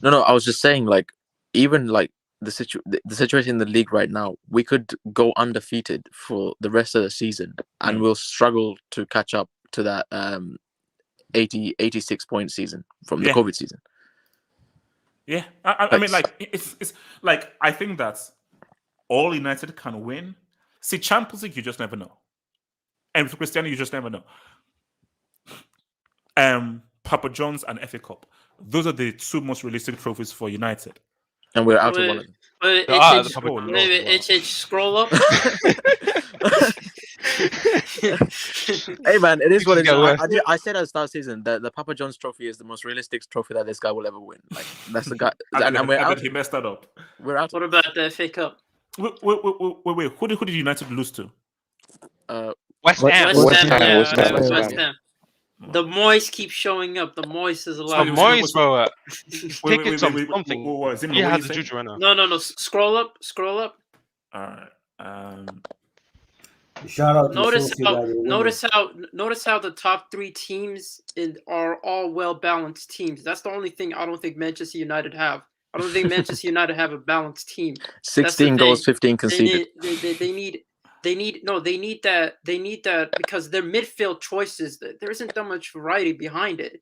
Speaker 13: No, I was just saying like even like the situation in the league right now, we could go undefeated for the rest of the season and we'll struggle to catch up to that 86 point season from the COVID season.
Speaker 1: Yeah, I mean, like it's like I think that all United can win. See, Champions League, you just never know, and for Cristiano, you just never know. Papa John's and FA Cup; those are the 2 most realistic trophies for United.
Speaker 13: And we're out of one of them.
Speaker 3: HH, scroll up.
Speaker 13: Hey man, it is what it is. I said at the start of the season that the Papa John's trophy is the most realistic trophy that this guy will ever win. Like that's the guy. and we're out.
Speaker 1: He messed that up.
Speaker 13: We're out.
Speaker 3: What about the FA Cup?
Speaker 1: Wait. Who did United lose to?
Speaker 14: West Ham.
Speaker 3: West Ham. The Moist keeps showing up. The Moist is alive.
Speaker 14: Moist, bro.
Speaker 1: Wait,
Speaker 14: something. He has the juju right now.
Speaker 3: No. Scroll up.
Speaker 1: All right.
Speaker 21: Shout out to
Speaker 3: notice how the top 3 teams are all well balanced teams. That's the only thing I don't think Manchester United have. I don't think Manchester United have a balanced team.
Speaker 13: 16 goals, 15 conceded.
Speaker 3: They need that because their midfield choices, there isn't that much variety behind it.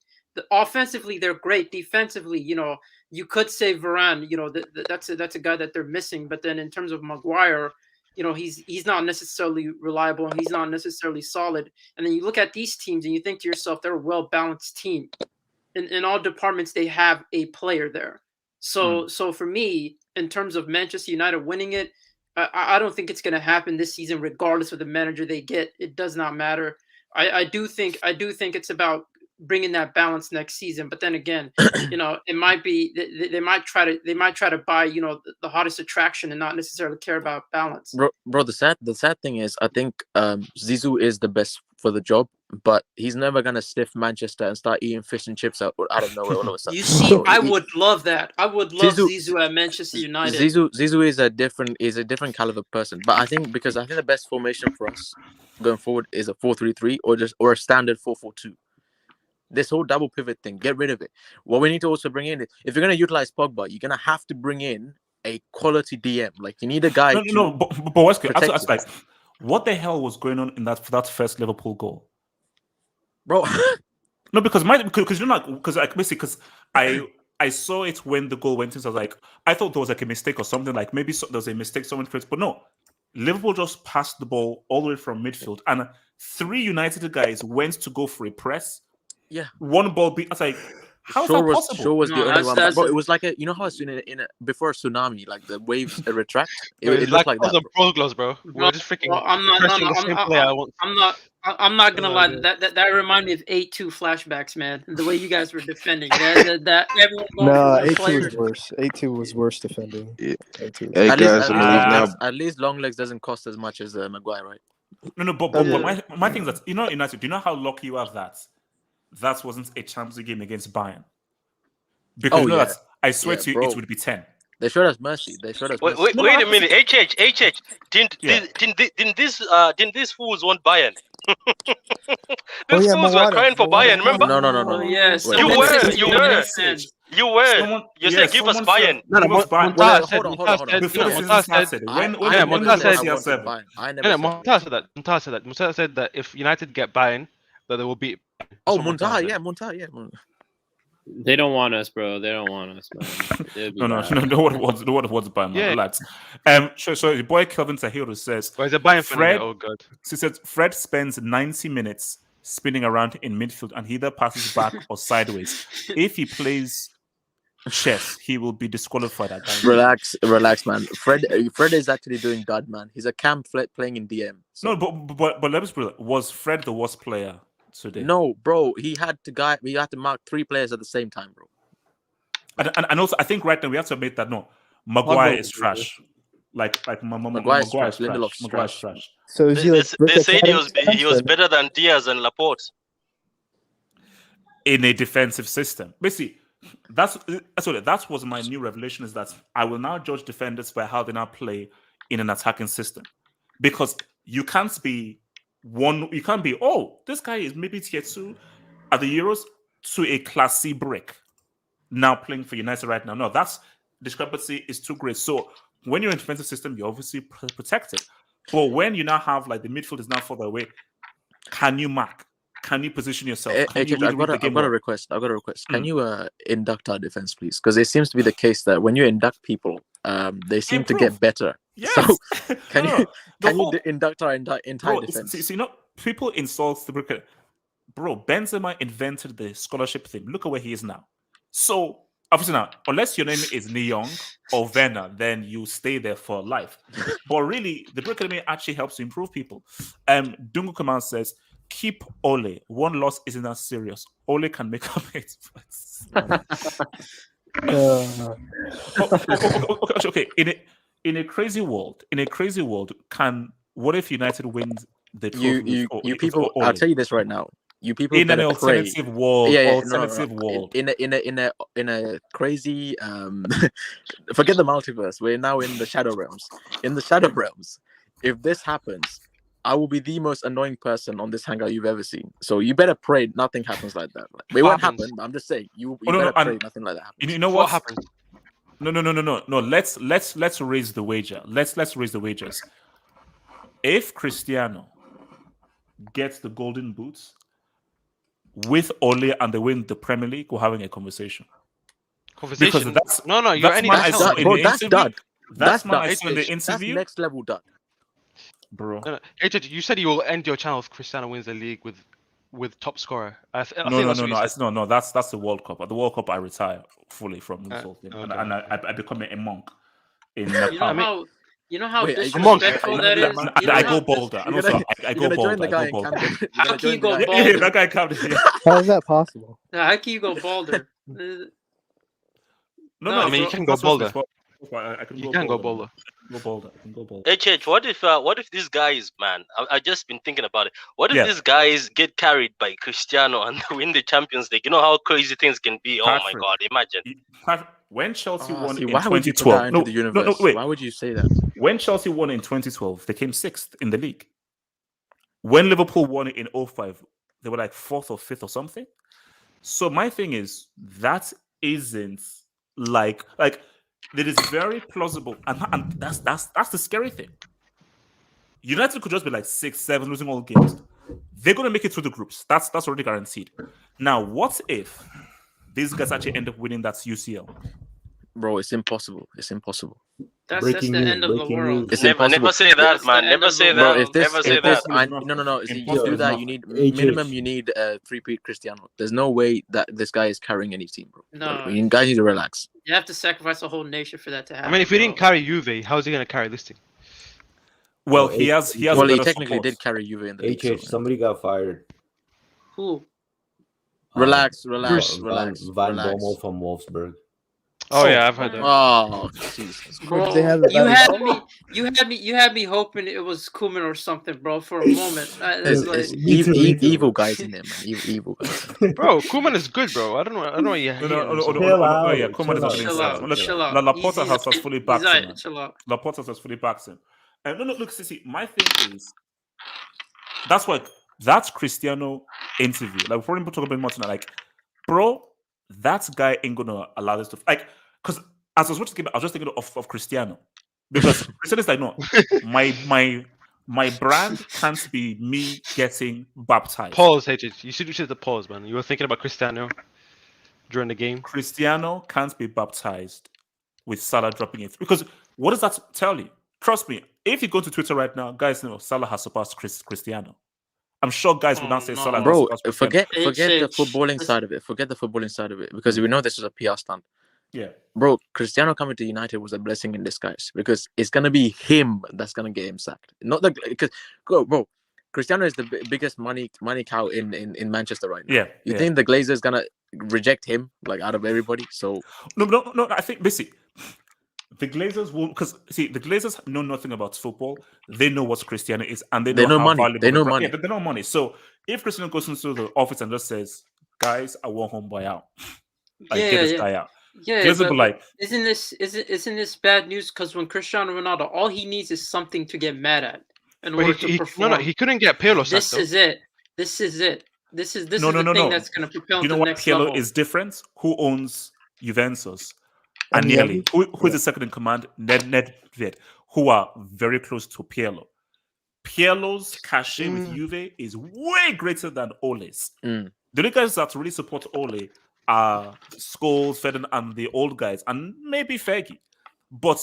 Speaker 3: Offensively, they're great. Defensively, you could say Varane, that's a guy that they're missing. But then in terms of Maguire, he's not necessarily reliable and he's not necessarily solid. And then you look at these teams and you think to yourself, they're a well-balanced team. In all departments, they have a player there. So for me, in terms of Manchester United winning it, I don't think it's going to happen this season, regardless of the manager they get. It does not matter. I do think it's about bringing that balance next season. But then again, it might be they might try to buy the hottest attraction and not necessarily care about balance.
Speaker 13: Bro, the sad thing is, I think Zizou is the best for the job, but he's never gonna stiff Manchester and start eating fish and chips out of nowhere all of a sudden.
Speaker 3: You see, I would love that. I would love Zizou at Manchester United.
Speaker 13: Zizou is a different caliber person, but I think the best formation for us going forward is a 4-3-3 or a standard 4-4-2. This whole double pivot thing, get rid of it. What we need to also bring in is, if you're going to utilize Pogba, you're going to have to bring in a quality DM. Like, you need a guy.
Speaker 1: But what's good? Like, what the hell was going on in that first Liverpool goal,
Speaker 13: bro?
Speaker 1: No, because I saw it when the goal went in. So I was like, I thought there was like a mistake or something. Like maybe there was a mistake someone created, but no. Liverpool just passed the ball all the way from midfield, and 3 United guys went to go for a press.
Speaker 13: Yeah,
Speaker 1: one ball beat. I was like, how is that possible?
Speaker 13: Shaw was the only one. Bro, it was like how it's before a tsunami, like the waves retract. It looked like that.
Speaker 14: Pro gloves, bro. We're just freaking.
Speaker 3: I'm not gonna lie. That reminded me of 8-2 flashbacks, man. The way you guys were defending that everyone.
Speaker 9: No, 8-2 was worse. 8-2 was worse defending.
Speaker 18: Yeah.
Speaker 13: At least long legs doesn't cost as much as Maguire, right?
Speaker 1: No, but my thing is that United. Do you know how lucky you are that wasn't a Champions League game against Bayern? Because I swear to you, it would be 10.
Speaker 13: They showed us mercy. Wait
Speaker 19: a minute, HH. Didn't these fools want Bayern? These fools were crying for Bayern. Remember?
Speaker 13: No.
Speaker 3: Yes,
Speaker 19: you were. You said give us Bayern.
Speaker 14: Monta said that if United get Bayern, that they will beat.
Speaker 13: Monta, yeah.
Speaker 20: They don't want us, bro. They don't want us, man.
Speaker 1: No. What was Bayern? Yeah. Relax. So the boy Kelvin Tahiro says,
Speaker 14: "Is a Bayern fan?" Oh god.
Speaker 1: She says Fred spends 90 minutes spinning around in midfield and he either passes back or sideways. If he plays chess, he will be disqualified.
Speaker 13: Relax, man. Fred is actually doing God, man. He's a camp playing in DM.
Speaker 1: So. No, but let us be real. Was Fred the worst player today?
Speaker 13: No, bro. He had to mark 3 players at the same time, bro.
Speaker 1: And also, I think right now we have to admit that Maguire is trash. Like Maguire is trash. Maguire's trash.
Speaker 9: So is
Speaker 19: they said he was better than Diaz and Laporte
Speaker 1: in a defensive system. Basically, that was my new revelation, is that I will now judge defenders by how they now play in an attacking system, because you can't be this guy is maybe tier 2 at the Euros to a Class C brick now playing for United right now. No, that's discrepancy is too great. So when you're in a defensive system, you're obviously protected. But when you now have like the midfield is now further away, can you mark? Can you position yourself?
Speaker 13: I've got a request. Can you induct our defense, please? Because it seems to be the case that when you induct people, they seem to get better.
Speaker 1: Yes.
Speaker 13: So can you induct our entire defense?
Speaker 1: See, people insult the cricket. Bro, Benzema invented the scholarship thing. Look at where he is now. So obviously now, unless your name is Neong or Werner, then you stay there for life. But really, the Brick Academy actually helps to improve people. Dungu Kamal says, keep Ole. One loss isn't that serious. Ole can make up 8 points. Okay. In a crazy world, what if United wins the trophy?
Speaker 13: You people, I'll tell you this right now. You people
Speaker 1: in an alternative world, world.
Speaker 13: In a crazy forget the multiverse. We're now in the shadow realms. In the shadow realms, if this happens, I will be the most annoying person on this hangout you've ever seen. So you better pray nothing happens like that. Like, it won't happen, but I'm just saying you better pray nothing like that happens.
Speaker 1: You know what
Speaker 14: happens?
Speaker 1: No. Let's raise the wager. Let's raise the wagers. If Cristiano gets the golden boots with Ole and they win the Premier League, we're having a conversation. Because that's
Speaker 13: That's next level dud.
Speaker 1: Bro.
Speaker 14: No. AJ, you said you will end your channel if Cristiano wins the league with top scorer. I think
Speaker 1: No. That's the World Cup. At the World Cup, I retire fully from this whole thing, and I become a monk in Nepal.
Speaker 3: You know how disrespectful that is.
Speaker 1: I go bolder, and also I go bolder.
Speaker 3: How can you go bolder?
Speaker 1: Yeah, that guy counted.
Speaker 9: How is that possible?
Speaker 3: How can you go bolder?
Speaker 14: No, I mean you can go bolder.
Speaker 1: You
Speaker 14: can go bolder.
Speaker 1: Go bolder. Go bolder.
Speaker 19: HH, what if these guys, man? I just been thinking about it. What if these guys get carried by Cristiano and they win the Champions League? You know how crazy things can be. Oh my God! Imagine.
Speaker 1: When Chelsea won in
Speaker 13: why
Speaker 1: 2012.
Speaker 13: Would you
Speaker 1: No, wait.
Speaker 13: Why would you say that?
Speaker 1: When Chelsea won in 2012, they came 6th in the league. When Liverpool won it in 2005, they were like 4th or 5th or something. So my thing is that isn't like it is very plausible, and that's the scary thing. United could just be like 6, 7, losing all games. They're gonna make it through the groups. That's already guaranteed. Now, what if these guys actually end up winning that UCL?
Speaker 13: Bro, it's impossible. It's impossible.
Speaker 3: That's the end of the world.
Speaker 13: It's
Speaker 19: never say that, man. Never say that. Never say that.
Speaker 13: No. If you do that, you need minimum. You need a 3-peat Cristiano. There's no way that this guy is carrying any team, bro.
Speaker 3: No,
Speaker 13: you guys need to relax.
Speaker 3: You have to sacrifice a whole nation for that to happen.
Speaker 14: I mean, if he didn't carry Juve, how is he going to carry this team?
Speaker 1: Well, he has.
Speaker 13: Well, he technically did carry Juve in the league.
Speaker 10: Somebody got fired.
Speaker 3: Who?
Speaker 13: Relax.
Speaker 10: Van Bommel from Wolfsburg.
Speaker 14: Oh yeah, I've heard that.
Speaker 13: Oh Jesus!
Speaker 3: Bro, you had me hoping it was Koeman or something, bro. For a moment,
Speaker 13: there's evil guys in there, man. Evil guys.
Speaker 14: Bro, Koeman is good, bro. I don't know. Yeah,
Speaker 1: Koeman is on the inside. Laporta has fully backed him. Laporta has fully backed him. And look, see, my thing is that's Cristiano interview. Like before we talk about Martin, like, bro, that guy ain't gonna allow this to because as I was watching the game, I was just thinking of Cristiano because Cristiano is like, no, my brand can't be me getting baptized.
Speaker 14: Pause, HH. You should the pause, man. You were thinking about Cristiano during the game.
Speaker 1: Cristiano can't be baptized with Salah dropping it because what does that tell you? Trust me, if you go to Twitter right now, guys know Salah has surpassed Cristiano. I'm sure guys would not say Salah.
Speaker 13: Bro, forget the footballing side of it. Forget the footballing side of it because we know this is a PR stunt.
Speaker 1: Yeah.
Speaker 13: Bro, Cristiano coming to United was a blessing in disguise because it's gonna be him that's gonna get him sacked. Not because bro, Cristiano is the biggest money cow in Manchester right now.
Speaker 1: Yeah.
Speaker 13: You think the Glazers gonna reject him like out of everybody? So
Speaker 1: no. I think basically the Glazers will because see the Glazers know nothing about football. They know what Cristiano is, and they know how
Speaker 13: money.
Speaker 1: Valuable
Speaker 13: they know money.
Speaker 1: Yeah, they know money. So if Cristiano goes into the office and just says, "Guys, I want home buyout," get this guy out.
Speaker 3: Yeah,
Speaker 1: Glazers will like,
Speaker 3: isn't this bad news? Because when Cristiano Ronaldo, all he needs is something to get mad at in order to perform.
Speaker 14: No, he couldn't get Pirlo.
Speaker 3: This is it. This is the thing that's going to propel him to the next level.
Speaker 1: Pirlo is different. Who owns Juventus? Agnelli, who is the second in command, Nedved, who are very close to Pirlo. Pirlo's cachet with Juve is way greater than Ole's. The only guys that really support Ole are Scholes, Ferdinand, and the old guys, and maybe Fergie. But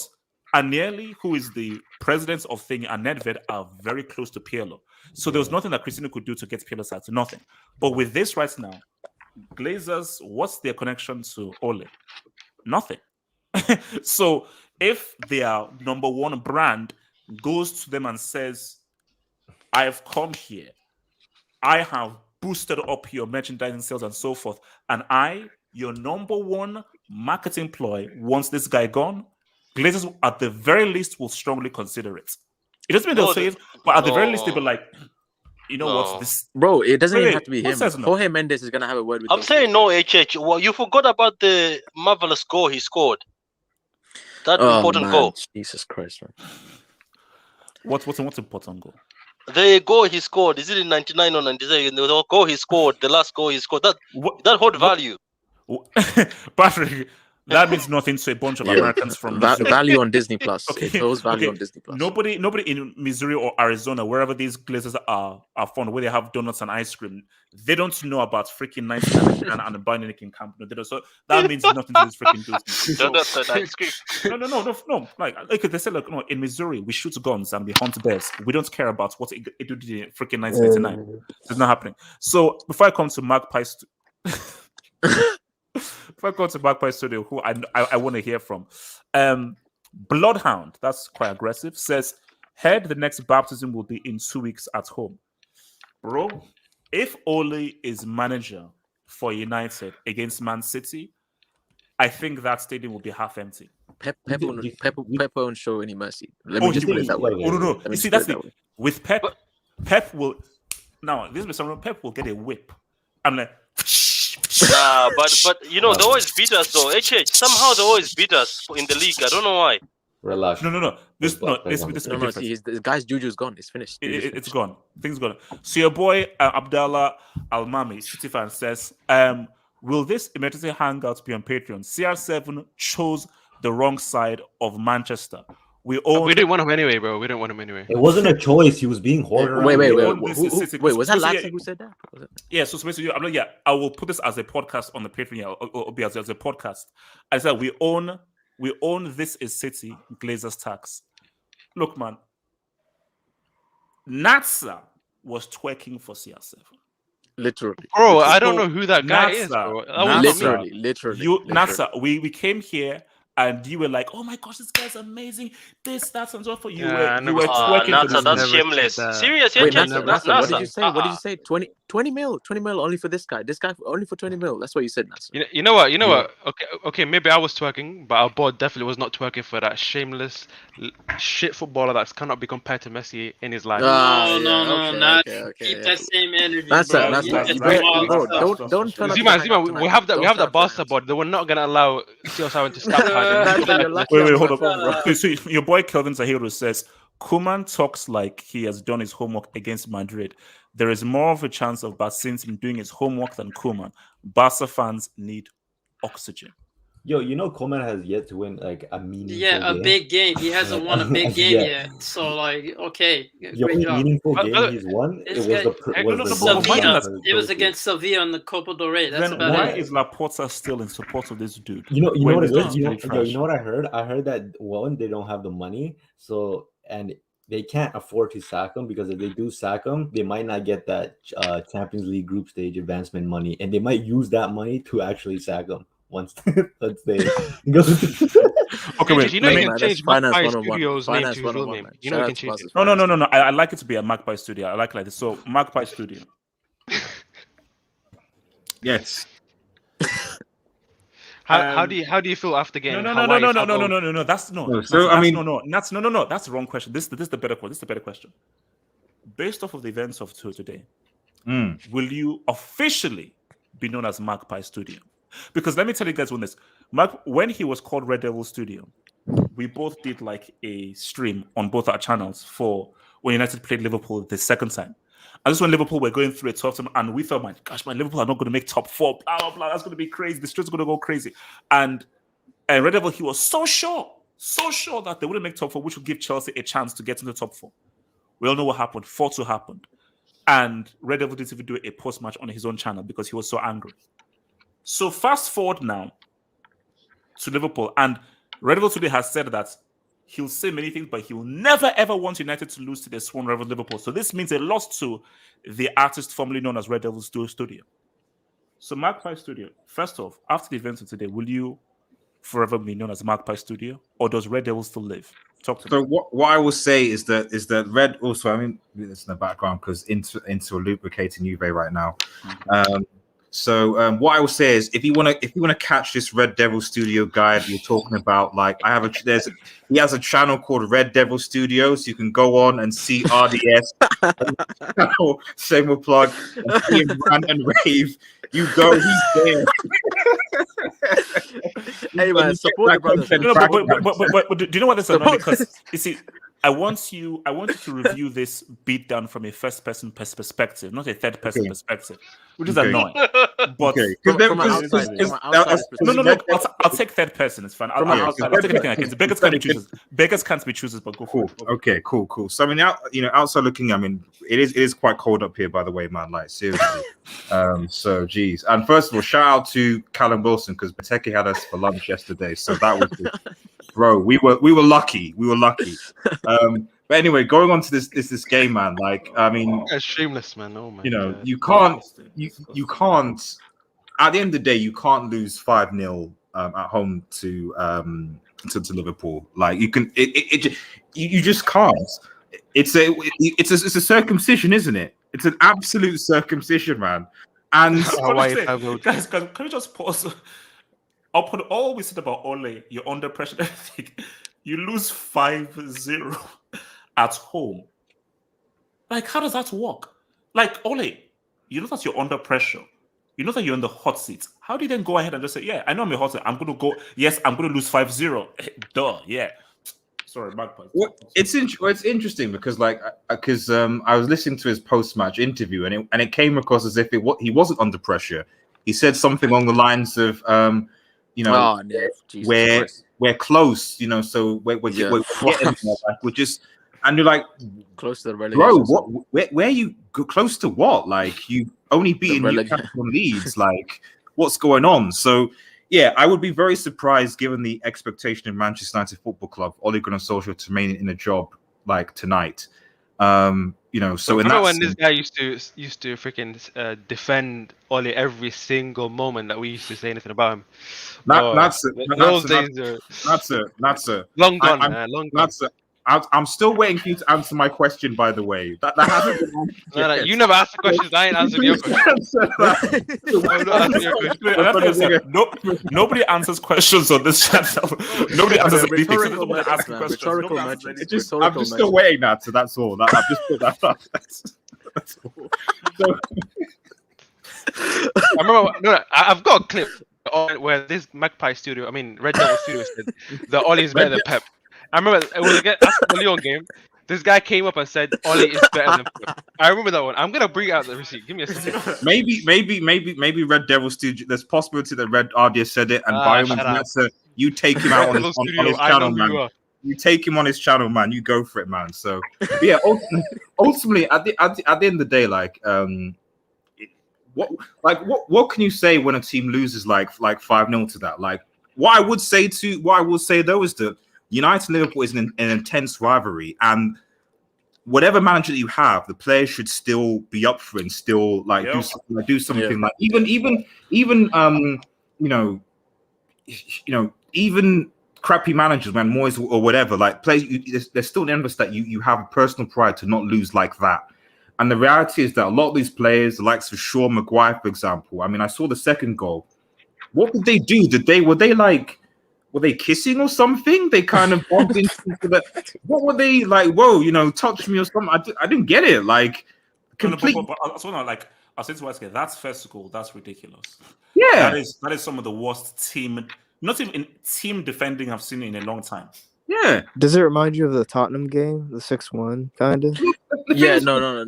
Speaker 1: Agnelli, who is the president of Thing, and Nedved are very close to Pirlo. So there was nothing that Cristiano could do to get Pirlo's side to nothing. But with this right now, Glazers, what's their connection to Ole? Nothing. So if their number one brand goes to them and says, I've come here, I have boosted up your merchandising sales and so forth, and your number one marketing ploy, wants this guy gone, Glazers at the very least will strongly consider it. It doesn't mean they'll say it, but at the very least they'll be like, you know what, this...
Speaker 13: Bro, it doesn't even have to be him. Jorge Mendes is going to have a word with
Speaker 19: I'm saying no, HH. Well, you forgot about the marvelous goal he scored. That important goal.
Speaker 13: Jesus Christ, man.
Speaker 1: What's an important goal?
Speaker 19: There you go, he scored. Is it in 99 or 97? The goal he scored, the last goal he scored. That hold value.
Speaker 1: Patrick, that means nothing to a bunch of Americans from Missouri.
Speaker 13: Value on Disney Plus.
Speaker 1: Okay,
Speaker 13: It holds value on Disney Plus.
Speaker 1: Nobody in Missouri or Arizona, wherever these places are found, where they have donuts and ice cream, they don't know about freaking 1999 and the Binding in Camp. No, so that means nothing to these freaking dudes.
Speaker 19: Donuts and ice cream.
Speaker 1: No. Like they said, no, in Missouri we shoot guns and we hunt bears. We don't care about what it did in freaking 1989. It's not happening. So before I come to Magpie If I go to Magpie Studio, who I want to hear from, Bloodhound, that's quite aggressive, says, heard the next baptism will be in 2 weeks at home. Bro, if Ole is manager for United against Man City, I think that stadium will be half empty.
Speaker 13: Pep won't show any mercy. Let me just put it that way.
Speaker 1: Oh, no. You see, that's the with Pep will now this is something Pep will get a whip. I'm like,
Speaker 19: nah, but you know they always beat us though. Somehow they always beat us in the league. I don't know why.
Speaker 10: Relax.
Speaker 1: No. This
Speaker 13: the guy's juju's gone. It's finished.
Speaker 1: It's gone. Things gone. So your boy Abdallah Almami, City fan, says, will this emergency hangout be on Patreon? CR7 chose the wrong side of Manchester. We
Speaker 14: didn't want him anyway, bro. We didn't want him anyway.
Speaker 10: It wasn't a choice. He was being horrible.
Speaker 13: Wait. Was that Laxi who said that?
Speaker 1: Yeah. So basically, I'm like, yeah, I will put this as a podcast on the Patreon. Yeah, or be as a podcast. I said we own This Is City Glazers tax. Look, man, Natsa was twerking for CR7.
Speaker 13: Literally,
Speaker 14: bro. I don't know who that guy is, bro.
Speaker 13: Literally.
Speaker 1: Natsa, we came here. And you were like, "Oh my gosh, this guy's amazing! This, that, and so for you."
Speaker 19: Yeah,
Speaker 1: you were twerking for
Speaker 19: that's shameless. Serious?
Speaker 13: Wait, Nasa, what did you say? What did you say? 20 mil only for this guy. This guy only for 20 mil. That's what you said, Nasa.
Speaker 14: You know what? Okay. Maybe I was twerking, but our board definitely was not twerking for that shameless shit footballer that cannot be compared to Messi in his life.
Speaker 3: No. Keep that same energy,
Speaker 13: bro. Don't turn
Speaker 14: Zima, we have that Barca board. They were not gonna allow CR7 to start.
Speaker 1: Wait, hold on. Okay, so your boy Kelvin Zahiro says Koeman talks like he has done his homework against Madrid. There is more of a chance of Barca doing his homework than Koeman. Barca fans need oxygen.
Speaker 10: Yo, you know Koeman has yet to win like a meaningful game.
Speaker 3: Big game. He hasn't won a big game yet. So like, okay, great job.
Speaker 10: Meaningful game he's won.
Speaker 3: It was against Sevilla in the Copa del Rey. That's about
Speaker 1: why
Speaker 3: it.
Speaker 1: is Laporta still in support of this dude?
Speaker 10: You know what it is? You know what I heard? I heard that they don't have the money, and they can't afford to sack him, because if they do sack him, they might not get that Champions League group stage advancement money, and they might use that money to actually sack him. Once they go.
Speaker 14: Okay, wait. You know you can change Magpie
Speaker 13: Studios name to his real name.
Speaker 14: You know you can change it.
Speaker 1: No. I like it to be a Magpie Studio. I like this. So Magpie Studio.
Speaker 21: Yes.
Speaker 14: How do you feel after game?
Speaker 1: No. That's no.
Speaker 21: So I mean,
Speaker 1: no. That's That's the wrong question. This is the better question. This is the better question. Based off of the events of today, will you officially be known as Magpie Studio? Because let me tell you guys when he was called Red Devil Studio, we both did like a stream on both our channels for when United played Liverpool the second time. And this when Liverpool were going through a tough time, and we thought, Liverpool are not going to make top 4, blah, blah, blah. That's going to be crazy. The streets are going to go crazy. And Red Devil, he was so sure that they wouldn't make top 4, which would give Chelsea a chance to get into the top 4. We all know what happened. 4-2 happened. And Red Devil didn't even do a post-match on his own channel because he was so angry. So fast forward now to Liverpool, and Red Devil today has said that he'll say many things, but he will never ever want United to lose to the Swan Rival Liverpool. So this means a loss to the artist formerly known as Red Devil Studio. So Magpie Studio, first off, after the events of today, will you forever be known as Magpie Studio, or does Red Devil still live? Talk to me.
Speaker 21: So what I will say is that Red also, I mean, it's in the background because into lubricating Juve right now. So what I will say is, if you want to catch this Red Devil Studio guy that you're talking about, like he has a channel called Red Devil Studios. You can go on and see RDS, shameless plug, and see him rant and rave. You go, he's there.
Speaker 13: Hey man, support the brothers.
Speaker 1: But do you know what this is? Because you see, I want you to review this beatdown from a first-person perspective, not a third-person perspective, which is annoying. But
Speaker 13: from an outside
Speaker 1: no, look, I'll take third person. It's fine. I'll take anything I can. Beggars can't be choosers. Beggars can't be choosers, but go for it.
Speaker 21: Okay, cool. So I mean, outside looking, I mean, it is quite cold up here, by the way, man. Like seriously. So geez. And first of all, shout out to Callum Wilson because Benteke had us for lunch yesterday. So that was bro, we were lucky. We were lucky. But anyway, going on to this game, man. Like, I mean,
Speaker 14: that's shameless, man. Oh my, God.
Speaker 21: you can't. At the end of the day, you can't lose 5-0 at home to Liverpool. Like you can, you just can't. It's a circumcision, isn't it? It's an absolute circumcision, man. And
Speaker 1: guys, can we just pause? Upon all we said about Ole, you're under pressure. You lose 5-0 at home. Like, how does that work? Like, Ole, you know that you're under pressure. You know that you're in the hot seat. How do you then go ahead and just say, yeah, I know I'm in hot seat. I'm going to go, yes, I'm going to lose 5-0. Duh, yeah. Sorry, Magpies.
Speaker 21: Well, it's interesting because I was listening to his post-match interview and it came across as if he wasn't under pressure. He said something along the lines of, we're close, so we're getting there, like, we're just, and you're like,
Speaker 13: close to the relegation.
Speaker 21: Bro, where are you close to what? Like, you only beaten Newcastle and Leeds. Like, what's going on? So, yeah, I would be very surprised given the expectation of Manchester United Football Club, Ole Gunnar Solskjaer to remain in a job like tonight. So in that
Speaker 14: when this guy used to freaking defend Ole every single moment that we used to say anything about him. That's
Speaker 21: it.
Speaker 14: Long gone, long gone.
Speaker 21: I'm still waiting for you to answer my question, by the way. That hasn't been
Speaker 14: no, you never asked the questions. I ain't answered your question.
Speaker 1: Nobody answers questions on this channel. Nobody answers anything.
Speaker 21: I'm just still waiting that, so that's all. I've just put that up. That's all. So,
Speaker 14: I remember, I've got a clip where this Magpie studio, Red Devil studio said that Ole is better than Pep. I remember it was after the Lyon game. This guy came up and said Ole is better than Pep. I remember that one. I'm gonna bring out the receipt. Give me a second.
Speaker 21: Maybe Red Devil Studio. There's possibility that Red Ardia said it, and by all means, you take him out on his channel, man. You take him on his channel, man. You go for it, man. So yeah, ultimately, at the end of the day, what can you say when a team loses like 5-0 to that? Like, what I would say though is that United and Liverpool is an intense rivalry, and whatever manager that you have, the players should still be up for it and still do something like even crappy managers, man, Moyes or whatever, like there's still an emphasis that you have a personal pride to not lose like that. And the reality is that a lot of these players, the likes of Shaw, Maguire, for example, I saw the second goal. What did they do? Were they kissing or something? They kind of bumped into that. What were they like? Whoa, touch me or something. I didn't get it. Like, complete.
Speaker 1: But I'll say to Wesley, that's first goal. That's ridiculous.
Speaker 21: Yeah,
Speaker 1: that is some of the worst team defending I've seen in a long time.
Speaker 21: Yeah.
Speaker 9: Does it remind you of the Tottenham game, the 6-1 kind of?
Speaker 13: Yeah, no.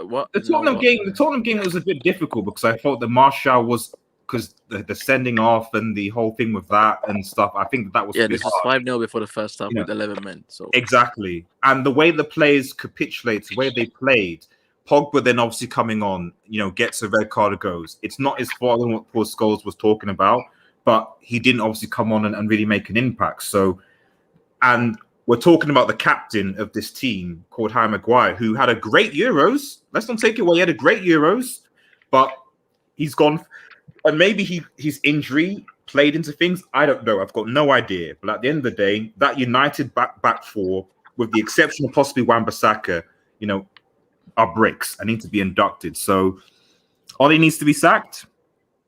Speaker 13: What?
Speaker 21: The Tottenham game was a bit difficult because I thought that Martial was. Because the sending off and the whole thing with that and stuff, I think that was
Speaker 13: this was 5-0 before the first half with 11 men. So
Speaker 21: exactly, and the way the players capitulate, the way they played, Pogba then obviously coming on, gets a red card, goes. It's not his fault on what Paul Scholes was talking about, but he didn't obviously come on and really make an impact. So, and we're talking about the captain of this team called Harry Maguire, who had a great Euros. Let's not take it away. He had a great Euros, but he's gone. And maybe his injury played into things. I don't know. I've got no idea. But at the end of the day, that United back four, with the exception of possibly Wan-Bissaka, are bricks. I need to be inducted. So Ole needs to be sacked.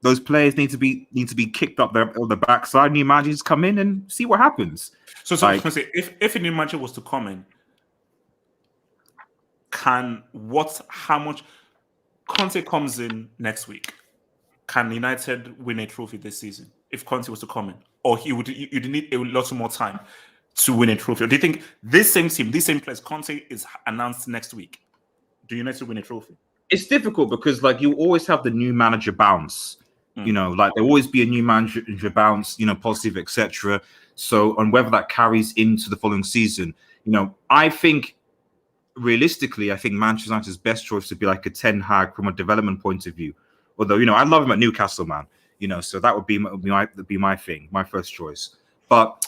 Speaker 21: Those players need to be kicked up the backside. New managers come in and see what happens.
Speaker 1: So I was going to say, if a new manager was to come in, how much Conte comes in next week? Can United win a trophy this season if Conte was to come in? Or you'd need a lot more time? to win a trophy? Or do you think this same team, this same place, Conte is announced next week? Do United win a trophy?
Speaker 21: It's difficult because like you always have the new manager bounce. You know, like there will always be a new manager bounce, you know, positive, etc. So on whether that carries into the following season, you know, I think realistically, I think Manchester United's best choice would be like a Ten Hag from a development point of view. Although, you know, I love him at Newcastle, man. You know, so that would be my thing, my first choice. But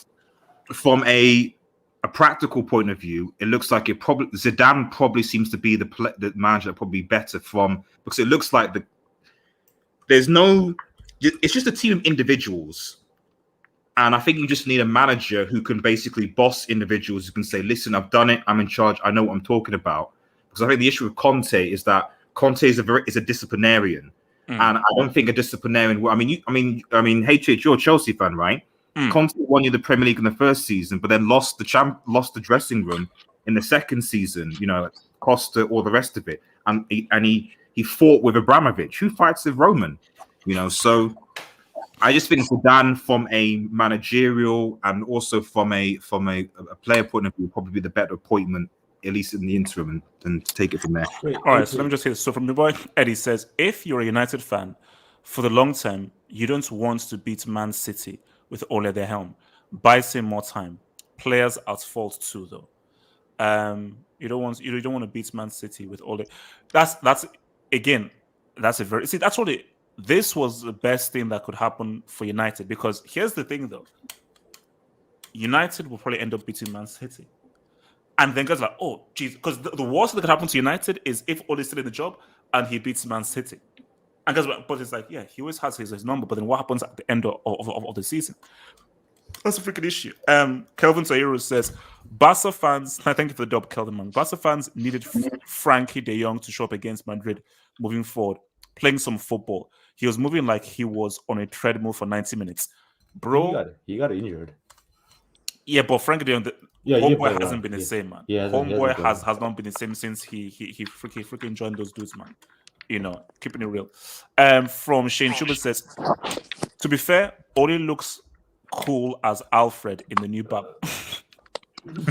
Speaker 21: from a practical point of view, it looks like Zidane probably seems to be the manager that probably better from, because it looks like it's just a team of individuals. And I think you just need a manager who can basically boss individuals, who can say, listen, I've done it, I'm in charge, I know what I'm talking about. Because I think the issue with Conte is that Conte is a disciplinarian. And I don't think a disciplinarian, I mean, HH, you're a Chelsea fan, right? Conte won you the Premier League in the first season, but then lost the dressing room in the second season, you know, Costa, all the rest of it. And he fought with Abramovich. Who fights with Roman? You know, so I just think Zidane, from a managerial and also from a player point of view, probably be the better appointment, at least in the interim, and to take it from there.
Speaker 1: All right, so let me just say this. So from the boy, Eddie says, if you're a United fan, for the long term, you don't want to beat Man City with Ole at their helm. Buy him more time. Players at fault too, though. You don't want to beat Man City with Ole. That's a very this was the best thing that could happen for United, because here's the thing though. United will probably end up beating Man City. And then guys are like, oh geez, because the worst that could happen to United is if Ole is still in the job and he beats Man City. And guys, but it's like, yeah, he always has his number, but then what happens at the end of the season? That's a freaking issue. Kelvin Sayero says, Barca fans, thank you for the dub, Kelvin, man. Barca fans needed Frankie de Jong to show up against Madrid moving forward, playing some football. He was moving like he was on a treadmill for 90 minutes. Bro.
Speaker 10: He got injured.
Speaker 1: Yeah, but Frankie de Jong, Homeboy hasn't been the same, man. Homeboy has not been the same since he freaking joined those dudes, man. You know, keeping it real. From Shane Schubert says, to be fair, Ole looks cool as Alfred in the new Bab.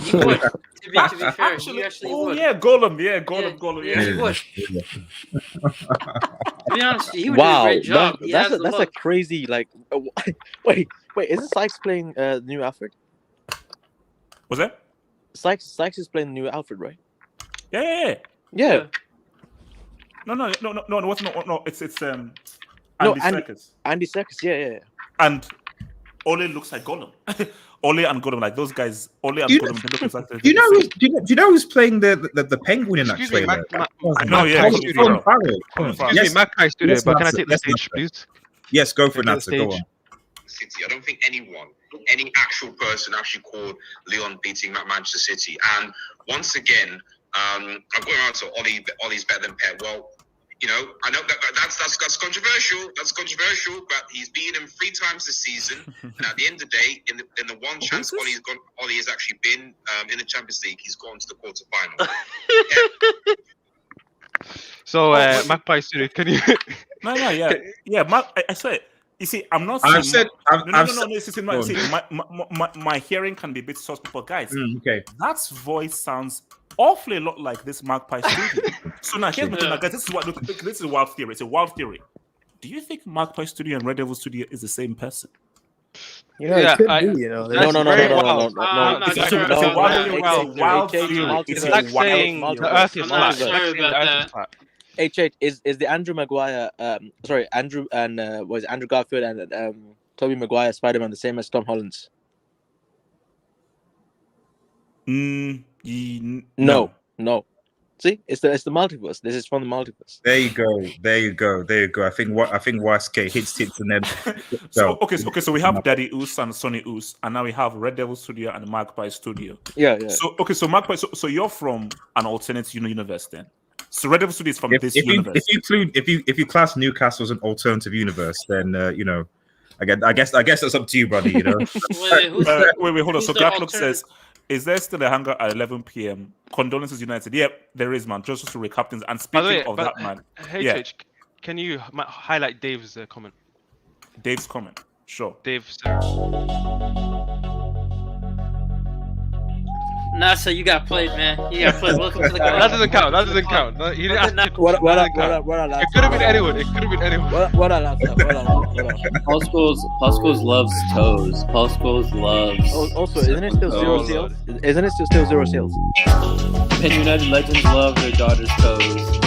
Speaker 3: He would. To be fair, he actually would.
Speaker 1: Yeah, Golem. Yeah, Golem.
Speaker 3: Yeah, he would. To be honest, he would do a great job.
Speaker 13: That's a crazy, like, wait, isn't Sykes playing the new Alfred?
Speaker 1: What's that?
Speaker 13: Sykes is playing the new Alfred, right?
Speaker 1: Yeah. No. What's no? It's Andy Serkis.
Speaker 13: Andy Serkis, yeah.
Speaker 1: And Ole looks like Gollum. Ole and Gollum, like those guys. Ole and Gollum, they look exactly. Do
Speaker 21: you know who's playing the penguin in that trailer?
Speaker 14: Excuse me, Magpie Studio, but can I take the stage, please?
Speaker 21: Yes, go for it, Natsa. Go on.
Speaker 5: City. I don't think any actual person actually called Leon beating Manchester City. And once again, I'm going around to Ole's better than Pep. Well, you know, I know that's controversial. That's controversial, but he's beaten him 3 times this season. And at the end of the day, in the one chance Ole has actually been in the Champions League, he's gone to the quarterfinal.
Speaker 14: So, Magpie Studio, can you?
Speaker 1: I said. You see, I'm not.
Speaker 21: I've said.
Speaker 1: My hearing can be a bit soft, but guys,
Speaker 21: that
Speaker 1: voice sounds awfully a lot like this Magpie Studio. So now here's my thing, guys. This is a wild theory. It's a wild theory. Do you think Magpie Studio and Red Devil Studio is the same person?
Speaker 9: You know, it could be. You know,
Speaker 14: no.
Speaker 1: It's a wild theory.
Speaker 14: It's like saying the Earth is flat.
Speaker 13: Is the Andrew Maguire Andrew Garfield and Tobey Maguire Spider-Man the same as Tom Holland's? No. See, it's the multiverse. This is from the multiverse.
Speaker 21: There you go. I think YSK hits and then.
Speaker 1: So we have Daddy Oos and Sonny Oos, and now we have Red Devil Studio and Magpie Studio.
Speaker 13: Yeah.
Speaker 1: So Magpie. So you're from an alternate universe then. So Red Devil Studio is from this universe.
Speaker 21: If you class Newcastle as an alternative universe, then you know, I guess that's up to you, buddy. You know.
Speaker 1: Wait, hold on. So Gatlock says, is there still a hangar at 11 p.m.? Condolences, United. Yep, there is, man. Just to recap things. And speaking of that, man.
Speaker 14: Can you highlight Dave's comment?
Speaker 1: Dave's comment. Sure.
Speaker 14: Dave said.
Speaker 3: Nasa, you got played, man. You got played. Welcome to the club.
Speaker 14: That doesn't count. That doesn't count. No, he didn't ask you.
Speaker 13: What
Speaker 14: It could have been anyone. It could have been anyone.
Speaker 13: What
Speaker 20: Paul Scholes loves toes. Paul Scholes loves.
Speaker 13: Also, isn't it still 0 sales? Isn't it still 0 sales?
Speaker 20: Penn United legends love their daughter's toes.